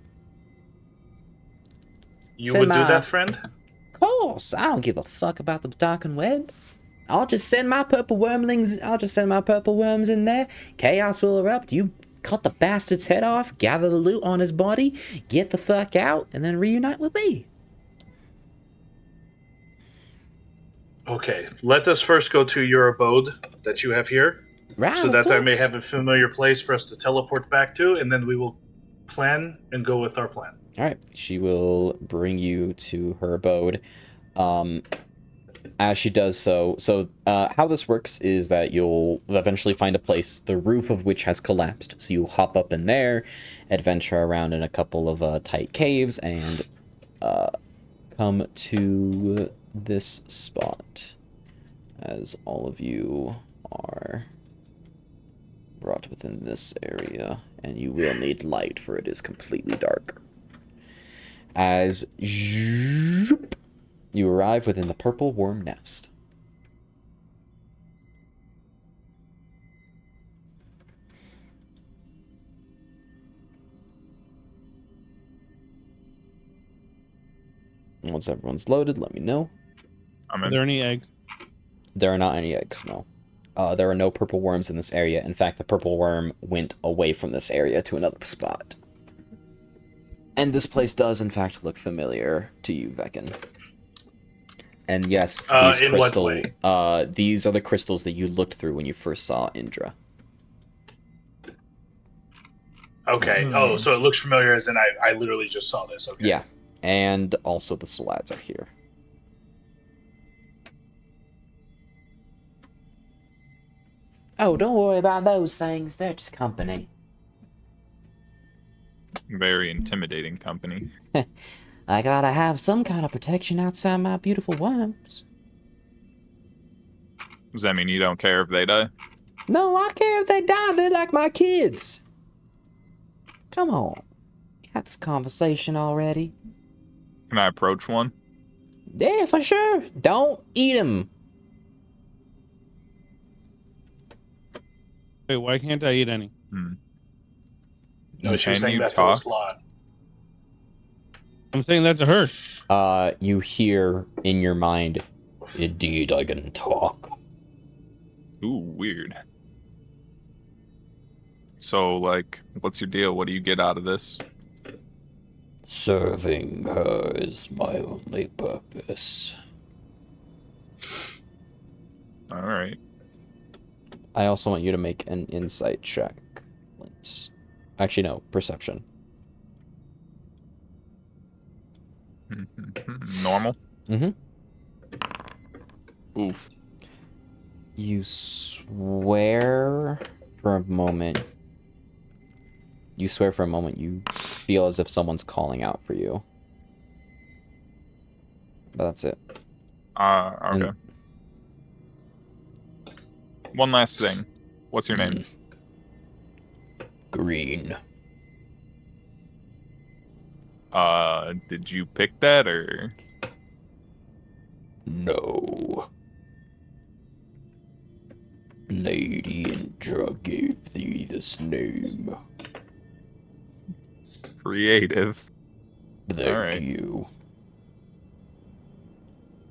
You would do that, friend? Of course. I don't give a fuck about the darkened web. I'll just send my purple worms in there. Chaos will erupt. You cut the bastard's head off, gather the loot on his body, get the fuck out, and then reunite with me. Okay, let us first go to your abode that you have here, Right, so of that I may course. have a familiar place for us to teleport back to, and then we will plan and go with our plan. All right, she will bring you to her abode. As she does so, how this works is that you'll eventually find a place, the roof of which has collapsed. So you hop up in there, adventure around in a couple of tight caves, and come to this spot. As all of you are brought within this area, and you will need light, for it is completely dark. As you arrive within the purple worm nest. Once everyone's loaded, let me know. Are there any eggs? There are not any eggs, no. There are no purple worms in this area. In fact, the purple worm went away from this area to another spot. And this place does, in fact, look familiar to you, Vekin. And yes, these in what way? These are the crystals that you looked through when you first saw Indra. Okay. Oh, so it looks familiar as in I literally just saw this. Okay. Yeah. And also the Salads are here. Oh, don't worry about those things. They're just company. Very intimidating company. I gotta have some kind of protection outside my beautiful worms. Does that mean you don't care if they die? No, I care if they die. They're like my kids. Come on. We had this conversation already. Can I approach one? Yeah, for sure. Don't eat them. Wait, why can't I eat any? No, she was Can saying you that to talk? us lot. I'm saying that to her. You hear in your mind, indeed I can talk. Ooh, weird. So, like, what's your deal? What do you get out of this? Serving her is my only purpose. All right. I also want you to make an insight check. Flint. Actually, no, perception. Normal. Mm-hmm. Oof. You swear for a moment. You swear for a moment you feel as if someone's calling out for you. But that's it. Okay. One last thing. What's your name? Green. Did you pick that or? No. Lady Indra gave thee this name. Creative. Thank you.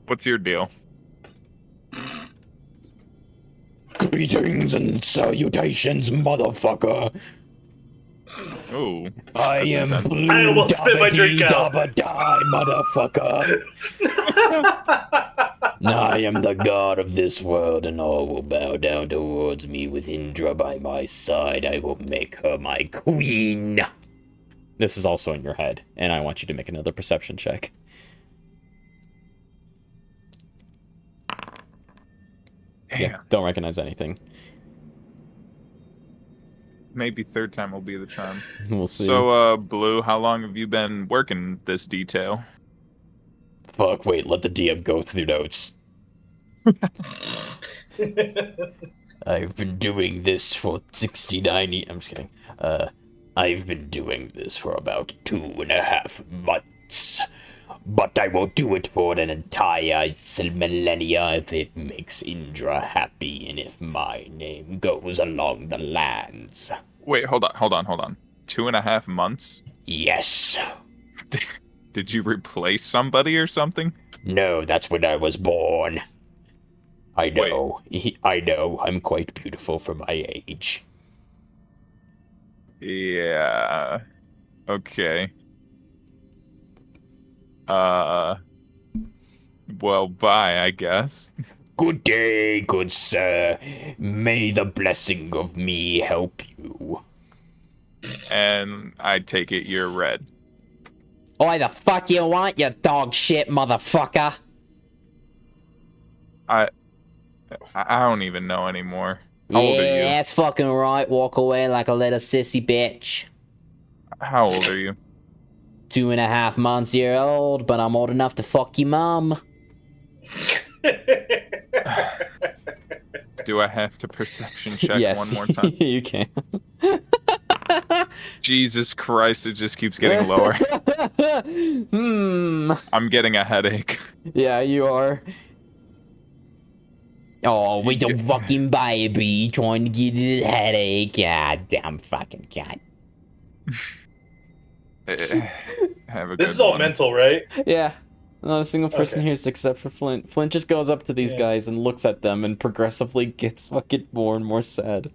What's your deal? Greetings and salutations, motherfucker. Oh. I am blue. I almost spit my drink out. Die, motherfucker. I am the god of this world, and all will bow down towards me. With Indra by my side, I will make her my queen. This is also in your head, and I want you to make another perception check. Damn. Yeah, don't recognize anything. Maybe third time will be the charm. We'll see. So, Blue, how long have you been working this detail? Fuck, wait, let the DM go through notes. I've been doing this for 69 I'm just kidding. I've been doing this for about 2.5 months. But I will do it for an entire millennia if it makes Indra happy and if my name goes along the lands. Wait, hold on. 2.5 months? Yes. Did you replace somebody or something? No, that's when I was born. I know. I know. I'm quite beautiful for my age. Yeah. Okay. Well, bye, I guess. Good day, good sir. May the blessing of me help you. And I take it you're red. Oi, the fuck you want, you dog shit motherfucker? I don't even know anymore. How old are you? That's fucking right. Walk away like a little sissy bitch. How old are you? 2.5 months year old, but I'm old enough to fuck your mom. Do I have to perception check Yes, one more time? you can. Jesus Christ, it just keeps getting lower. I'm getting a headache. Yeah, you are. Oh, with the fucking baby trying to get a headache. God damn fucking god. Have a This good is all one. mental, right? Yeah. Not a single person Okay. here is except for Flint. Flint just goes up to these guys and looks at them and progressively gets fucking more and more sad.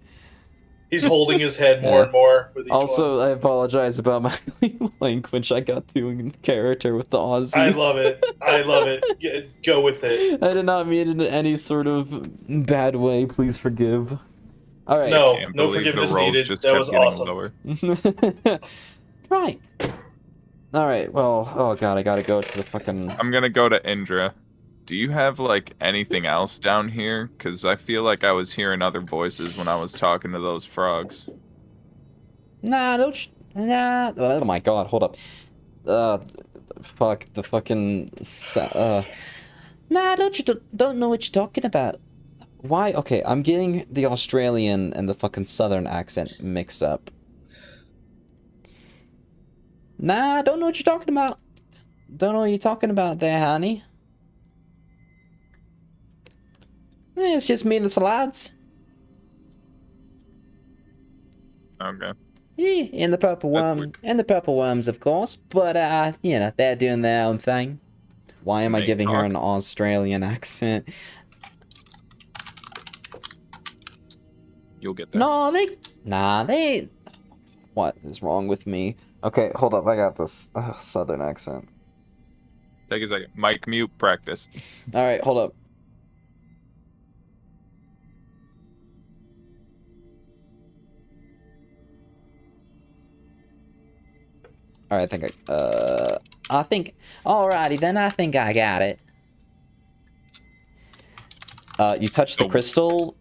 He's holding his head more and more with each Also, one. I apologize about my language. I got too in character with the Aussie. I love it. I love it. Go with it. I did not mean it in any sort of bad way. Please forgive. All right. No, Can't no believe forgiveness the rolls needed. just That kept was getting awesome. lower. Right. All right. Well, oh god, I gotta go to the fucking. I'm gonna go to Indra. Do you have like anything else down here? Because I feel like I was hearing other voices when I was talking to those frogs. Nah, don't. Nah. Oh my god, hold up. Fuck the fucking. Nah, don't know what you're talking about. Why? Okay, I'm getting the Australian and the fucking Southern accent mixed up. Nah, don't know what you're talking about. Don't know what you're talking about there, honey. It's just me and the lads. Okay. Yeah, and the purple That's worm, weird. and the purple worms, of course. But you know, they're doing their own thing. Why am I They giving her talk. an Australian accent? You'll get there. No, they. What is wrong with me? Okay, hold up, I got this. Southern accent. Take a second. Mic mute practice. All right, hold up. All right, I think. Alrighty then. I think I got it. You touch the crystal.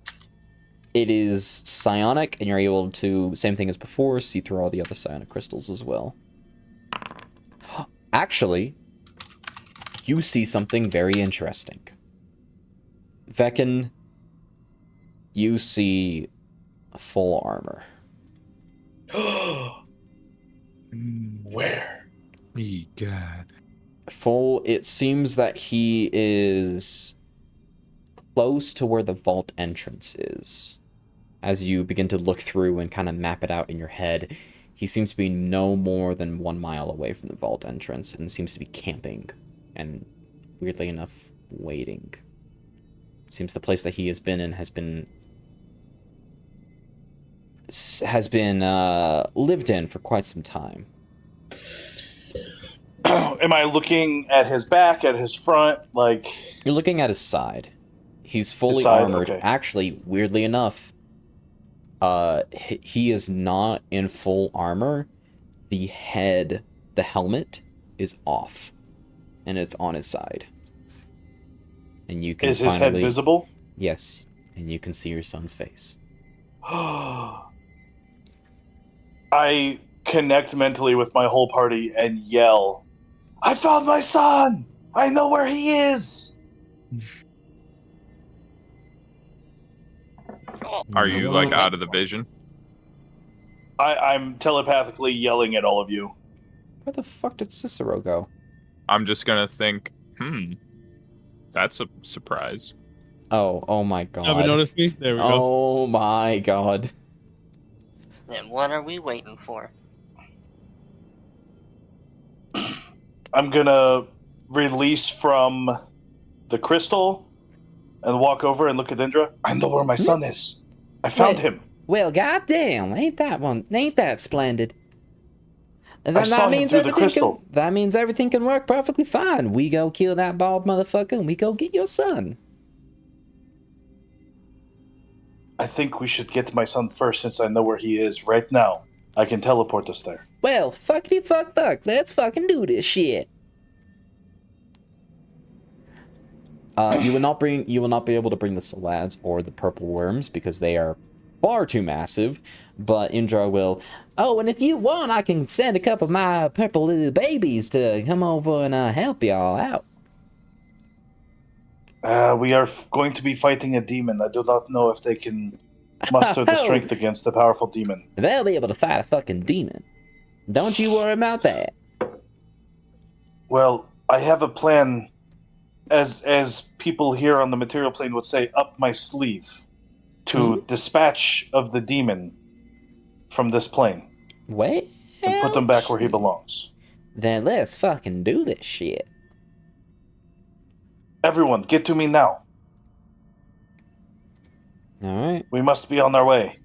It is psionic, and you're able to, same thing as before, see through all the other psionic crystals as well. Actually, you see something very interesting. Vekin, you see full armor. Where? Me God. Full, it seems that he is close to where the vault entrance is. As you begin to look through and kind of map it out in your head, he seems to be no more than 1 mile away from the vault entrance and seems to be camping and, weirdly enough, waiting. Seems the place that he has been in has been lived in for quite some time. Am I looking at his back, at his front, like... You're looking at his side. He's fully His side, armored. okay. Actually, weirdly enough, he is not in full armor. The helmet is off, and it's on his side. And you can Is his head visible? Yes, and you can see your son's face. I connect mentally with my whole party and yell, I found my son! I know where he is! Are you like out of the vision? I'm telepathically yelling at all of you. Where the fuck did Cicero go? I'm just gonna think, that's a surprise. Oh my god. Haven't noticed me? There we go. Oh my god. Then what are we waiting for? I'm gonna release from the crystal and walk over and look at Indra. I know where my son is. I found him. Well, goddamn, ain't that splendid? And I saw him through the crystal. That means everything can work perfectly fine. We go kill that bald motherfucker and we go get your son. I think we should get to my son first since I know where he is right now. I can teleport us there. Well, fuckity fuck. Let's fucking do this shit. You will not be able to bring the Salads or the purple worms because they are far too massive. But Indra will. Oh, and if you want, I can send a couple of my purple little babies to come over and help y'all out. We are going to be fighting a demon. I do not know if they can muster the strength against a powerful demon. They'll be able to fight a fucking demon. Don't you worry about that. Well, I have a plan, as people here on the material plane would say, up my sleeve, to dispatch of the demon from this plane. Wait. And put them back where he belongs. Then let's fucking do this shit. Everyone, get to me now. Alright. We must be on our way.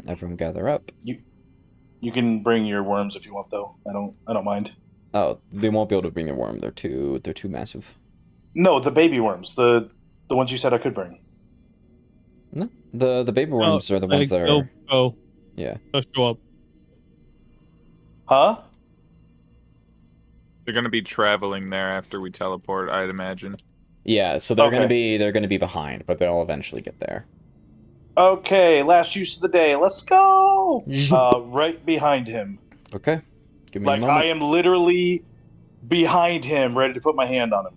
Everyone gather up. You can bring your worms if you want, though. I don't mind. Oh, they won't be able to bring their worm. They're too massive. No, the baby worms. The ones you said I could bring. No, the baby worms are the ones that are. Oh, yeah. Let's show up. Huh? They're gonna be traveling there after we teleport, I'd imagine. Yeah, so they're gonna be behind, but they'll eventually get there. Okay, last use of the day. Let's go. Right behind him. Okay. Give me a Like moment. I am literally behind him, ready to put my hand on him.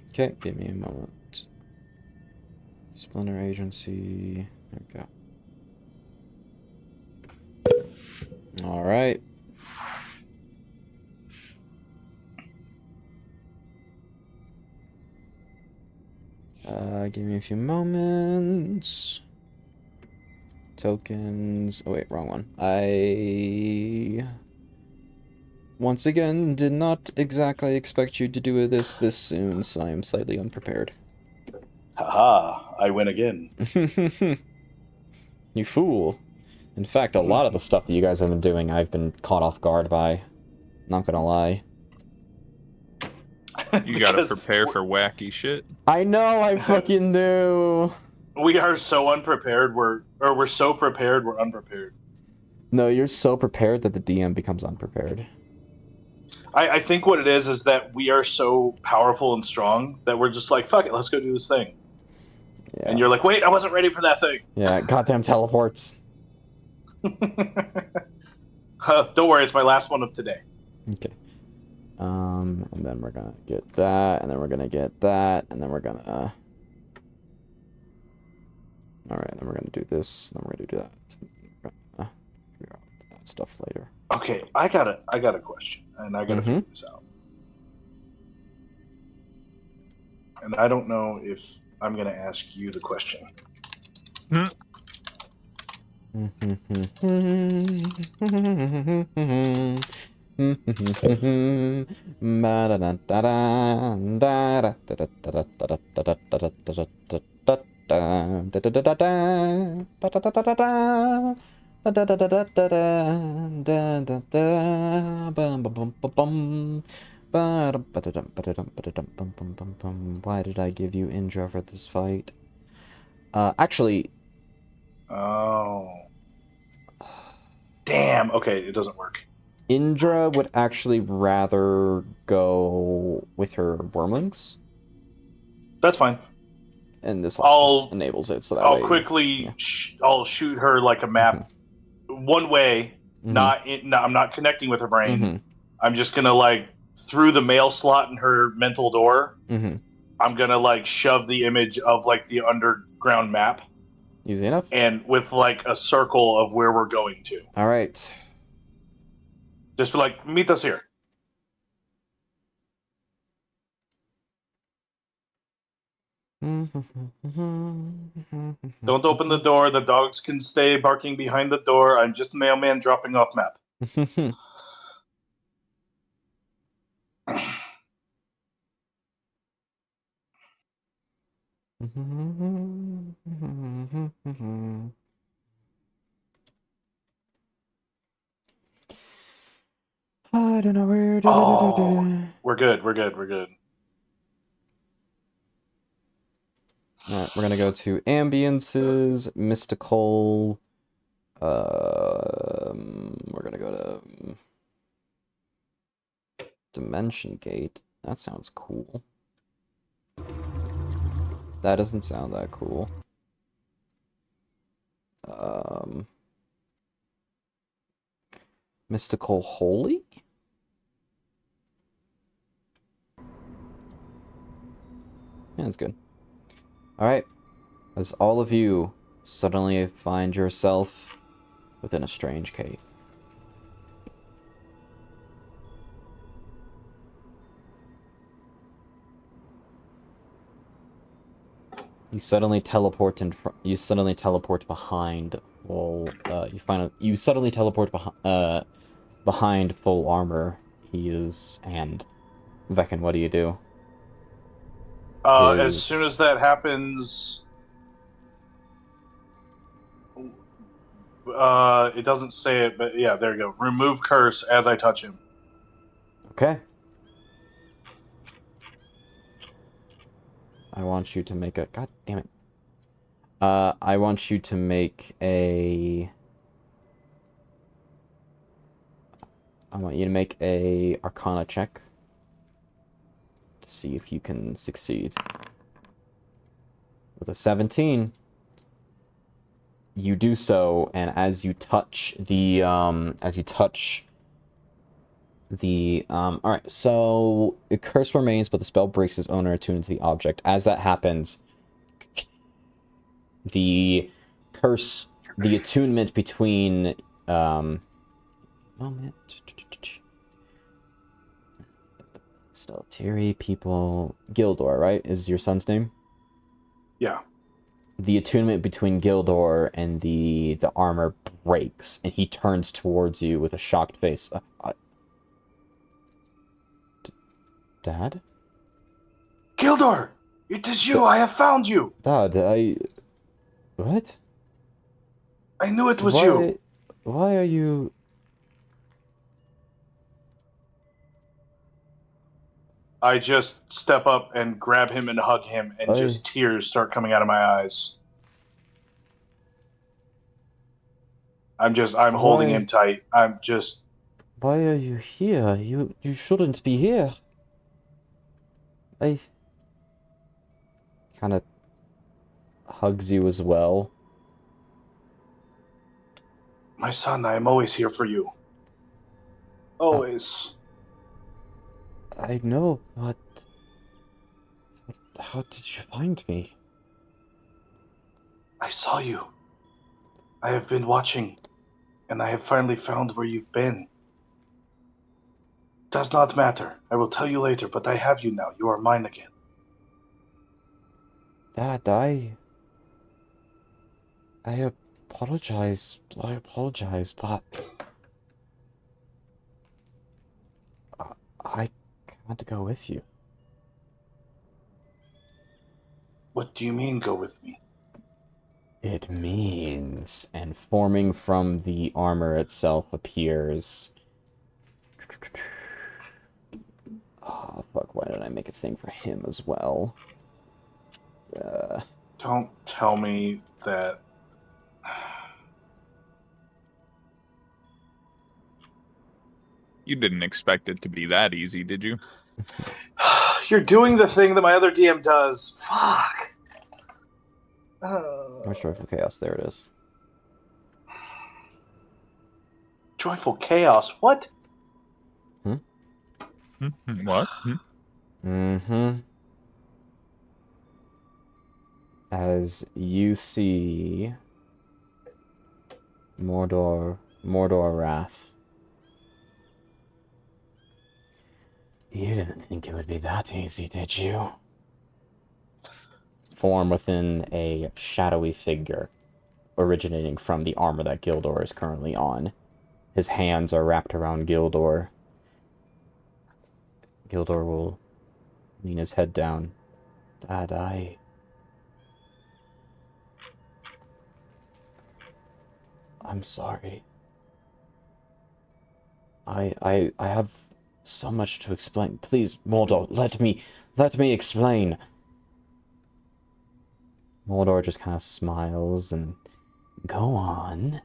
Okay, give me a moment. Splinter Agency. There we go. All right. Give me a few moments. Tokens. Oh, wait, wrong one. I once again did not exactly expect you to do this soon, so I am slightly unprepared. Haha, I win again. You fool. In fact, a lot of the stuff that you guys have been doing, I've been caught off guard by. Not gonna lie. You gotta prepare for wacky shit. I know I fucking do. We are so unprepared. We're so prepared. We're unprepared. No, you're so prepared that the DM becomes unprepared. I think what it is that we are so powerful and strong that we're just like, fuck it, let's go do this thing. Yeah. And you're like, wait, I wasn't ready for that thing. Yeah, goddamn teleports. Don't worry, it's my last one of today. Okay. And then we're gonna get that, and then we're gonna get that, and then we're gonna... Alright, then we're gonna do this, then we're gonna do that. We're gonna figure out that stuff later. Okay, I got a question, and I gotta figure this out. And I don't know if I'm gonna ask you the question. Why did I give you Indra for this fight? Actually... Oh. Damn, okay, it doesn't work. Indra would actually rather go with her wormlings. That's fine. And this also just enables it, so that way... I'll quickly... I'll shoot her like a map. One way, I'm not connecting with her brain. I'm just gonna, like, through the mail slot in her mental door, I'm gonna, like, shove the image of, like, the underground map. Easy enough. And with, like, a circle of where we're going to. All right. Just be like, meet us here. Don't open the door. The dogs can stay barking behind the door. I'm just a mailman dropping off map. I don't know where to... Oh, we're good. We're good. We're good. Alright, we're gonna go to ambiences, mystical. We're gonna go to Dimension Gate. That sounds cool. That doesn't sound that cool. Mystical Holy? Yeah, that's good. Alright. As all of you suddenly find yourself within a strange cave. You suddenly teleport behind full you suddenly teleport behind full armor. And Vekin, what do you do? As soon as that happens, it doesn't say it, but yeah, there you go. Remove curse as I touch him. Okay. I want you to make a... God damn it. I want you to make a... I want you to make a Arcana check. To see if you can succeed. With a 17, you do so, and as you touch the... Alright, so the curse remains, but the spell breaks its owner attuned to the object. As that happens, the curse, the attunement between, Steltiri people, Gildor, right? Is your son's name? Yeah. The attunement between Gildor and the armor breaks, and he turns towards you with a shocked face. Dad? Gildor! It is you! I have found you! Dad, What? I knew it was you! Why are you... I just step up and grab him and hug him, and just tears start coming out of my eyes. I'm holding him tight. Why are you here? You shouldn't be here. I kind of hugs you as well. My son, I am always here for you. Always. I know, but how did you find me? I saw you. I have been watching, and I have finally found where you've been. Does not matter. I will tell you later, but I have you now. You are mine again. Dad, I apologize. I apologize, but I can't go with you. What do you mean, go with me? It means, and forming from the armor itself appears. Oh, fuck, why did I make a thing for him as well? Don't tell me that. You didn't expect it to be that easy, did you? You're doing the thing that my other DM does. Fuck. Where's Joyful Chaos? There it is. Joyful Chaos? What? What? Mm-hmm. As you see Mordor Wrath. You didn't think it would be that easy, did you? Form within a shadowy figure, originating from the armor that Gildor is currently on. His hands are wrapped around Gildor. Gildor will lean his head down. Dad, I'm sorry. I have so much to explain. Please, Mordor, let me explain. Mordor just kind of smiles and go on.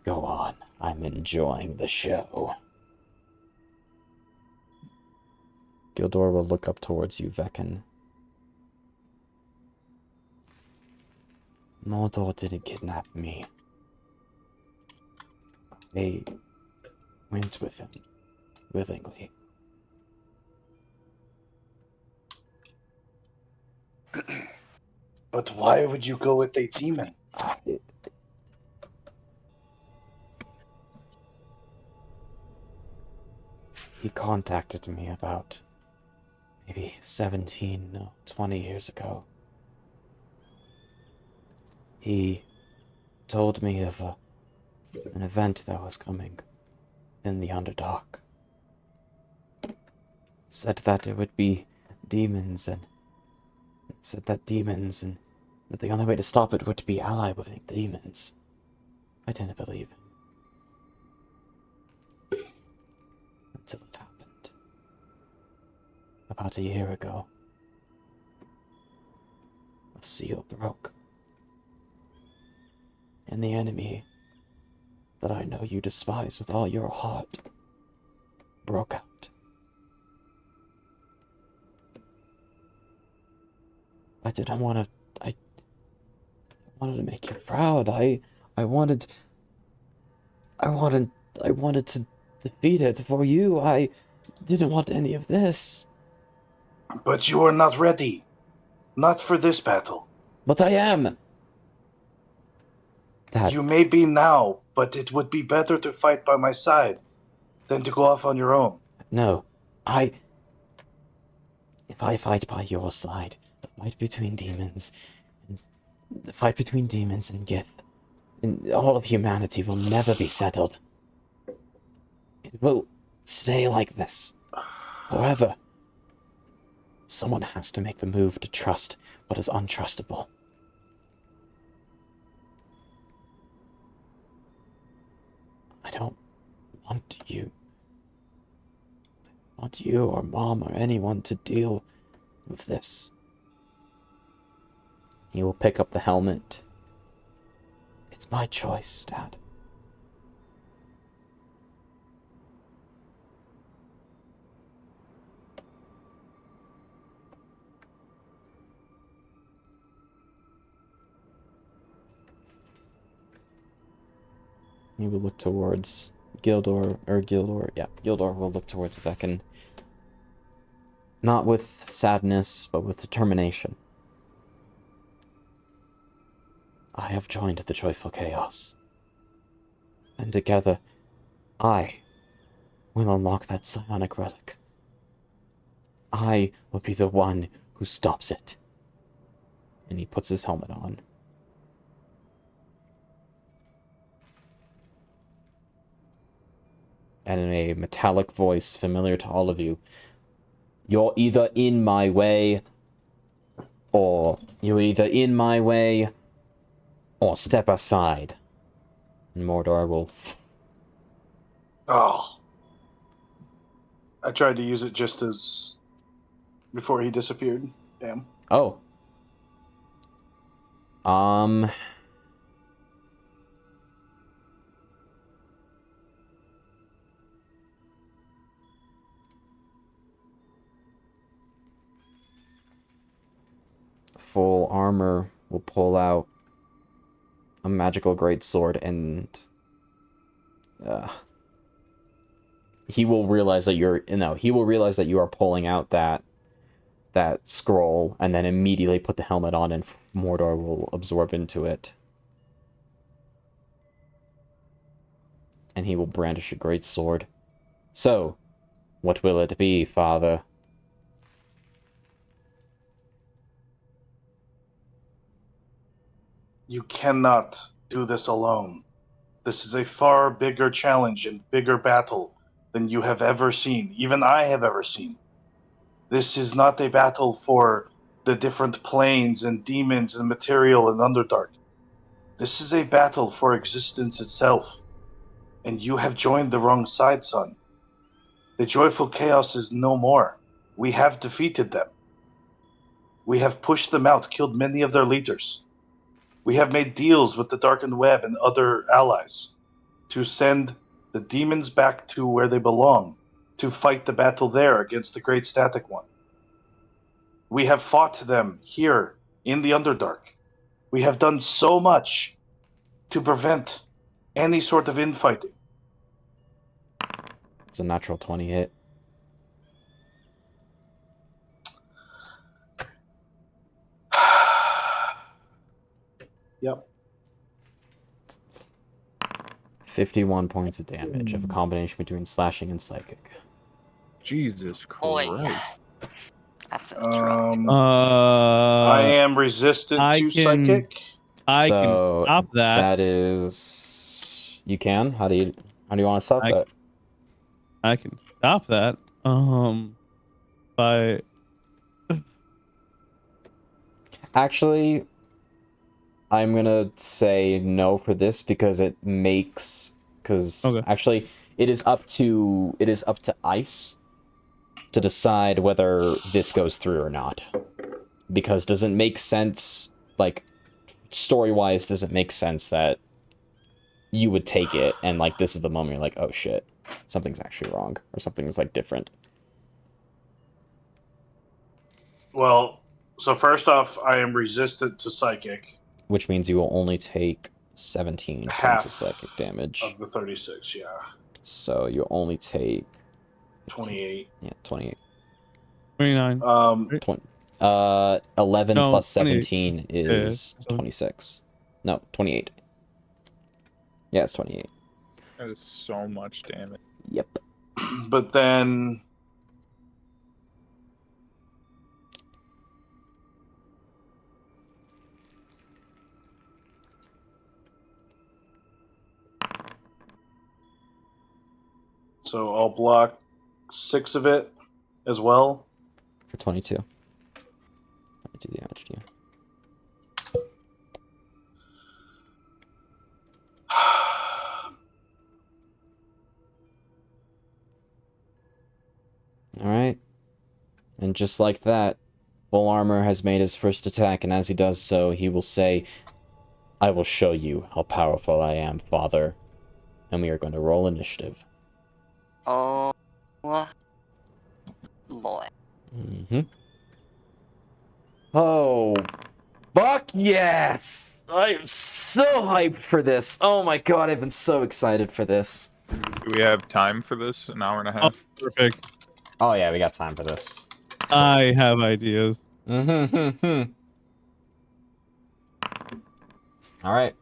Go on. I'm enjoying the show. Gildor will look up towards you, Vekin. Mordor didn't kidnap me. I went with him, willingly. But why would you go with a demon? He contacted me about maybe 17, no, 20 years ago. He told me of an event that was coming in the Underdark. Said that it would be demons, and said that the only way to stop it would be ally with the demons. I didn't believe him. Until it happened. About a year ago. A seal broke. And the enemy that I know you despise with all your heart broke out. I didn't want to... I wanted to make you proud. I wanted to defeat it for you. I didn't want any of this. But you are not ready. Not for this battle. But I am! Dad. You may be now, but it would be better to fight by my side than to go off on your own. No, if I fight by your side, the fight between demons and Gith, and all of humanity will never be settled. It will stay like this forever. Someone has to make the move to trust what is untrustable. I don't want you or Mom or anyone to deal with this. He will pick up the helmet. It's It's my choice, Dad. He will look towards Gildor will look towards Vekin. Not with sadness, but with determination. I have joined the joyful chaos. And together, I will unlock that psionic relic. I will be the one who stops it. And he puts his helmet on. And in a metallic voice familiar to all of you, you're either in my way, or step aside. And Mordor will... Oh. I tried to use it just as... before he disappeared. Damn. Oh. Full armor will pull out a magical greatsword, and he will realize that you are pulling out that scroll, and then immediately put the helmet on, and Mordor will absorb into it. And he will brandish a greatsword. So, what will it be, Father? You cannot do this alone. This is a far bigger challenge and bigger battle than you have ever seen, even I have ever seen. This is not a battle for the different planes and demons and material and Underdark. This is a battle for existence itself. And you have joined the wrong side, son. The joyful chaos is no more. We have defeated them. We have pushed them out, killed many of their leaders. We have made deals with the Darkened Web and other allies to send the demons back to where they belong, to fight the battle there against the Great Static One. We have fought them here in the Underdark. We have done so much to prevent any sort of infighting. It's a natural 20 hit. Yep. 51 points of damage of a combination between slashing and psychic. Jesus Oi. Christ. That's rough. I am resistant I to can- psychic. I So, can stop that. That is... You can? How do you want to stop that? I can stop that. By Actually, I'm gonna say no for this because it makes... Because actually, it is up to Ice to decide whether this goes through or not. Because does it make sense, like, story-wise, does it make sense that you would take it and, like, this is the moment you're like, oh shit, something's actually wrong, or something's, like, different. Well, so first off, I am resistant to psychic. Which means you will only take 17 points Half of psychic damage. of the 36, yeah. So you'll only take... 28. Yeah, 28. 29. 11 No, plus 28. 17 is 26. No, 28. Yeah, it's 28. That is so much damage. Yep. But then... So I'll block 6 of it as well. For 22. 22 damage to you. Alright. And just like that, Full Armor has made his first attack, and as he does so, he will say, I will show you how powerful I am, Father. And we are going to roll initiative. Oh boy. Mm-hmm. Oh, fuck yes! I am so hyped for this. Oh my god, I've been so excited for this. Do we have time for this? An hour and a Oh, half? perfect. Oh yeah, we got time for this. I have ideas. Mm-hmm. Alright.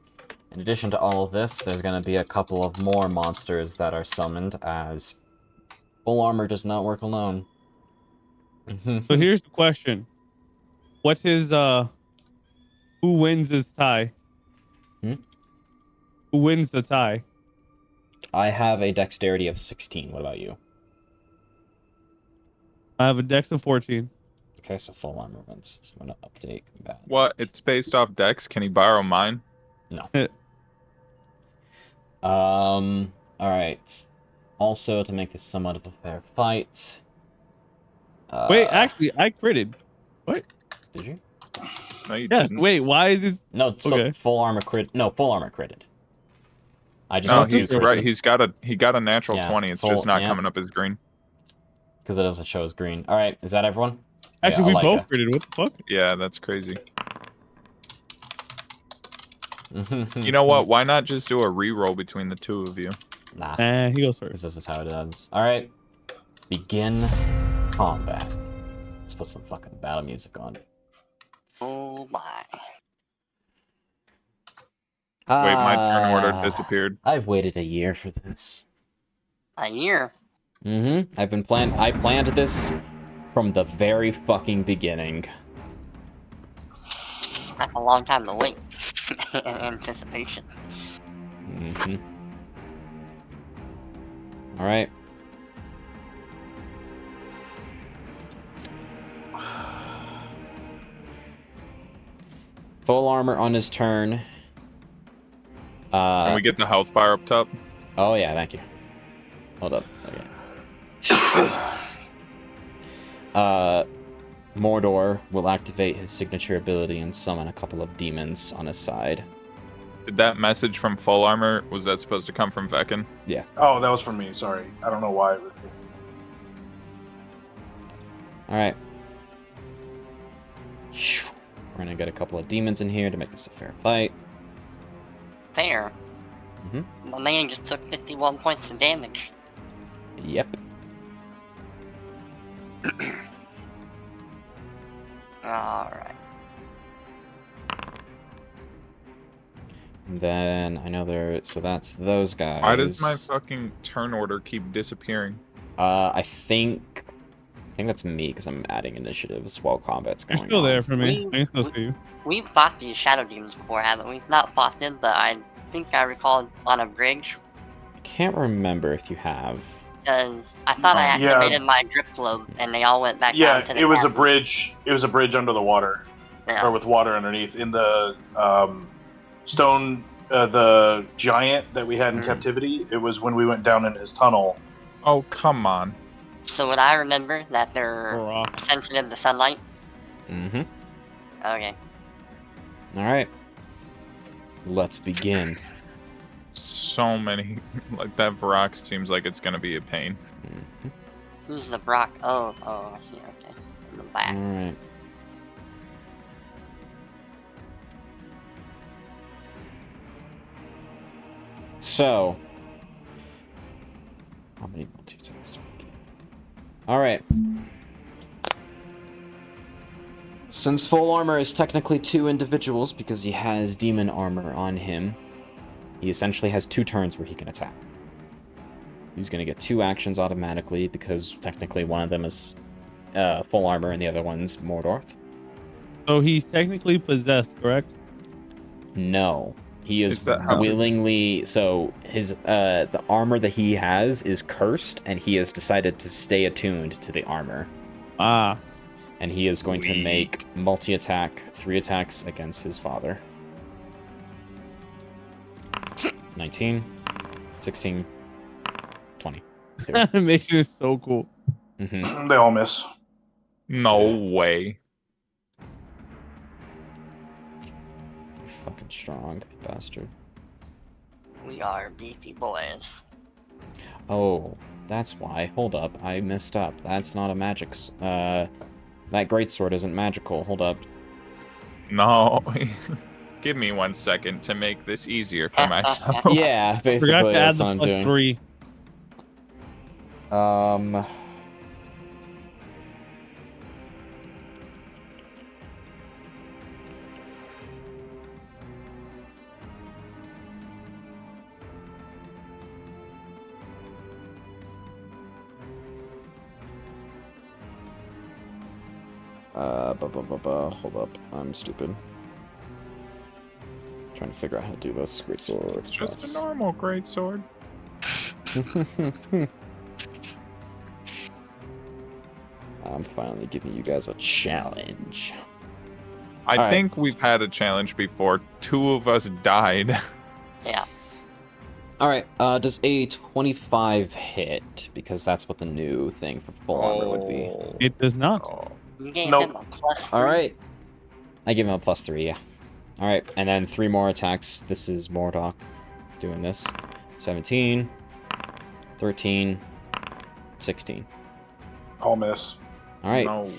In addition to all of this, there's going to be a couple of more monsters that are summoned, as full armor does not work alone. So here's the question. What's his who wins this tie? Hmm? Who wins the tie? I have a dexterity of 16. What about you? I have a dex of 14. Okay, so full armor wins. So I'm going to update combat. What? It's based off Dex? Can he borrow mine? No. Alright. Also, to make this somewhat of a fair fight. Wait, actually, I critted. What? Did you? No, you Yes. didn't. Wait, why is it? No, so Okay. full armor crit. No, full armor critted. I just No, don't he's use right. crits He got a natural Yeah, 20. It's full- just not yeah. coming up as green. because it doesn't show as green. Alright, is that everyone? Actually, Yeah, we both Alika. critted. What the fuck? Yeah, that's crazy. You You know what? Why not just do a reroll between the two of you? Nah, Nah, he goes because first. this is how it ends. Alright. Begin combat. Let's put some fucking battle music on. Oh my. Wait, my turn order Ah, disappeared. I've waited a year for this. A year. I planned this from the very fucking beginning. That's a long time to wait. In anticipation. Alright. Full armor on his turn. Can we get the health bar up top? Oh yeah, thank you. Hold up. Okay. Mordor will activate his signature ability and summon a couple of demons on his side. Did that message from full armor, was that supposed to come from Vekin? Yeah. Oh, that was from me. Sorry. I don't know why. Alright. We're gonna get a couple of demons in here to make this a fair fight. Fair. Mm-hmm. My man just took 51 points of damage. Yep. Alright. And then I know so that's those guys. Why does my fucking turn order keep disappearing? I think that's me because I'm adding initiatives while combat's You're going still on. there for me. I can still see you. We've fought these shadow demons before, haven't we? Not fought them, but I think I recall on a bridge. I can't remember if you have. Because I thought I Yeah. activated my drip globe, and they all went back Yeah, down to the it was a cabin. bridge. It was a bridge under the water, Yeah. or with water underneath. In the stone, the giant that we had in captivity. It was when we went down in his tunnel. Oh, come on. So would I remember that they're Hurrah. sensitive to sunlight? Mm-hmm. Okay. Alright. Let's begin. So many. Like, that Varrock seems like it's gonna be a pain. Mm-hmm. Who's the Brock? Oh, I see. Okay. In the back. Alright. So, how many multi-attacks do we get? Alright. Since full armor is technically two individuals because he has demon armor on him, he essentially has 2 turns where he can attack. He's going to get 2 actions automatically because technically one of them is full armor and the other one's Mordor. So he's technically possessed, correct? No. He is Is that how- willingly... So, his the armor that he has is cursed, and he has decided to stay attuned to the armor. Ah. And he is going to Sweet. make multi-attack, 3 attacks against his father. 19, 16, 20. Animation is so cool. Mm-hmm. They all miss. No way. fucking strong, bastard. We are beefy boys. Oh, that's why. Hold up, I messed up. That's not a magic. That greatsword isn't magical. Hold up. No. Give me 1 second to make this easier for myself. Yeah, basically Forgot to add that's the what I'm plus doing. 3. Hold up, I'm stupid. Trying to figure out how to do this. Greatsword. It's just a normal greatsword. I'm finally giving you guys a challenge. I think we've had a challenge before. 2 of us died. Yeah. Alright, does a 25 hit? Because that's what the new thing for full armor would be. It does not. Oh. You gave Nope. him a plus 3. Alright. I give him a +3, yeah. Alright, and then 3 more attacks. This is Mordok doing this. 17, 13, 16. I'll miss. Alright. No.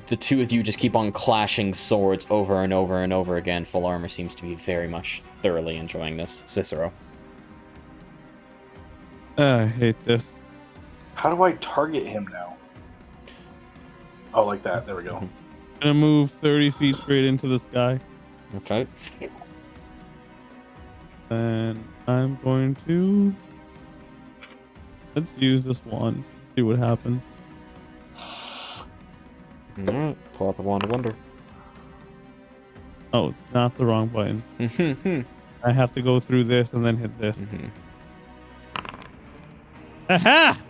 The two of you just keep on clashing swords over and over and over again. Full armor seems to be very much thoroughly enjoying this. Cicero. I hate this. How do I target him now? Oh, like that. There we go. I'm gonna move 30 feet straight into the sky. Okay. And I'm going to... Let's use this wand. See what happens. Alright, pull out the Wand of Wonder. Oh, not the wrong button. Mhm. I have to go through this and then hit this. Aha!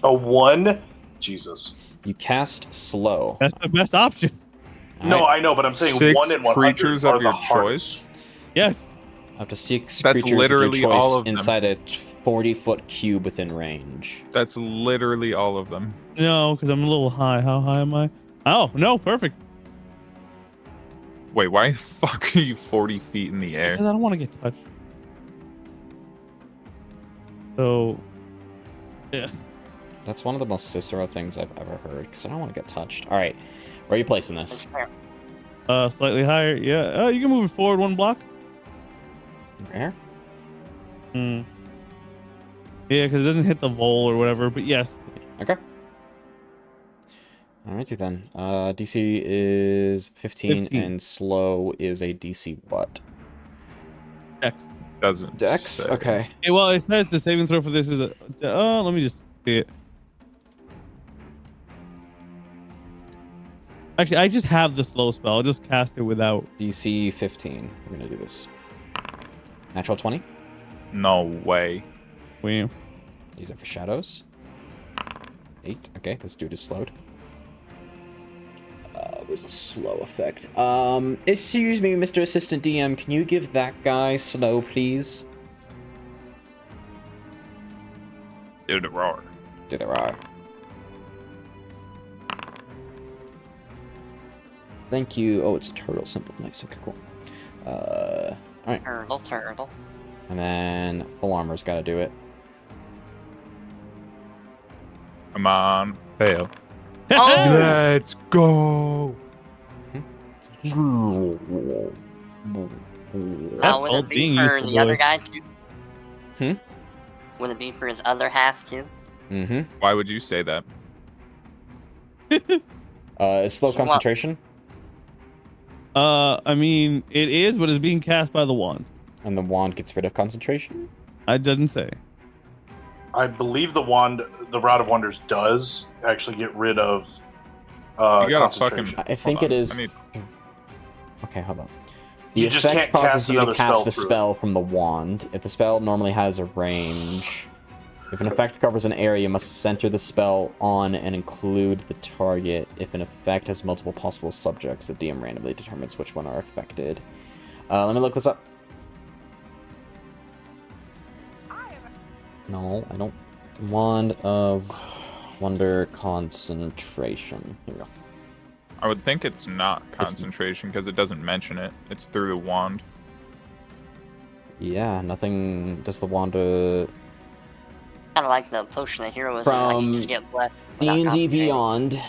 A 1? Jesus. You cast slow. That's the best option. No, Alright, I know, but I'm saying 6 1 in 100 creatures are of the your hardest. choice. Yes. up to 6 That's creatures literally of your choice all of them. inside a 40-foot cube within range. That's literally all of them. No, because I'm a little high. How high am I? Oh, no, perfect. Wait, why the fuck are you 40 feet in the air? Because I don't want to get touched. So, yeah. That's one of the most Cicero things I've ever heard, because I don't want to get touched. Alright, where are you placing this? Slightly higher. Yeah. You can move it forward 1 block. Where? Hmm. Yeah, because it doesn't hit the vole or whatever. But yes. Okay. Alrighty then. DC is 15, 15. and slow is a DC what? Dex. Doesn't. Dex? say. Okay. Yeah, well, it says the saving throw for this is a. Let me just see it. Actually, I just have the slow spell. I'll just cast it without. DC 15. We're gonna do this. Natural 20. No way. Wham. Use it for shadows. 8. Okay, this dude is slowed. Where's a slow effect? Excuse me, Mr. Assistant DM, can you give that guy slow, please? Do the roar. Do there are. Thank you. Oh, it's a turtle symbol. Nice. Okay, cool. Alright. Turtle. And then full armor's gotta do it. Come on. Fail. Oh! Let's go. Now, would called it be being for useful, the other boys. guy too? Hmm? Would it be for his other half too? Mm-hmm. Why would you say that? Is slow So what? concentration? I mean, it is, but it's being cast by the wand. And the wand gets rid of concentration? It doesn't say. I believe the Rod of Wonders does actually get rid of You gotta concentration. fucking- I think Hold it on, is... I need- Okay, hold on. The You just effect can't causes cast you to another cast spell a through it. spell from the wand. If the spell normally has a range... If an effect covers an area, you must center the spell on and include the target. If an effect has multiple possible subjects, the DM randomly determines which one are affected. Let me look this up. No, I don't. Wand of Wonder Concentration. Here we go. I would think it's not concentration because it doesn't mention it. It's through the wand. Yeah, nothing. Does the wand Kind of like the potion of heroism. I can just get blessed. D&D Beyond?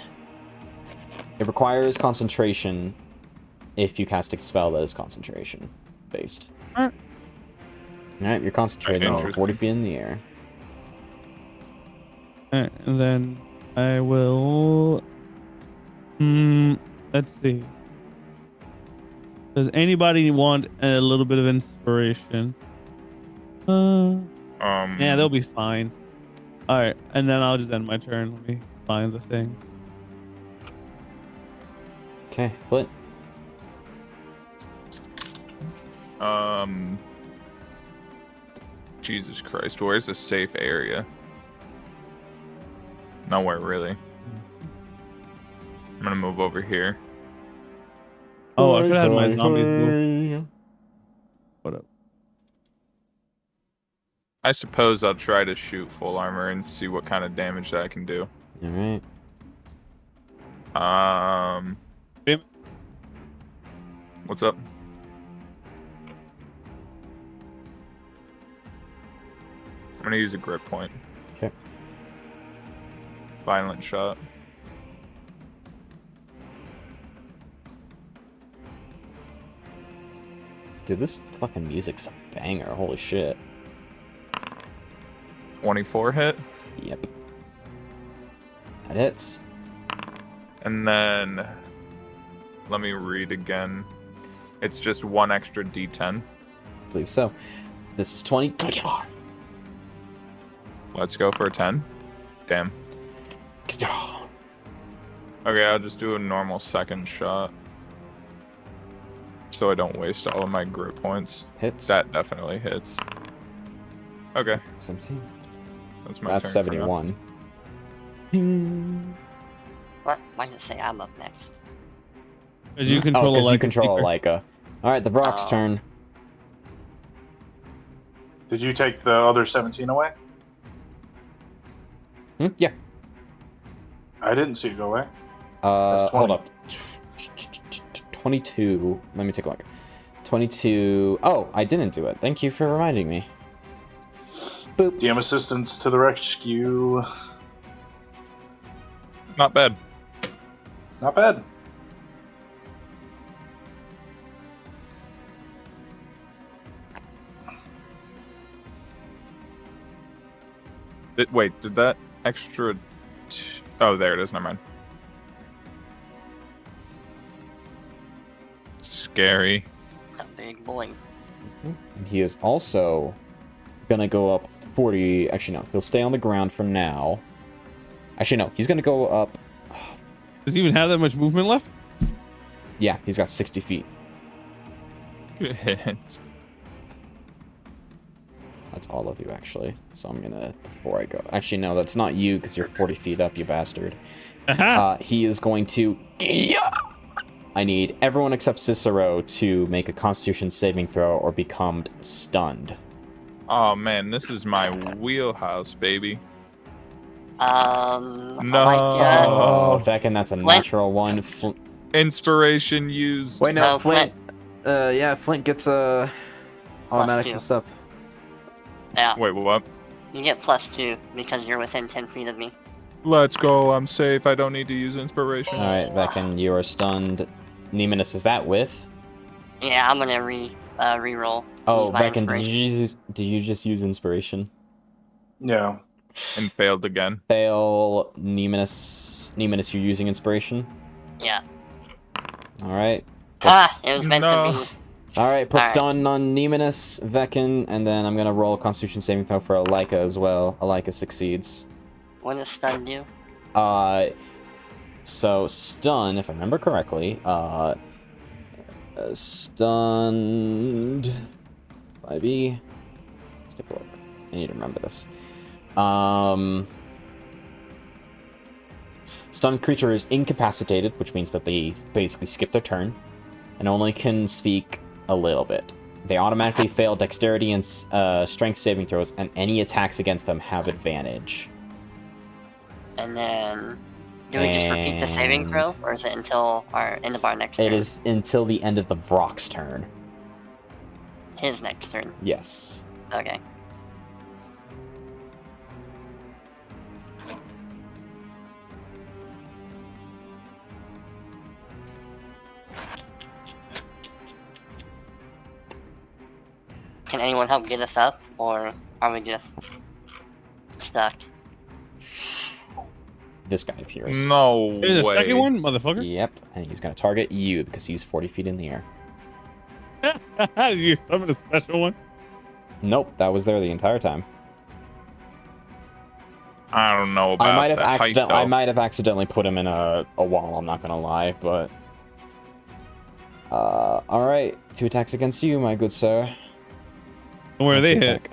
It requires concentration if you cast a spell that is concentration based. Alright, you're concentrating 40 feet in the air. Alright, and then I will. Let's see. Does anybody want a little bit of inspiration? Yeah, they'll be fine. All right, and then I'll just end my turn. Let me find the thing. Okay, Flint. Jesus Christ, where's a safe area? Nowhere really. I'm gonna move over here. Oh, I could have had my zombies move. What up? I suppose I'll try to shoot full armor and see what kind of damage that I can do. Alright. What's up? I'm gonna use a grip point. Okay. Violent shot. Dude, this fucking music's a banger. Holy shit. 24 hit. Yep. That hits. And then let me read again. It's just one extra D10. I believe so. This is 20. Let's go for a 10. Damn. Okay, I'll just do a normal second shot. So I don't waste all of my grip points. Hits. That definitely hits. Okay. 17. That's my That's turn for now. 71. What? Why did it say I'm up next? Because you control because a you control a Leica. Alright, the Brock's Oh. turn. Did you take the other 17 away? Yeah. I didn't see it go away. That's 20. Hold up. 22. Let me take a look. 22. Oh, I didn't do it. Thank you for reminding me. Boop. DM assistance to the rescue. Not bad. Not bad. Wait, did that extra... Oh, there it is. Never mind. Scary. It's a big boy. And he is also gonna go up 40. Actually, no. He'll stay on the ground for now. Actually, no. He's gonna go up. Does he even have that much movement left? Yeah, he's got 60 feet. Good hit. That's all of you, actually. So I'm gonna, before I go. Actually, no, that's not you, because you're 40 feet up, you bastard. He is going to. I need everyone except Cicero to make a Constitution saving throw or become stunned. Oh man, this is my wheelhouse, baby. No. Oh, Vekin, that's a natural one. Inspiration used. Wait, no, No, Flint. Yeah, Flint gets automatics +2. and stuff. Yeah, Wait, what? you get +2 because you're within 10 feet of me. Let's go. I'm safe. I don't need to use inspiration. All right, Vekin, you are stunned. Nemmonis, is that with? Yeah, I'm gonna re-roll. Oh, Use my Vekin, inspiration. did you just use inspiration? Yeah. And failed again. Fail, Nemmonis. Nemmonis, you're using inspiration? Yeah. All right. It was meant to be. All right, put All right. stun on Nemmonis, Vekin, and then I'm gonna roll a Constitution saving throw for Alika as well. Alika succeeds. What does stun do? So stun, if I remember correctly, stunned by B. Let's take a look. I need to remember this. Stunned creature is incapacitated, which means that they basically skip their turn and only can speak a little bit. They automatically fail dexterity and strength saving throws, and any attacks against them have advantage. And then Do we just repeat the saving And throw, or is it until our end of our next turn? It is until the end of the Vrock's turn. His next turn. Yes. Okay. Can anyone help get us up, or are we just stuck? This guy appears. No There's a way. second one, motherfucker. Yep, and he's gonna target you because he's 40 feet in the air. Did you summon a special one? Nope, that was there the entire time. I don't know about I might have that height, though. I might have accidentally put him in a wall. I'm not gonna lie, but all right, 2 attacks against you, my good sir. Where they That's hit? attack.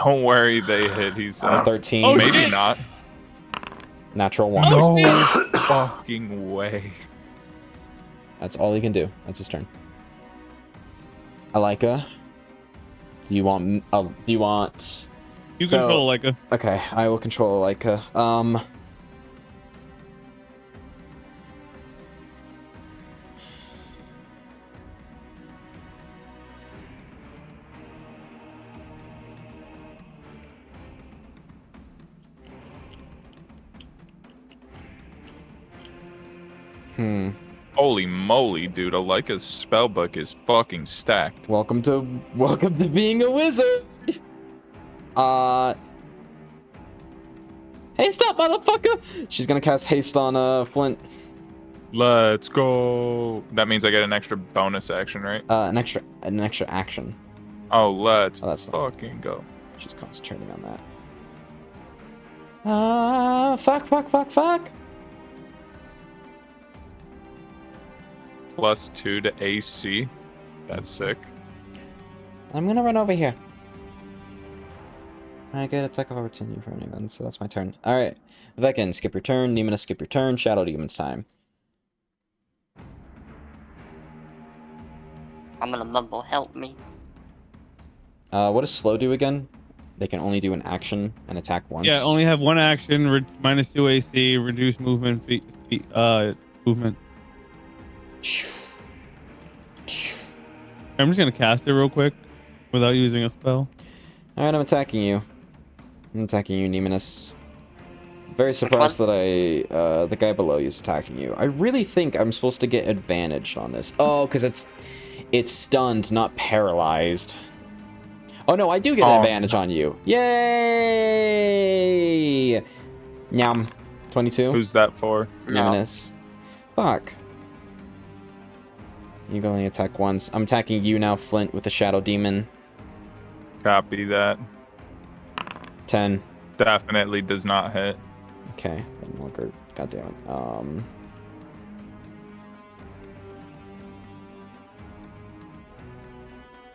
Don't worry, they hit. He said. 13. Oh, Maybe shit. not. Natural 1. Oh, No fucking way. That's all he can do. That's his turn. Alika, do you want? You So- control like a. Okay, I will control Alika. Holy moly, dude. Alika's spellbook is fucking stacked. Welcome to being a wizard. Haste up, motherfucker! She's gonna cast haste on Flint. Let's go. That means I get an extra bonus action, right? An extra action. Oh, let's Oh, that's not. fucking go. She's concentrating on that. Fuck. +2 to AC. That's sick. I'm gonna run over here. I get attack of opportunity for an event, so that's my turn. Alright. Vekin, skip your turn. Nemmonis, skip your turn. Shadow Demon's time. I'm gonna mumble, help me. What does slow do again? They can only do an action and attack once. Yeah, only have one action. -2 AC. Reduce movement. Movement. I'm just gonna cast it real quick, without using a spell. Alright, I'm attacking you. I'm attacking you, Nemmonis. Very surprised that the guy below you is attacking you. I really think I'm supposed to get advantage on this. Oh, because it's stunned, not paralyzed. Oh no, I do get advantage on you. Yay! Nyam. 22. Who's that for? Nemmonis. Fuck. You can only attack once. I'm attacking you now, Flint, with the Shadow Demon. Copy that. 10. Definitely does not hit. Okay. God damn it.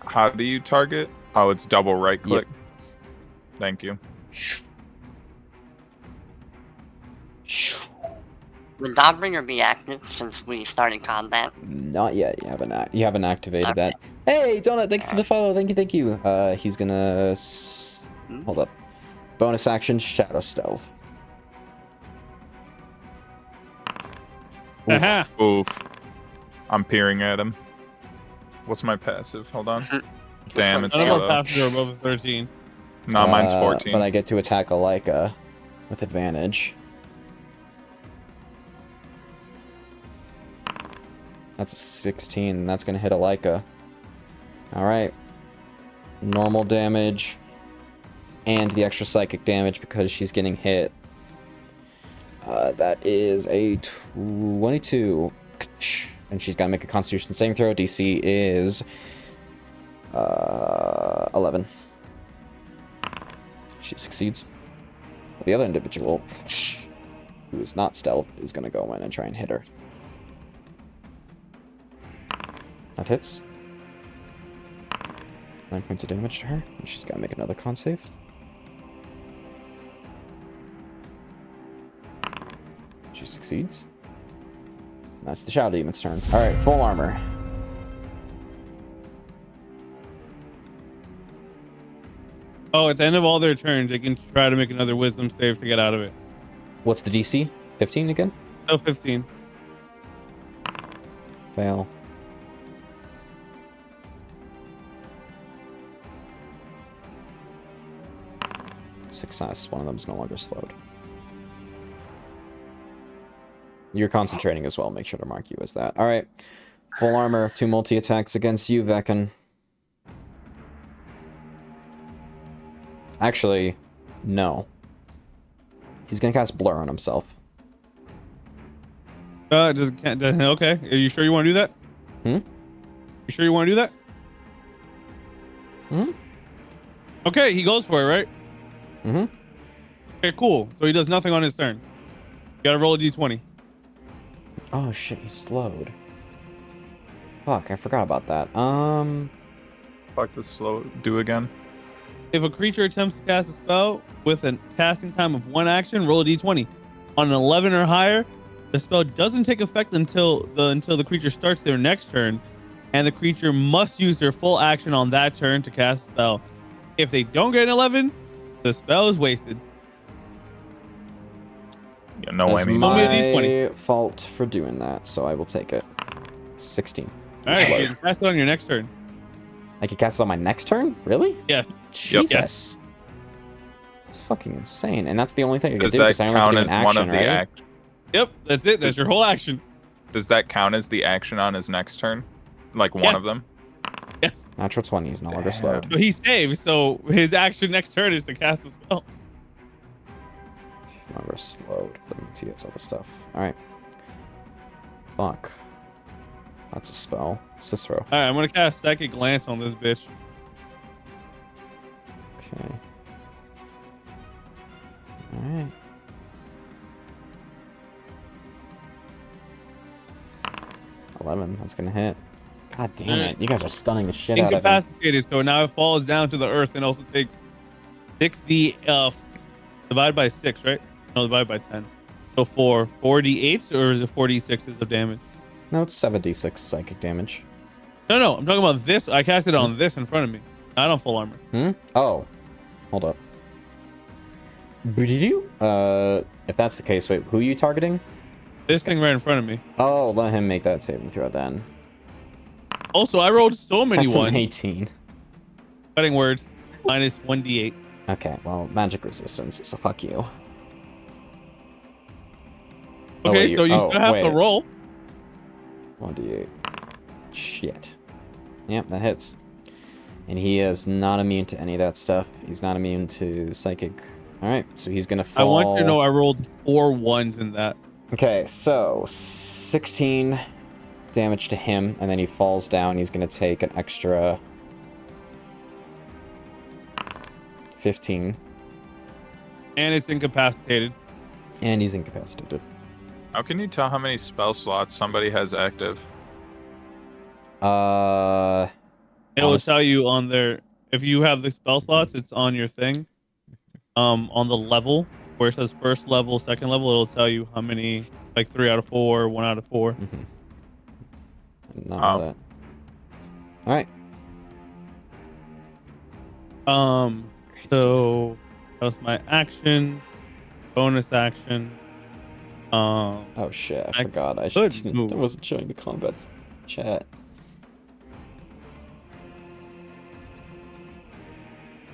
How do you target? Oh, it's double right click. Thank you. Would Dawnbringer be active since we started combat? Not yet. You haven't activated that. Hey, Donut, thank you for the follow. Thank you. He's gonna hold up. Bonus action, Shadow Stealth. Oof. Aha! Oof. I'm peering at him. What's my passive? Hold on. Damn, it's None too of our low. passes are above a 13. No, mine's 14. But I get to attack Alika with advantage. That's a 16. That's gonna hit Alika. Alright. Normal damage. And the extra psychic damage because she's getting hit. That is a 22. And she's gotta make a Constitution saving throw. DC is 11. She succeeds. The other individual, who is not stealth, is gonna go in and try and hit her. That hits. 9 points of damage to her. And she's gotta make another con save. She succeeds. That's the Shadow Demon's turn. Alright, full armor. Oh, at the end of all their turns, they can try to make another wisdom save to get out of it. What's the DC? 15 again? Oh, 15. Fail. Success. One of them is no longer slowed. You're concentrating as well. Make sure to mark you as that. All right. Full armor. 2 multi-attacks against you, Vekin. Actually, no. He's gonna cast Blur on himself. Okay. Are you sure you want to do that? Hmm? You sure you want to do that? Hmm? Okay, he goes for it, right? Mm-hmm. Okay, cool. So he does nothing on his turn. You gotta roll a d20. Oh shit, he's slowed. Fuck, I forgot about that. Fuck this slow. Do again. If a creature attempts to cast a spell with a casting time of 1 action, roll a d20. On an 11 or higher, the spell doesn't take effect until the creature starts their next turn, and the creature must use their full action on that turn to cast the spell. If they don't get an 11, the spell is wasted. Yeah, no That's way. Roll me a my d20. fault for doing that, so I will take it. 16. All right, Explode. you can cast it on your next turn. I can cast it on my next turn? Really? Yes. Jesus. It's fucking insane. And that's the only thing I can Does do that because I only have count to do as an one action, of the right? act? Yep, that's it. That's your whole action. Does that count as the action on his next turn? Like one Yes. of them? Yes. Natural 20 is no longer Damn. slowed. But he saves, so his action next turn is to cast the spell. He's no longer slowed. That means he has all the stuff. Alright. Fuck. That's a spell. Cicero. All right, I'm gonna cast Psychic Glance on this bitch. Okay. Alright. That's gonna hit. God damn it. You guys are stunning the shit out of him. Incapacitated, so now it falls down to the earth and also takes 6d divided by 6, right? No, divided by 10. So 4d8s, or is it 4d6s of damage? No, it's 7d6 psychic damage. No, I'm talking about this. I cast it on this in front of me, not on full armor. Hmm? Oh. Hold up. If that's the case, wait, who are you targeting? This thing right in front of me. Oh, let him make that saving throw then. Also, I rolled so many That's an ones. 18. Cutting words, minus 1d8. Okay, well, magic resistance, so fuck you. Oh, Okay, wait, so you still have to wait. roll. 1d8. Shit. Yep, that hits. And he is not immune to any of that stuff. He's not immune to psychic. Alright, so he's gonna fall. I want you to know I rolled 4 1s in that. Okay, so 16 damage to him, and then he falls down. He's gonna take an extra 15. And it's incapacitated. And he's incapacitated. How can you tell how many spell slots somebody has active? It'll tell you on their, if you have the spell slots, it's on your thing. On the level where it says first level, second level, it'll tell you how many, like 3 out of 4, 1 out of 4. Mm-hmm. I did not know that. Alright. So that was my action, bonus action. Oh shit, I forgot. I could move. wasn't showing the combat chat.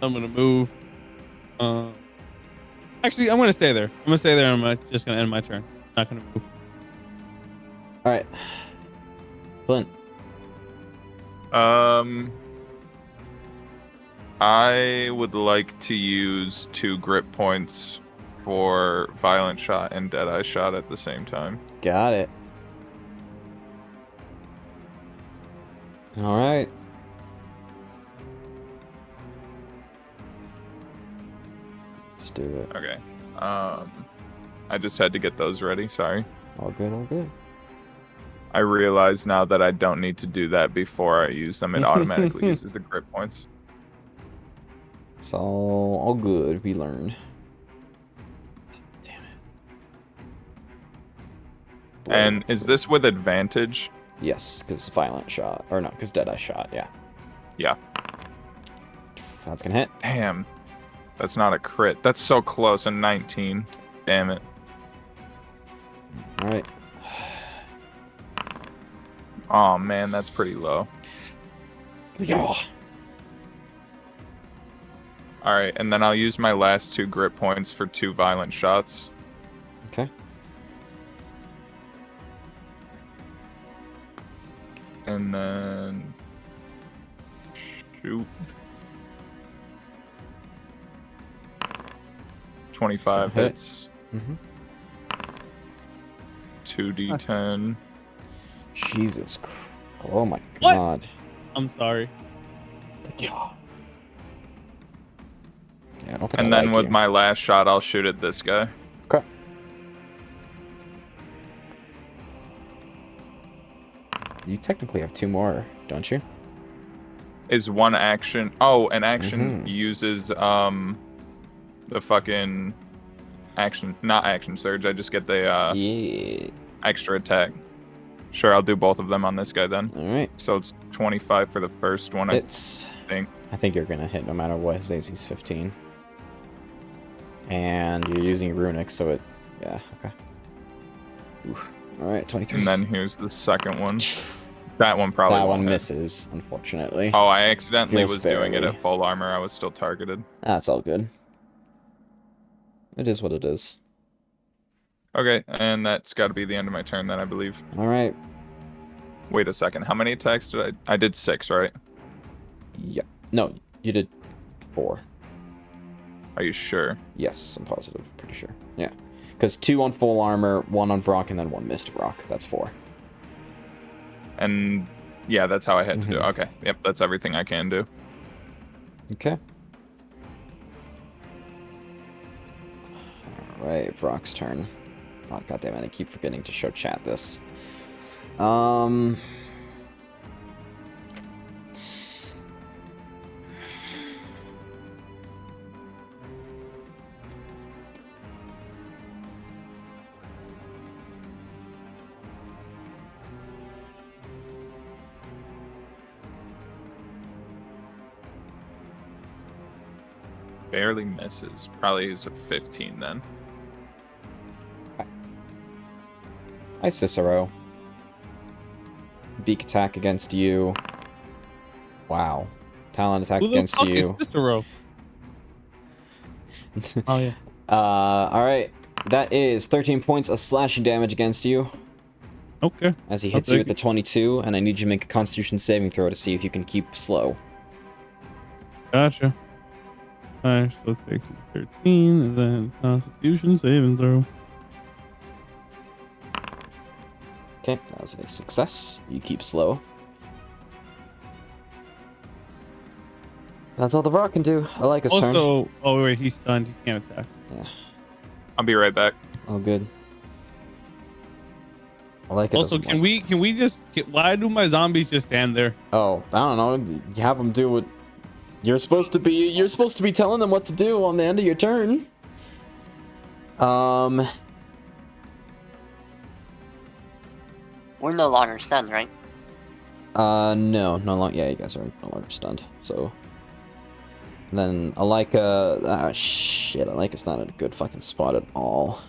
I'm gonna move. Actually, I'm gonna stay there. I'm just gonna end my turn. Not gonna move. Alright. Flint. I would like to use 2 grip points for violent shot and deadeye shot at the same time. Got it. Alright. Let's do it. Okay. I just had to get those ready. Sorry. All good, all good. I realize now that I don't need to do that before I use them. It automatically uses the grip points. It's all good. We learn. Damn it. And is this with advantage? Yes, because violent shot. Or no, because deadeye shot, yeah. Yeah. That's gonna hit. Damn. That's not a crit. That's so close. A 19. Damn it. All right. Oh man, that's pretty low. Yeah. All right, and then I'll use my last 2 grit points for 2 violent shots. Okay. And then shoot. 25 hit. hits. Mm-hmm. 2d10. Jesus. Oh my What? God. I'm sorry. Yeah. I don't think And I then like with you. my last shot, I'll shoot at this guy. Okay. You technically have 2 more, don't you? Is one action. Oh, an action Mhm. uses the fucking action, not action surge. I just get the Yeah. extra attack. Sure, I'll do both of them on this guy then. All right. So it's 25 for the first one, I It's. think. I think you're gonna hit no matter what. His AC's 15. And you're using runic, so it. Yeah. Okay. Oof. All right. 23. And then here's the second one. That one probably That won't one hit. misses, unfortunately. Oh, I accidentally Just was doing it barely. at full armor. I was still targeted. That's all good. It is what it is. Okay, and that's got to be the end of my turn then, I believe. All right. Wait a second. How many attacks did I did 6, right? Yeah. No, you did 4. Are you sure? Yes, I'm positive. Pretty sure. Yeah. Because 2 on full armor, 1 on Vrock, and then 1 missed Vrock. That's 4. And yeah, that's how I had to do it. Mhm. Okay. Yep, that's everything I can do. Okay. Alright, Vrock's turn. Oh, goddammit, I keep forgetting to show chat this. Barely misses. Probably is a 15 then. Hi, Cicero. Beak attack against you. Wow. Talon attack Who the against fuck you. is Cicero? Oh yeah. Alright. That is 13 points of slashing damage against you Okay. as he I'll hits you take with the 22, and I need you to make a Constitution saving throw to see if you can keep slow. Gotcha. Alright, so let's take 13 and then Constitution saving throw. Okay, that was a success. You keep slow. That's all the rock can do. I like his turn. Also, oh wait, he's stunned. He can't attack. Yeah, I'll be right back. all good. I like it. Also, can we just why do my zombies just stand there? Oh, I don't know. You have them do what you're supposed to be. You're supposed to be telling them what to do on the end of your turn. We're no longer stunned, right? No longer. Yeah, you guys are no longer stunned. So then Alika. Shit. Alika's not in a good fucking spot at all.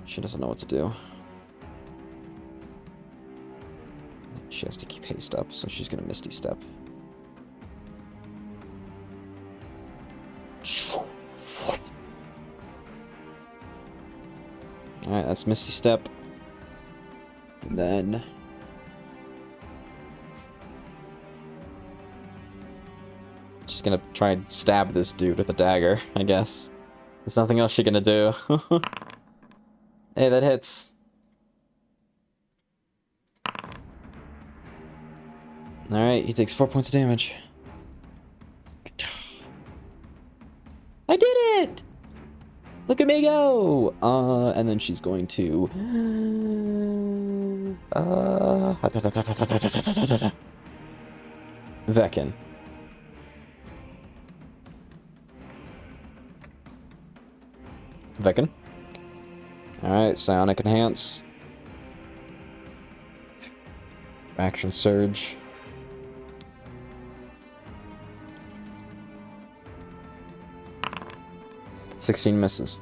She doesn't know what to do. She has to keep haste up, so she's gonna Misty Step. Alright, that's Misty Step. And then she's gonna try and stab this dude with a dagger, I guess. There's nothing else she's gonna do. Hey, that hits. Alright, he takes 4 points of damage. I did it! Look at me go! And then she's going to... Vekin. Vekin? Alright, Psionic Enhance. Action Surge. $16 misses.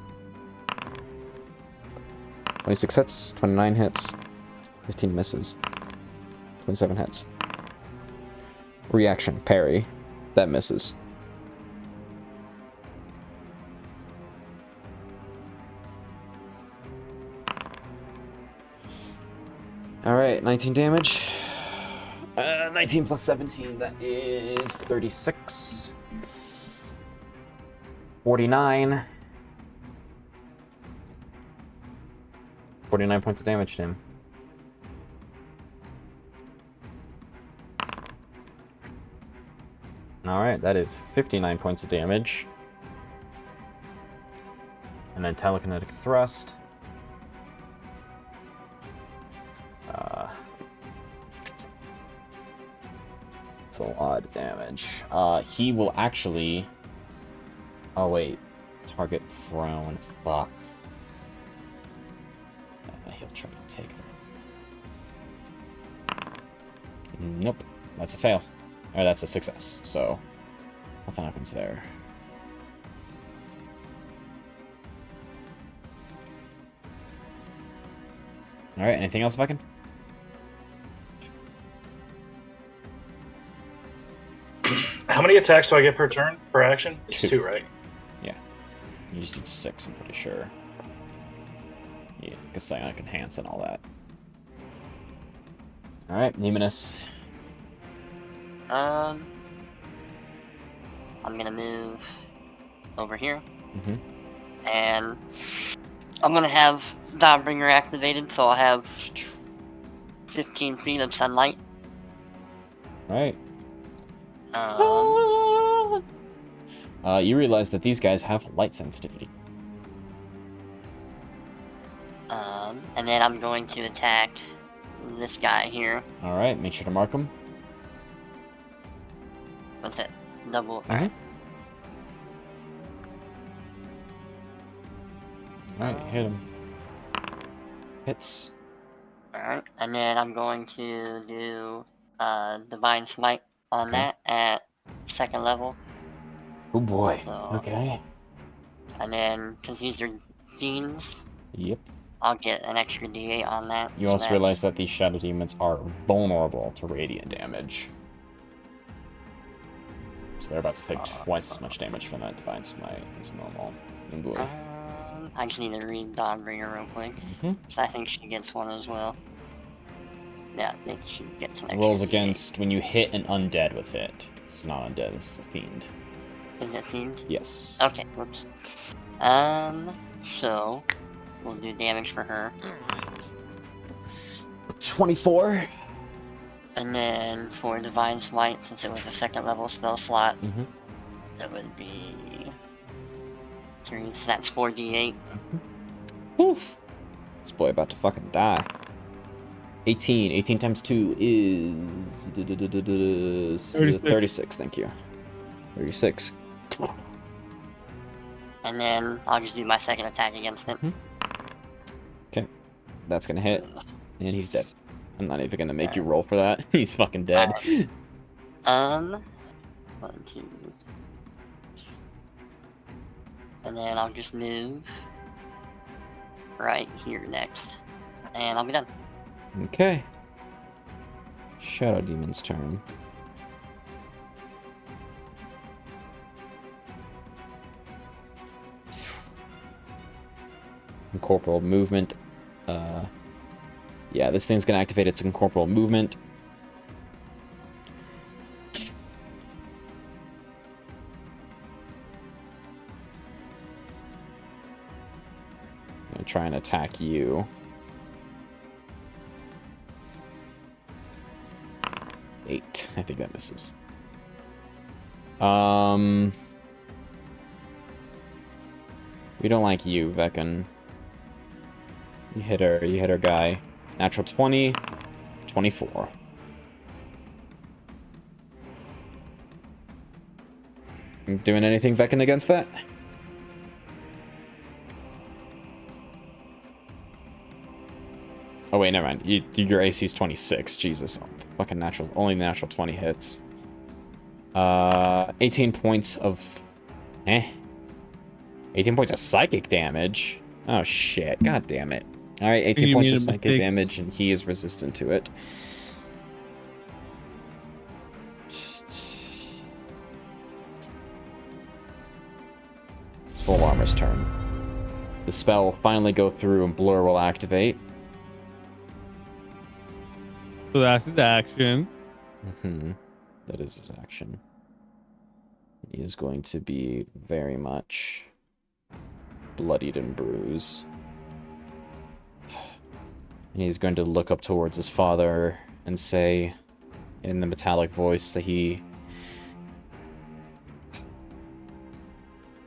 26 hits, 29 hits, 15 misses, 27 hits. Reaction, parry. That misses. Alright, 19 damage. 19 plus 17, that is 36. 49. 49 points of damage to him. Alright, that is 59 points of damage. And then telekinetic thrust. It's a lot of damage. He will actually... Oh wait, target prone, fuck. He'll try to take that. Nope, that's a fail. Or that's a success, so nothing happens there. Alright, anything else, Vekin? How many attacks do I get per turn, per action? It's 2, right? Yeah. You just need 6, I'm pretty sure. Yeah, because Psionic Enhance and all that. Alright, Nemmonis. I'm gonna move over here. And I'm gonna have Dawnbringer activated, so I'll have 15 feet of sunlight. Right. You realize that these guys have light sensitivity. And then I'm going to attack this guy here. Alright, make sure to mark them. What's it? Double. Alright, hit him. Hits. Alright, and then I'm going to do Divine Smite on that at 2nd level. Oh boy. So, Okay. And then, because these are fiends, Yep. I'll get an extra D8 on that. You so also that's- realize that these shadow demons are vulnerable to radiant damage. So they're about to take twice as much damage from that Divine Smite as normal. Oh boy. I just need to read Dawnbringer real quick. Because I think she gets one as well. Yeah, I think she gets an extra Rolls D8. against when you hit an undead with it. It's not undead, this is a fiend. Is it fiend? Yes. Okay, whoops. So, we'll do damage for her. 24. And then for Divine Smite, since it was a 2nd level spell slot, that would be 3, so that's 4d8. Oof. This boy about to fucking die. 18. 18 times 2 is 36, thank you. 36. And then I'll just do my 2nd attack against it. Okay. That's gonna hit. And he's dead. I'm not even gonna make you roll for that. He's fucking dead. 1, 2. And then I'll just move right here next. And I'll be done. Okay. Shadow Demon's turn. Incorporeal movement. Yeah, this thing's gonna activate its incorporeal movement. I'm gonna try and attack you. 8. I think that misses. We don't like you, Vekin. You hit our guy. Natural 20, 24. You doing anything, Vekin, against that? Oh wait, never mind. Your AC is 26. Jesus, fucking natural. Only natural 20 hits. 18 points of 18 points of psychic damage. Oh shit! God damn it! All right, 18 points of psychic damage, and he is resistant to it. It's full armor's turn. The spell will finally go through, and Blur will activate. So that's his action. That is his action. He is going to be very much bloodied and bruised. And he's going to look up towards his father and say in the metallic voice that you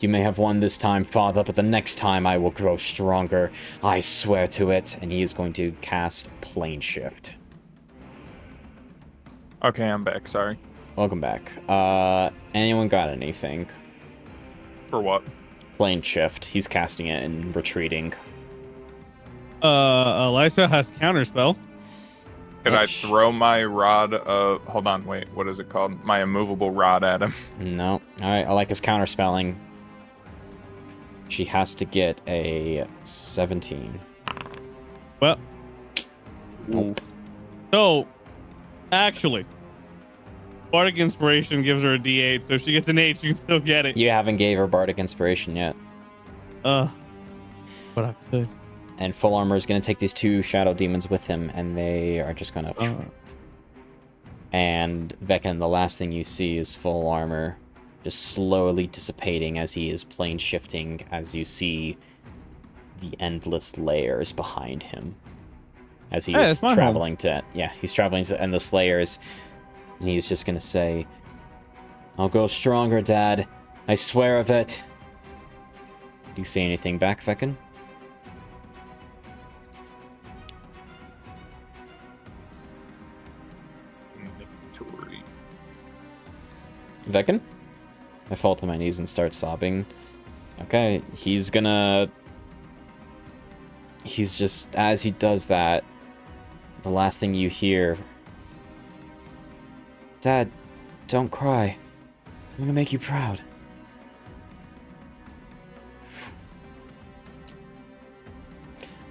may have won this time, father, but the next time I will grow stronger. I swear to it. And he is going to cast Plane Shift. Okay, I'm back. Sorry. Welcome back. Anyone got anything? For what? Plane Shift. He's casting it and retreating. Elisa has counterspell. Could I throw my rod hold on, wait, what is it called? My immovable rod at him. No. Alright, I like his counterspelling. She has to get a 17. Well, Nope. so actually, Bardic Inspiration gives her a D8, so if she gets an 8, she can still get it. You haven't gave her Bardic Inspiration yet. But I could. And full armor is going to take these 2 shadow demons with him, and they are just going to... And Vekin, the last thing you see is full armor just slowly dissipating as he is plane shifting, as you see the endless layers behind him. As he is traveling to... Yeah, he's traveling to endless layers, and he's just going to say, I'll grow stronger, Dad. I swear of it. Do you say anything back, Vekin? Vekin? I fall to my knees and start sobbing. Okay, he's just, as he does that, the last thing you hear, Dad, don't cry. I'm gonna make you proud.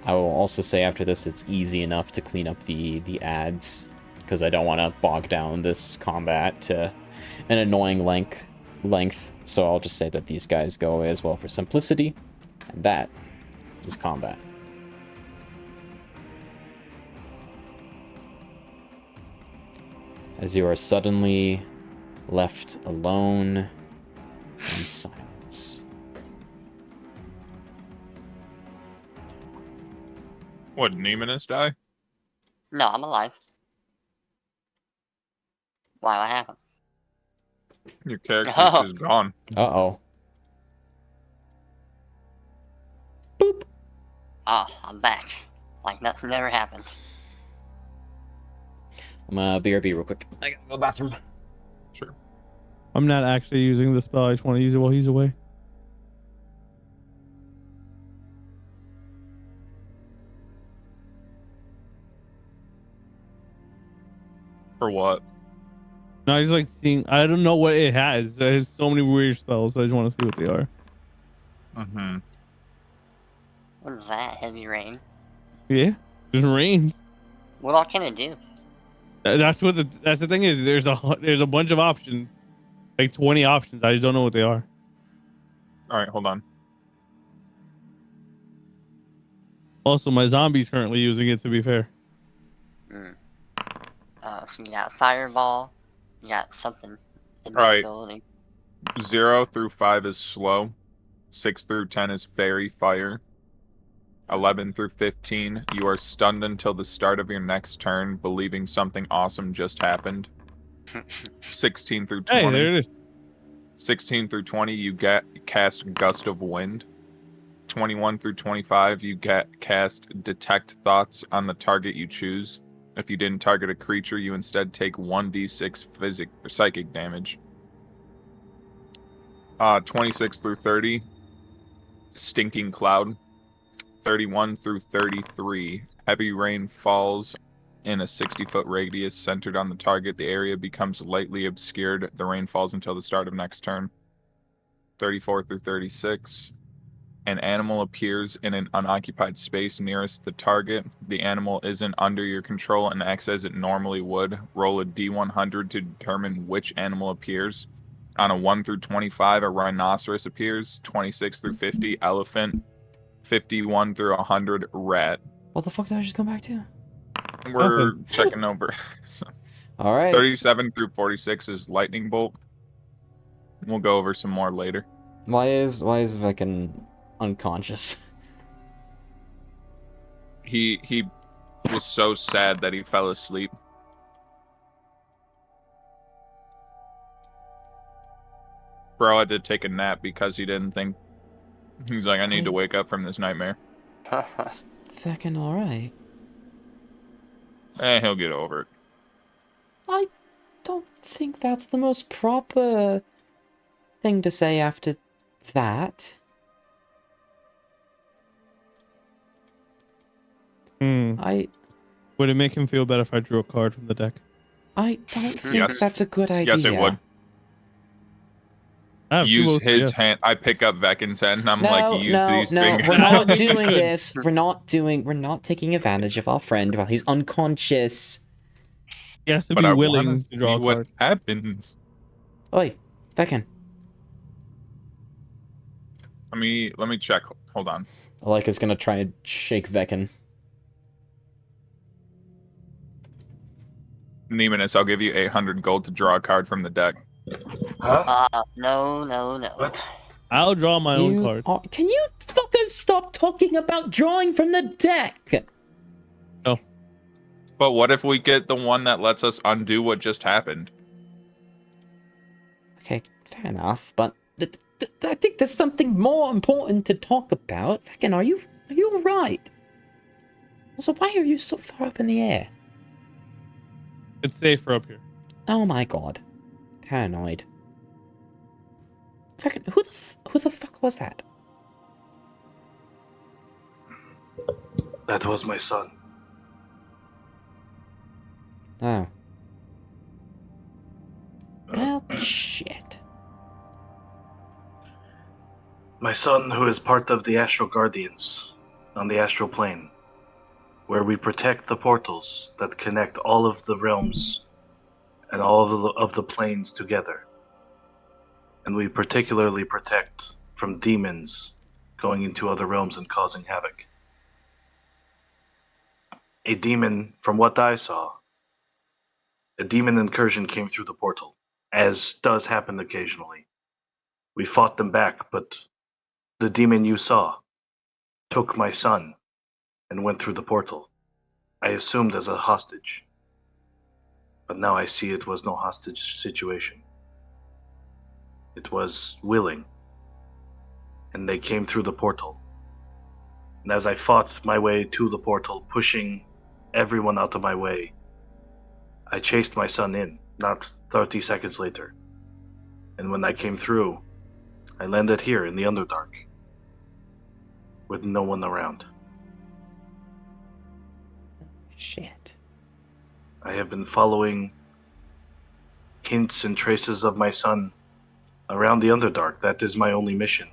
I will also say after this, it's easy enough to clean up the ads, because I don't want to bog down this combat to an annoying length, so I'll just say that these guys go away as well for simplicity, and that is combat. As you are suddenly left alone in silence. What, Nemmonis die? No, I'm alive. Why? What happened? Your character's Oh. just gone. Uh-oh. Oh, I'm back. Like nothing ever happened. I'm gonna BRB real quick. I gotta go to the bathroom. Sure. I'm not actually using the spell. I just want to use it while he's away. For what? No, I just like seeing. I don't know what it has. It has so many weird spells. So I just want to see what they are. Mm-hmm. What is that? Heavy rain? Yeah, just rains. What all can it do? That's the thing is. There's a bunch of options, like 20 options. I just don't know what they are. All right, hold on. Also, my zombie's currently using it. To be fair. So you got fireball. You got something. Right. Invisibility. 0 through 5 is slow. 6 through 10 is fairy fire. 11 through 15, you are stunned until the start of your next turn, believing something awesome just happened. 16 through 20. Hey, there it is. 16 through 20, you cast Gust of Wind. 21 through 25, you cast Detect Thoughts on the target you choose. If you didn't target a creature, you instead take 1d6 psychic damage. 26 through 30, Stinking Cloud. 31 through 33, Heavy rain falls in a 60-foot radius centered on the target. The area becomes lightly obscured. The rain falls until the start of next turn. 34 through 36. An animal appears in an unoccupied space nearest the target. The animal isn't under your control and acts as it normally would. Roll a d100 to determine which animal appears. On a 1 through 25, a rhinoceros appears. 26 through 50, elephant. 51 through 100, rat. What the fuck did I just come back to? We're checking over. So, All right. 37 through 46 is lightning bolt. We'll go over some more later. Why is Vekin unconscious? He was so sad that he fell asleep. Bro had to take a nap because he didn't think. He's like, I need to wake up from this nightmare. Is Vekin all right? He'll get over it. I don't think that's the most proper thing to say after that. Would it make him feel better if I drew a card from the deck? I don't think Yes. that's a good idea. Yes, it would. Use his hand. I pick up Vekin's hand and I'm like, use these fingers. We're not doing this. We're not taking advantage of our friend while he's unconscious. He has to But be I willing wanna to draw see a what card. happens. Oi, Vekin. Let me check. Hold on. Alika's gonna try and shake Vekin. Nemmonis, I'll give you 800 gold to draw a card from the deck. Huh? No. What? I'll draw my own card. Can you fucking stop talking about drawing from the deck? Oh. But what if we get the one that lets us undo what just happened? Okay, fair enough, but I think there's something more important to talk about. Vekin, are you alright? Also, why are you so far up in the air? It's safer up here. Oh my god. Paranoid. Vekin, who the fuck was that? That was my son. Oh. Well, shit. My son, who is part of the Astral Guardians on the Astral Plane, where we protect the portals that connect all of the realms and all of the planes together. And we particularly protect from demons going into other realms and causing havoc. A demon, from what I saw, a demon incursion came through the portal, as does happen occasionally. We fought them back, but the demon you saw took my son and went through the portal. I assumed as a hostage. But now I see it was no hostage situation. It was willing. And they came through the portal. And as I fought my way to the portal, pushing everyone out of my way, I chased my son in, not 30 seconds later. And when I came through, I landed here in the Underdark, with no one around. Shit. I have been following hints and traces of my son around the Underdark. That is my only mission.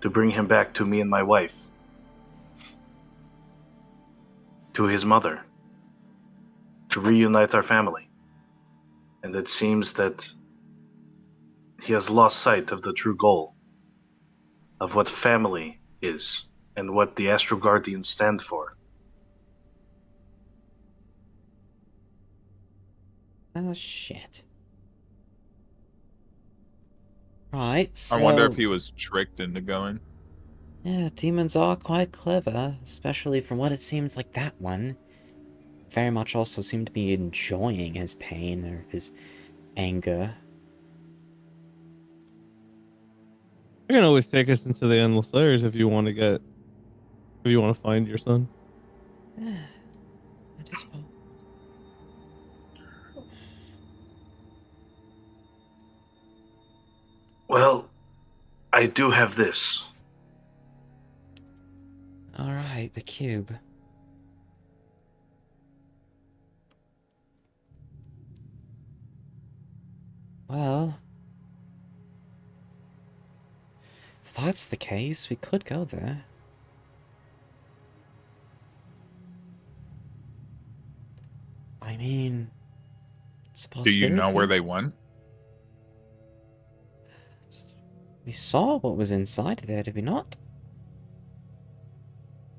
To bring him back to me and my wife. To his mother. To reunite our family. And it seems that he has lost sight of the true goal. Of what family is. And what the Astral Guardians stand for. Oh, shit. Right, so... I wonder if he was tricked into going. Yeah, demons are quite clever, especially from what it seems like that one very much also seemed to be enjoying his pain or his anger. You can always take us into the endless layers if you want to find your son. Yeah, I just... Well, I do have this. Alright, the cube. Well, if that's the case, we could go there. I mean, it's a Do you know where possibility. they went? We saw what was inside there, did we not?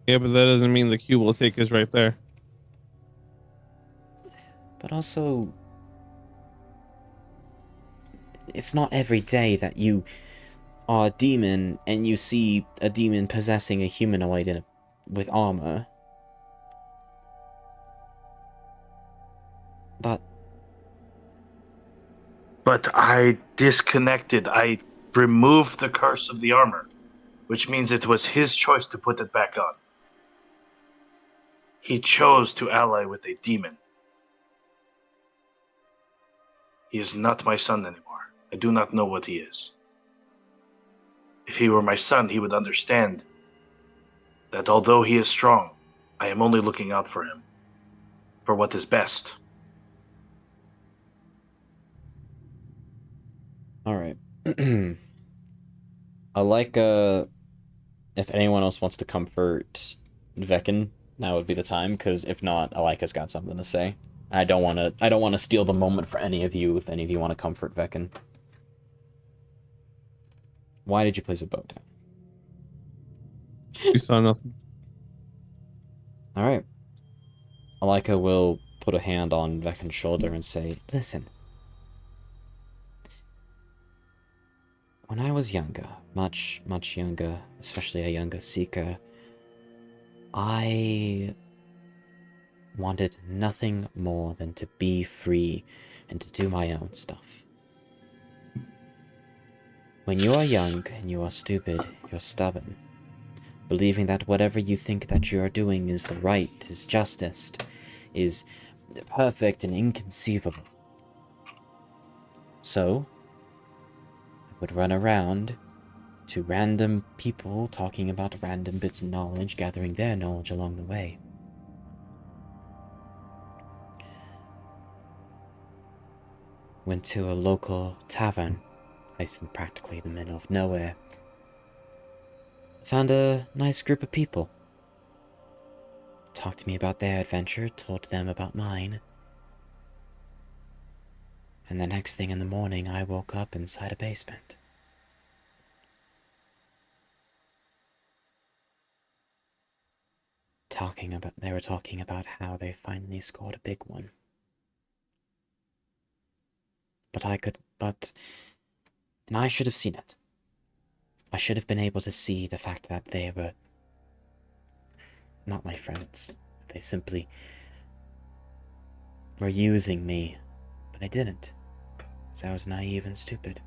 Yeah, but that doesn't mean the cube will take us right there. But also, it's not every day that you are a demon and you see a demon possessing a humanoid with armor. But I disconnected. I removed the curse of the armor, which means it was his choice to put it back on. He chose to ally with a demon. He is not my son anymore. I do not know what he is. If he were my son, he would understand that although he is strong, I am only looking out for him, for what is best. alright. I like if anyone else wants to comfort Vekin, now would be the time, because if not, Alika's got something to say. I don't wanna steal the moment for any of you if any of you want to comfort Vekin. Why did you place a bow down? We saw nothing. Alright. Alika will put a hand on Vekin's shoulder and say, listen. When I was younger, much, much younger, especially a younger seeker, I wanted nothing more than to be free and to do my own stuff. When you are young and you are stupid, you're stubborn, believing that whatever you think that you are doing is the right, is justice, is perfect and inconceivable. So, I would run around to random people talking about random bits of knowledge, gathering their knowledge along the way. Went to a local tavern, placed in practically the middle of nowhere. Found a nice group of people. Talked to me about their adventure, told them about mine. And the next thing in the morning, I woke up inside a basement. They were talking about how they finally scored a big one. And I should have seen it. I should have been able to see the fact that they were not my friends. They simply were using me, but I didn't, because I was naive and stupid.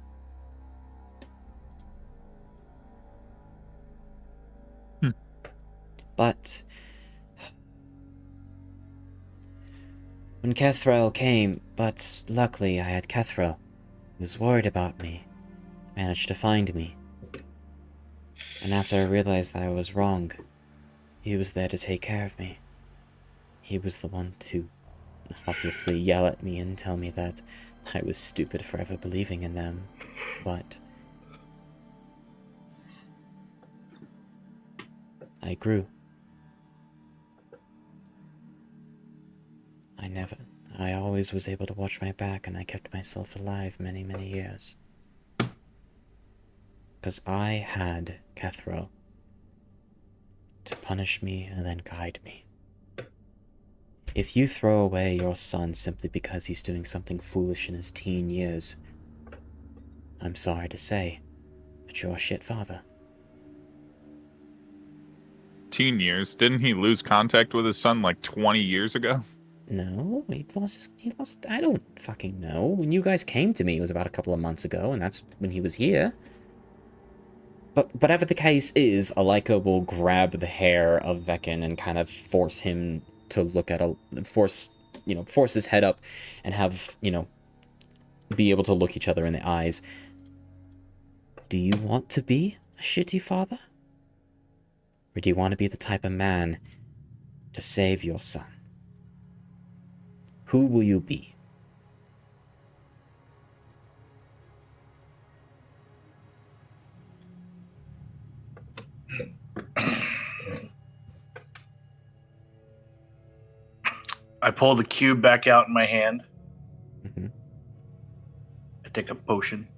But when Kethrel came, but luckily I had Kethrel, who was worried about me, managed to find me. And after I realized that I was wrong, he was there to take care of me. He was the one to obviously yell at me and tell me that I was stupid for ever believing in them, but I grew. I always was able to watch my back, and I kept myself alive many, many years. Because I had Kethrel to punish me and then guide me. If you throw away your son simply because he's doing something foolish in his teen years, I'm sorry to say, but you're a shit father. Teen years? Didn't he lose contact with his son like 20 years ago? No, he lost, I don't fucking know. When you guys came to me, it was about a couple of months ago, and that's when he was here. But whatever the case is, Alika will grab the hair of Vekin and kind of force him to look at force his head up and have, be able to look each other in the eyes. Do you want to be a shitty father? Or do you want to be the type of man to save your son? Who will you be? I pull the cube back out in my hand. Mm-hmm. I take a potion.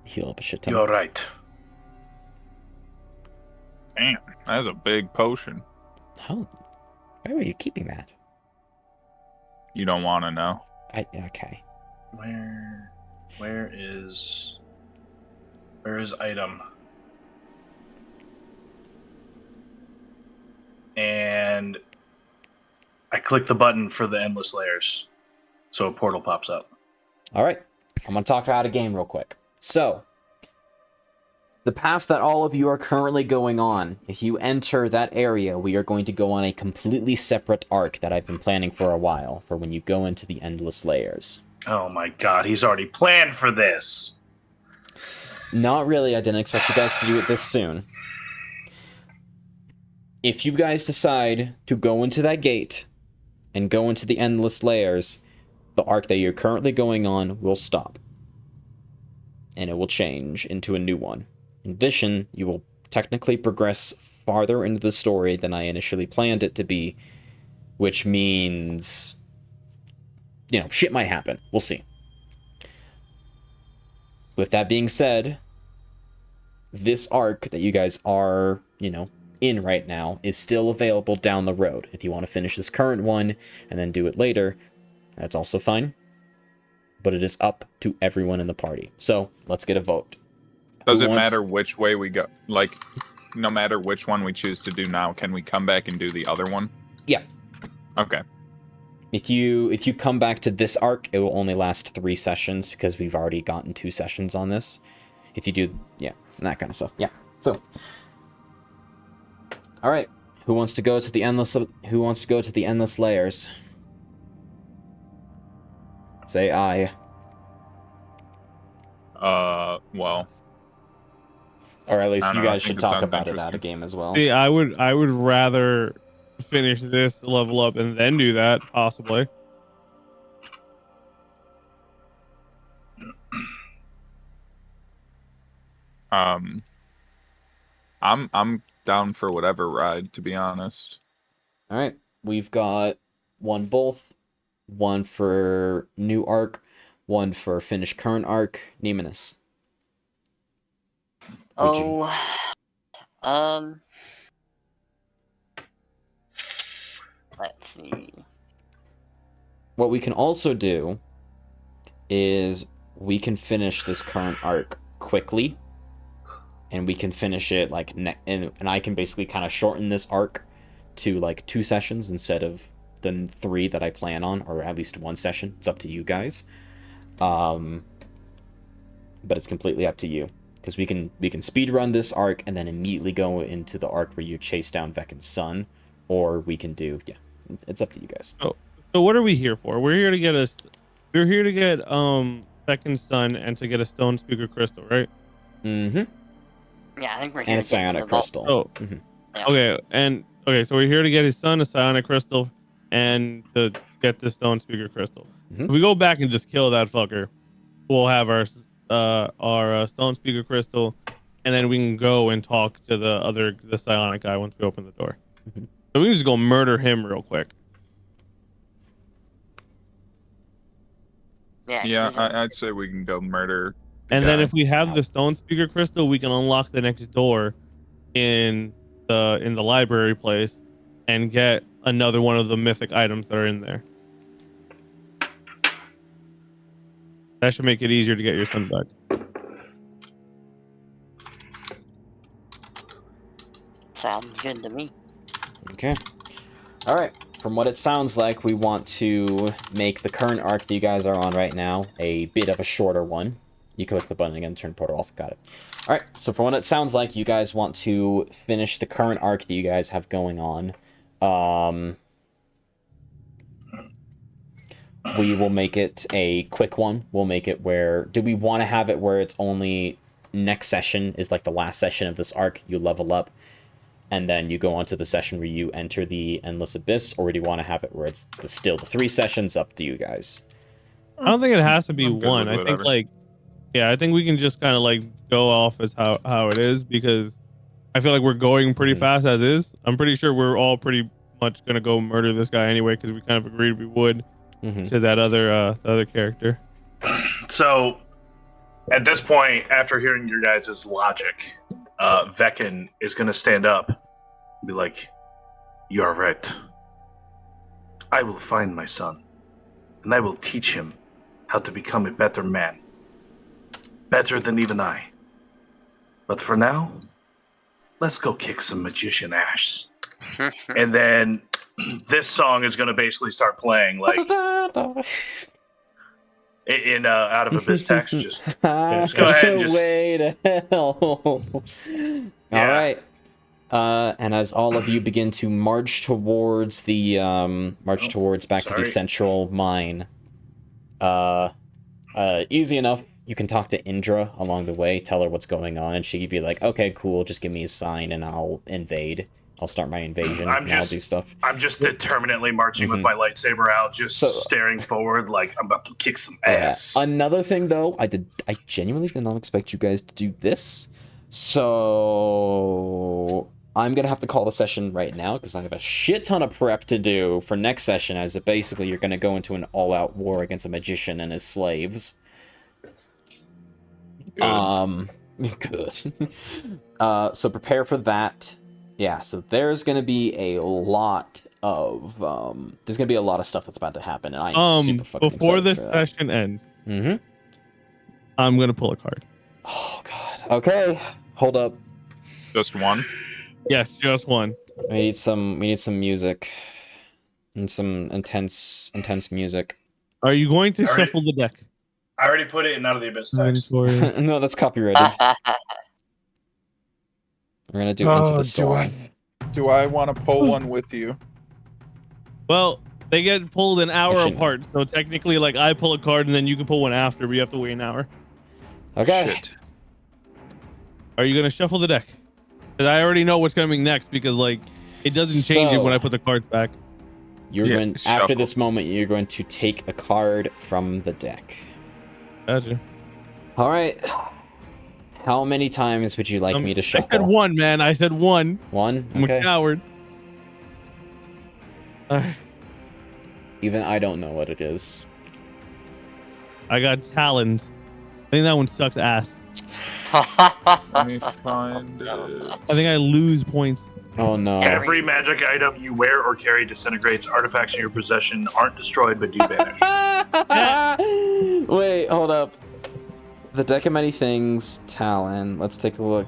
Heal up a shit ton. You're right. Damn, that's a big potion. How? Why are you keeping that? You don't want to know. Okay. Where is item? And I click the button for the endless layers, so a portal pops up. All right. I'm going to talk out a game real quick. So, the path that all of you are currently going on, if you enter that area, we are going to go on a completely separate arc that I've been planning for a while, for when you go into the endless layers. Oh my god, he's already planned for this. Not really. I didn't expect you guys to do it this soon. If you guys decide to go into that gate and go into the endless layers, the arc that you're currently going on will stop. And it will change into a new one. In addition, you will technically progress farther into the story than I initially planned it to be, which means, you know, shit might happen. We'll see. With that being said, this arc that you guys are, you know, in right now is still available down the road. If you want to finish this current one and then do it later, that's also fine. But it is up to everyone in the party. So let's get a vote. Does it matter which way we go? Like, no matter which one we choose to do now, can we come back and do the other one? Yeah. Okay. If you come back to this arc, it will only last 3 sessions because we've already gotten 2 sessions on this. If you do, yeah, and that kind of stuff. Yeah. So, all right. Who wants to go to the endless layers? Say aye. Well. Or at least you guys I should talk about it out of game as well. See, I would rather finish this, level up, and then do that, possibly. I'm down for whatever ride, to be honest. All right. We've got one both, one for new arc, one for finish current arc. Nemmonis. Let's see. What we can also do is we can finish this current arc quickly, and we can finish it like and I can basically kind of shorten this arc to like 2 sessions instead of the 3 that I plan on, or at least 1 session. It's up to you guys. But it's completely up to you, because we can speed run this arc and then immediately go into the arc where you chase down Vekin's son, or we can do, yeah, it's up to you guys. Oh, so what are we here for? We're here to get Vekin's son and to get a stone speaker crystal, right? Mm-hmm. Yeah, I think we're here And a to get to psionic the vault. crystal. Oh, Mm-hmm. Okay, so we're here to get his son a psionic crystal and to get the stone speaker crystal. Mhm. If we go back and just kill that fucker, we'll have our stone speaker crystal, and then we can go and talk to the psionic guy once we open the door. Mhm. So we can just go murder him real quick. Yeah, I'd say we can go murder. And then guy. if we have the stone speaker crystal, we can unlock the next door in the library place and get another one of the mythic items that are in there. That should make it easier to get your son back. Sounds good to me. Okay. All right. From what it sounds like, we want to make the current arc that you guys are on right now a bit of a shorter one. You click the button again, turn portal off. Got it. All right. So from what it sounds like, you guys want to finish the current arc that you guys have going on. We will make it a quick one. We'll make it where... Do we want to have it where it's only next session is like the last session of this arc? You level up, and then you go on to the session where you enter the Endless Abyss, or do you want to have it where it's still the 3 sessions? Up to you guys. I don't think it has to be I'm good one. with I think whatever. I think we can just kind of like go off as how it is, because I feel like we're going pretty fast as is. I'm pretty sure we're all pretty much gonna go murder this guy anyway, because we kind of agreed we would to that other character. So, at this point, after hearing your guys' logic, Vekin is going to stand up and be like, "You are right. I will find my son, and I will teach him how to become a better man. Better than even I. But for now, let's go kick some magician ass." And then this song is going to basically start playing like in out of Abyss text. Just go ahead and just way to hell. Yeah. All right. And as all of you begin to march towards the back to the sorry. central mine, easy enough. You can talk to Indra along the way, tell her what's going on, and she'd be like, "Okay, cool. Just give me a sign, and I'll invade. I'll start my invasion. I'm and I'll just- do stuff." I'm just determinately marching with my lightsaber out, just staring forward like I'm about to kick some ass. Another thing, though, I genuinely did not expect you guys to do this. So I'm gonna have to call the session right now because I have a shit ton of prep to do for next session. As basically you're gonna go into an all-out war against a magician and his slaves. Good. Good. So prepare for that. Yeah, so there's gonna be a lot of stuff that's about to happen, and I'm super fucking before excited this for that. session ends, Mm-hmm. I'm gonna pull a card. Oh god. Okay. Hold up. Just one. Yes, just one. We need some music. And some intense music. Are you going to Already- shuffle the deck? I already put it in out of the Abyss text. Inventory. No, that's copyrighted. We're gonna do Into the Storm. Do I want to pull one with you? Well, they get pulled an hour Actually, no. apart, so technically, like, I pull a card and then you can pull one after, but you have to wait an hour. Okay. Shit. Are you gonna shuffle the deck? Because I already know what's coming next, because like it doesn't change it So- when I put the cards back. You're Yeah, going after shuffle. this moment. You're going to take a card from the deck. Gotcha. All right. How many times would you like me to I shuffle? said one, man. I said one. One. I'm Okay. a coward. Alright. Even I don't know what it is. I got talons. I think that one sucks ass. Let me find it. I think I lose points. Oh no. Every magic item you wear or carry disintegrates. Artifacts in your possession aren't destroyed but do vanish. Wait, hold up. The deck of many things, Talon. Let's take a look.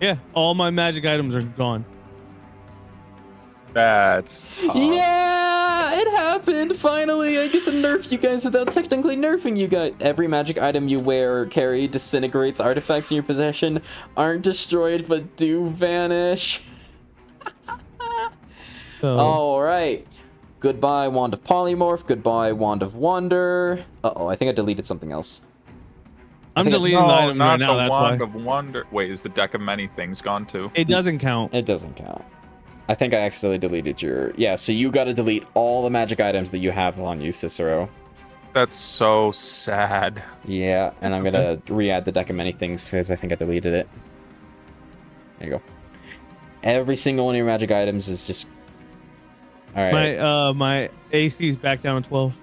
Yeah, all my magic items are gone. That's tough. Yeah, it happened. Finally, I get to nerf you guys without technically nerfing you guys. Every magic item you wear or carry disintegrates. Artifacts in your possession aren't destroyed but do vanish. So, All right. Goodbye, Wand of Polymorph. Goodbye, Wand of Wonder. Uh-oh, I think I deleted something else. I'm think deleting the No, items not right now. the That's Wand why of Wonder. Wait, is the deck of many things gone too? it doesn't count. It doesn't count. I think I accidentally deleted your... Yeah, so you gotta delete all the magic items that you have on you, Cicero. That's so sad. Yeah, and I'm gonna re-add the deck of many things because I think I deleted it. There you go. Every single one of your magic items is just... Alright. My AC is back down to 12.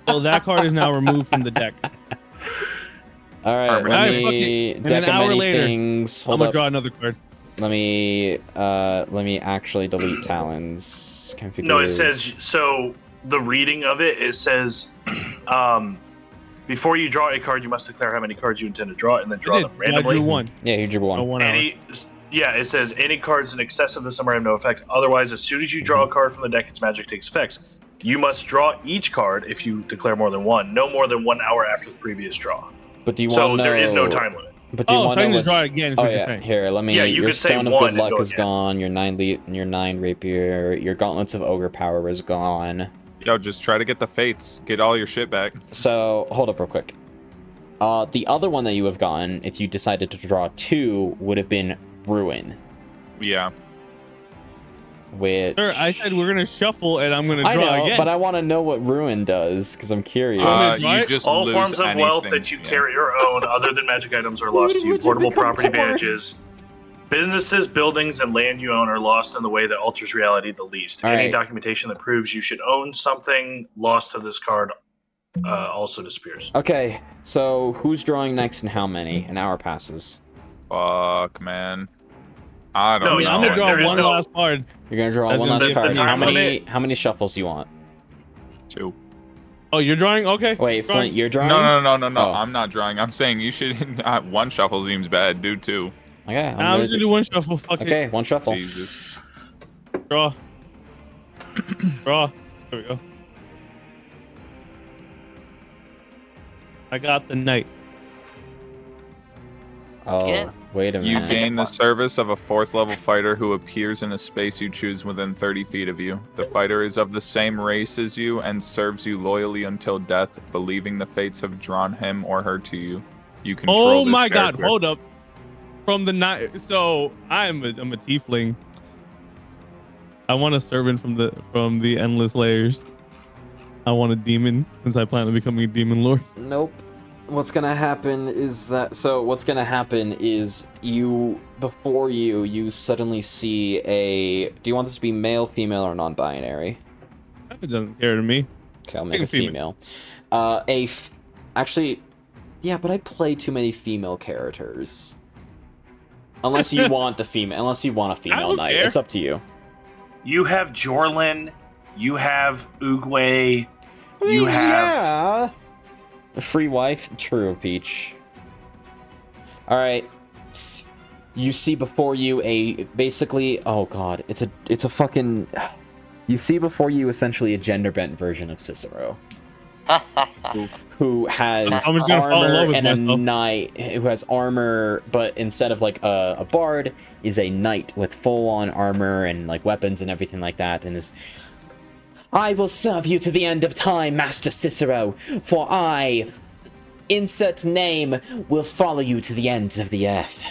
So that card is now removed from the deck. Alright, Alright, let fuck me... it. And Deck an of hour many later, things... I'm Hold gonna up. draw another card. Let me actually delete Talons. Configure... No, it says so. The reading of it says, before you draw a card, you must declare how many cards you intend to draw, and then draw I them did. I randomly. drew one. Yeah, you drew one. Oh, 1 hour. It says any cards in excess of this number have no effect. Otherwise, as soon as you draw a card from the deck, its magic takes effects. You must draw each card if you declare more than one, no more than 1 hour after the previous draw. But do you So want to know... there is no time limit. But do you Oh, so want I to can know just draw it what's... again. Is Oh what you're yeah, saying. here, let me... Yeah, you your could say Stone of one Good and Luck go is again. gone, your 9 Rapier, your Gauntlets of Ogre Power is gone. Yo, just try to get the fates. Get all your shit back. So, hold up real quick. The other one that you have gotten, if you decided to draw 2, would have been Ruin. Yeah. which Sir, I said we're gonna shuffle and I'm gonna draw I know, again. but I want to know what ruin does because I'm curious. Ruin- You right? just All lose forms of wealth anything, that you yeah. carry or own, other than magic items, are lost to you. Would you Portable become property poor? badges. Businesses, buildings, and land you own are lost in the way that alters reality the least. All Any right. documentation that proves you should own something lost to this card also disappears. Okay, so who's drawing next and how many? An hour passes. Fuck, man. I No, don't I mean, know. I'm gonna draw there is one no- last card. You're gonna draw That's one gonna last be- card. the time How many shuffles do you want? 2. Oh, you're drawing? Okay. Wait, Drawing. Flint, you're drawing? No. Oh. I'm not drawing. I'm saying you should. One shuffle seems bad. Do 2. Okay, I'm just gonna do one shuffle. Fuck Okay, one shuffle. Jesus. it. Draw. Draw. There we go. I got the knight. Oh, Yeah. wait a You minute. gain the service of a 4th level fighter who appears in a space you choose within 30 feet of you. The fighter is of the same race as you and serves you loyally until death, believing the fates have drawn him or her to you. You control Oh this my god, character. hold up. From the night, so I'm a tiefling. I want a servant from the endless layers. I want a demon since I plan on becoming a demon lord. Nope. What's gonna happen is before you suddenly see a. Do you want this to be male, female, or non-binary? It doesn't care to me. Okay, I'll make a Take a female. female. Actually, yeah, but I play too many female characters. Unless you want a female don't knight, care. it's up to you. You have Jorlin, you have Oogway, I you mean, have yeah. A free wife, true, Peach. All right. You see before you oh god, it's a fucking. You see before you essentially a gender bent version of Cicero, who has I'm just gonna fall in love armor with and a myself. knight, who has armor, but instead of like a bard, is a knight with full on armor and like weapons and everything like that, and is. I will serve you to the end of time, Master Cicero, for I, insert name, will follow you to the ends of the earth.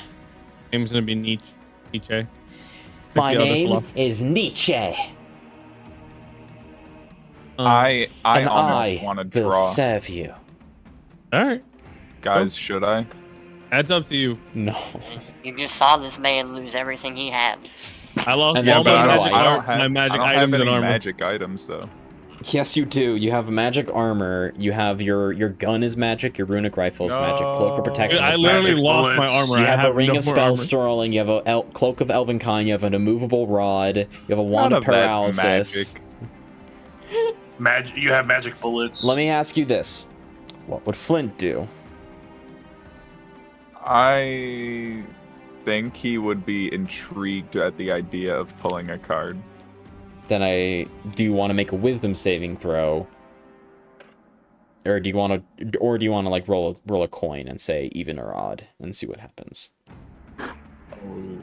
Name's gonna be Nietzsche. My the other name philosopher. is Nietzsche, I and almost I want to will draw. serve you. All right, Guys, should I? that's up to you. No. You just saw this man lose everything he had. I lost And all then my I magic, don't- I don't ar- have, my magic I don't items have and any armor. magic items though. Yes, you do. You have magic armor. You have your gun is magic. Your runic rifle is magic. Cloak of protection Dude, I is literally magic. lost my bullets. armor. You I have a ring no of more spell armor. strolling. You have a cloak of elven kind. You have an immovable rod. You have a wand None of of that's paralysis. magic. you have magic bullets. Let me ask you this: what would Flint do? I think he would be intrigued at the idea of pulling a card. Then do you want to make a wisdom saving throw, or do you want to like roll a coin and say even or odd and see what happens? Oh,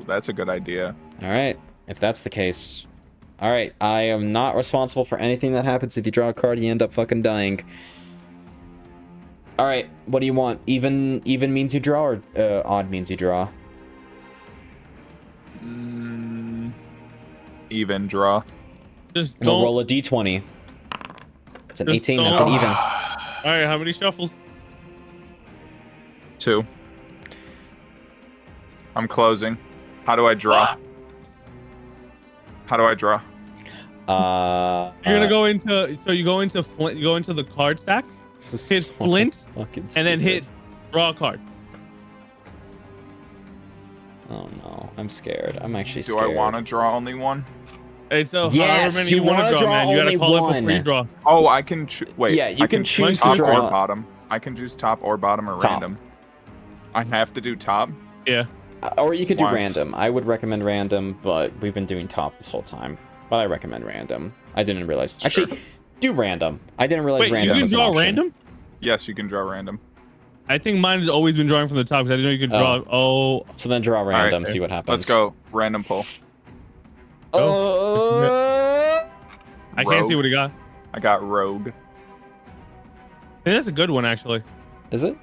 that's a good idea. All right, if that's the case, all right, I am not responsible for anything that happens. If you draw a card, you end up fucking dying. All right, what do you want? Even means you draw, or odd means you draw? Even draw. Just And we'll don't. roll a d20. It's an Just 18. That's an don't- even. All right, how many shuffles? 2. I'm closing. How do I draw? How do I draw? You're gonna go into you go into Flint, you go into the card stacks, hit Flint, and then hit draw a card. Oh no, I'm scared. I'm actually Do scared. I want to draw only one? Hey, so Yes, however many you you want wanna to draw, draw man. You gotta only call it one. before you draw. Oh, I can wait. Yeah, you I can choose top to draw. or bottom. I can choose top or bottom or Top. random. I have to do top. Yeah. Or you could do Why? random. I would recommend random, but we've been doing top this whole time. But I recommend random. I didn't realize. Sure. Actually, do random. I didn't realize Wait, you random can was an draw option. random? Yes, you can draw random. I think mine has always been drawing from the top because I didn't know you could draw. Oh, So then draw right, random, see what happens. Let's go. Random pull. I can't see Rogue. what he got. I got rogue. Hey, that's a good one, actually. Is it?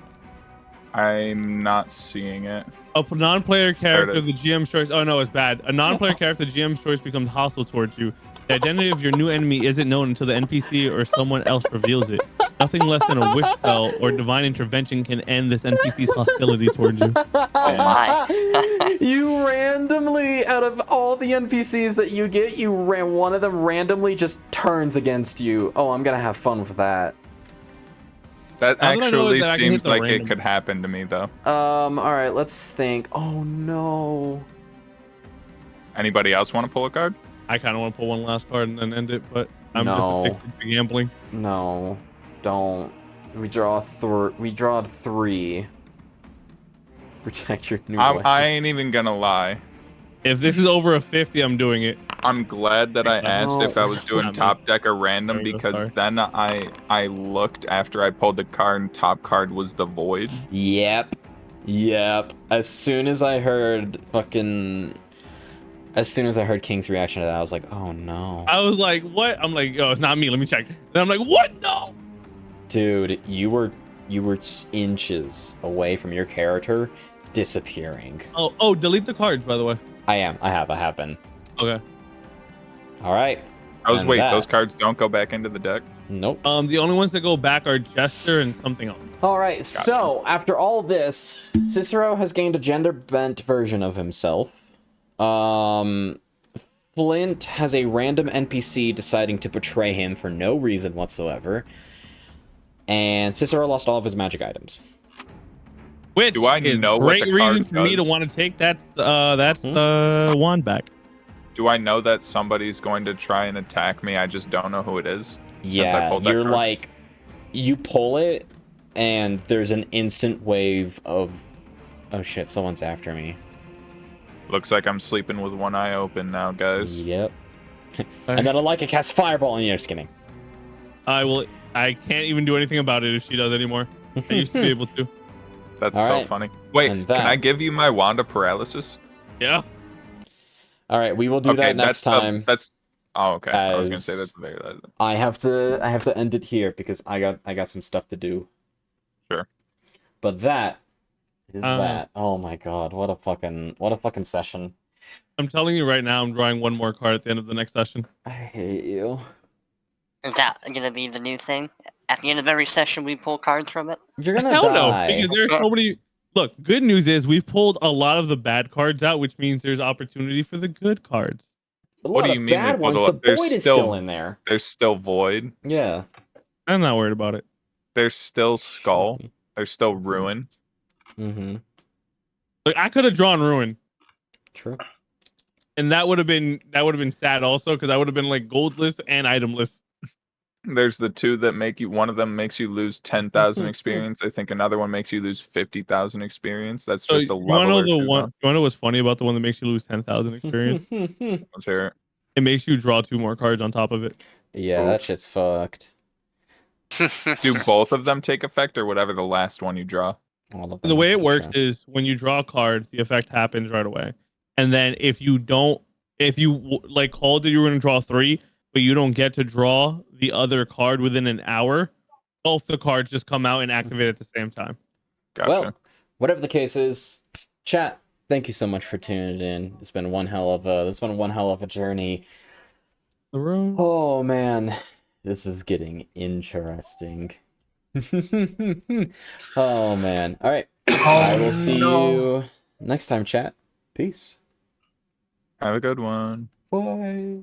I'm not seeing it. A non-player character, is. the GM's choice. Oh no, it's bad. A non-player character, the GM's choice becomes hostile towards you. The identity of your new enemy isn't known until the NPC or someone else reveals it. Nothing less than a wish spell or divine intervention can end this NPC's hostility towards you. Oh my. You randomly, out of all the NPCs that you get, one of them randomly just turns against you. Oh, I'm gonna have fun with that. That How did I know actually that I can hit seems the like random? it could happen to me, though. All right, let's think. Oh no. Anybody else want to pull a card? I kind of want to pull one last card and then end it, but I'm No. just addicted to gambling. No, don't. We draw three. Protect your new I weapons. ain't even gonna lie. If this is over a 50, I'm doing it. I'm glad that I asked if I was doing No. top deck or random Sorry, because sorry. then I looked after I pulled the card and top card was the void. Yep. As soon as I heard King's reaction to that, I was like, oh no. I was like, what? I'm like, oh, it's not me. Let me check. Then I'm like, what? No. Dude, you were inches away from your character disappearing. Oh, delete the cards, by the way. I have been. Okay. All right. Those And that- those cards don't go back into the deck. Nope. The only ones that go back are Jester and something else. All right. So after all this, Cicero has gained a gender-bent version of himself. Flint has a random NPC deciding to betray him for no reason whatsoever. And Cicero lost all of his magic items. Which Do I is know what great the reason card for me to does? want to take that wand back. Do I know that somebody's going to try and attack me? I just don't know who it is. Since I Yeah, pulled that you're card. like, you pull it, and there's an instant wave of, oh shit, someone's after me. Looks like I'm sleeping with one eye open now, guys. Yep. And then Alika casts Fireball on you. Just kidding. I can't even do anything about it if she does anymore. I used to be able to. That's All so right. funny. Wait, And can I that- give you my wand of paralysis? Yeah. All right, we will do that next time. Oh, okay. I was gonna say as- that's very last. I have to end it here because I got some stuff to do. Sure. But that is Uh, that. Oh my god, what a fucking session. I'm telling you right now, I'm drawing one more card at the end of the next session. I hate you. Is that gonna be the new thing? At the end of every session, we pull cards from it. You're gonna Hell no, die. because there's so many. Look, good news is we've pulled a lot of the bad cards out, which means there's opportunity for the good cards. A What lot do of you mean bad we ones. pulled The up? There's void is still- still in there. There's still void. Yeah. I'm not worried about it. There's still skull. There's still ruin. Mm-hmm. Like I could have drawn Ruin, True. and that would have been sad also because I would have been like goldless and itemless. There's the two that make you. One of them makes you lose 10,000 experience. I think another one makes you lose 50,000 experience. That's So just a you wanna level know or the two one? down. You wanna know what's funny about the one that makes you lose 10,000 experience? Let's hear it. It makes you draw 2 more cards on top of it. Yeah, Oof. that shit's fucked. Do both of them take effect or whatever the last one you draw? All of The them, way it for works sure. is when you draw a card, the effect happens right away. And then if you like called that you were going to draw 3, but you don't get to draw the other card within an hour, both the cards just come out and activate at the same time. Gotcha. Well, whatever the case is, chat, thank you so much for tuning in. It's been one hell of a journey. Oh man, this is getting interesting. Oh man. All right. I will see you next time, chat. Peace. Have a good one. Bye.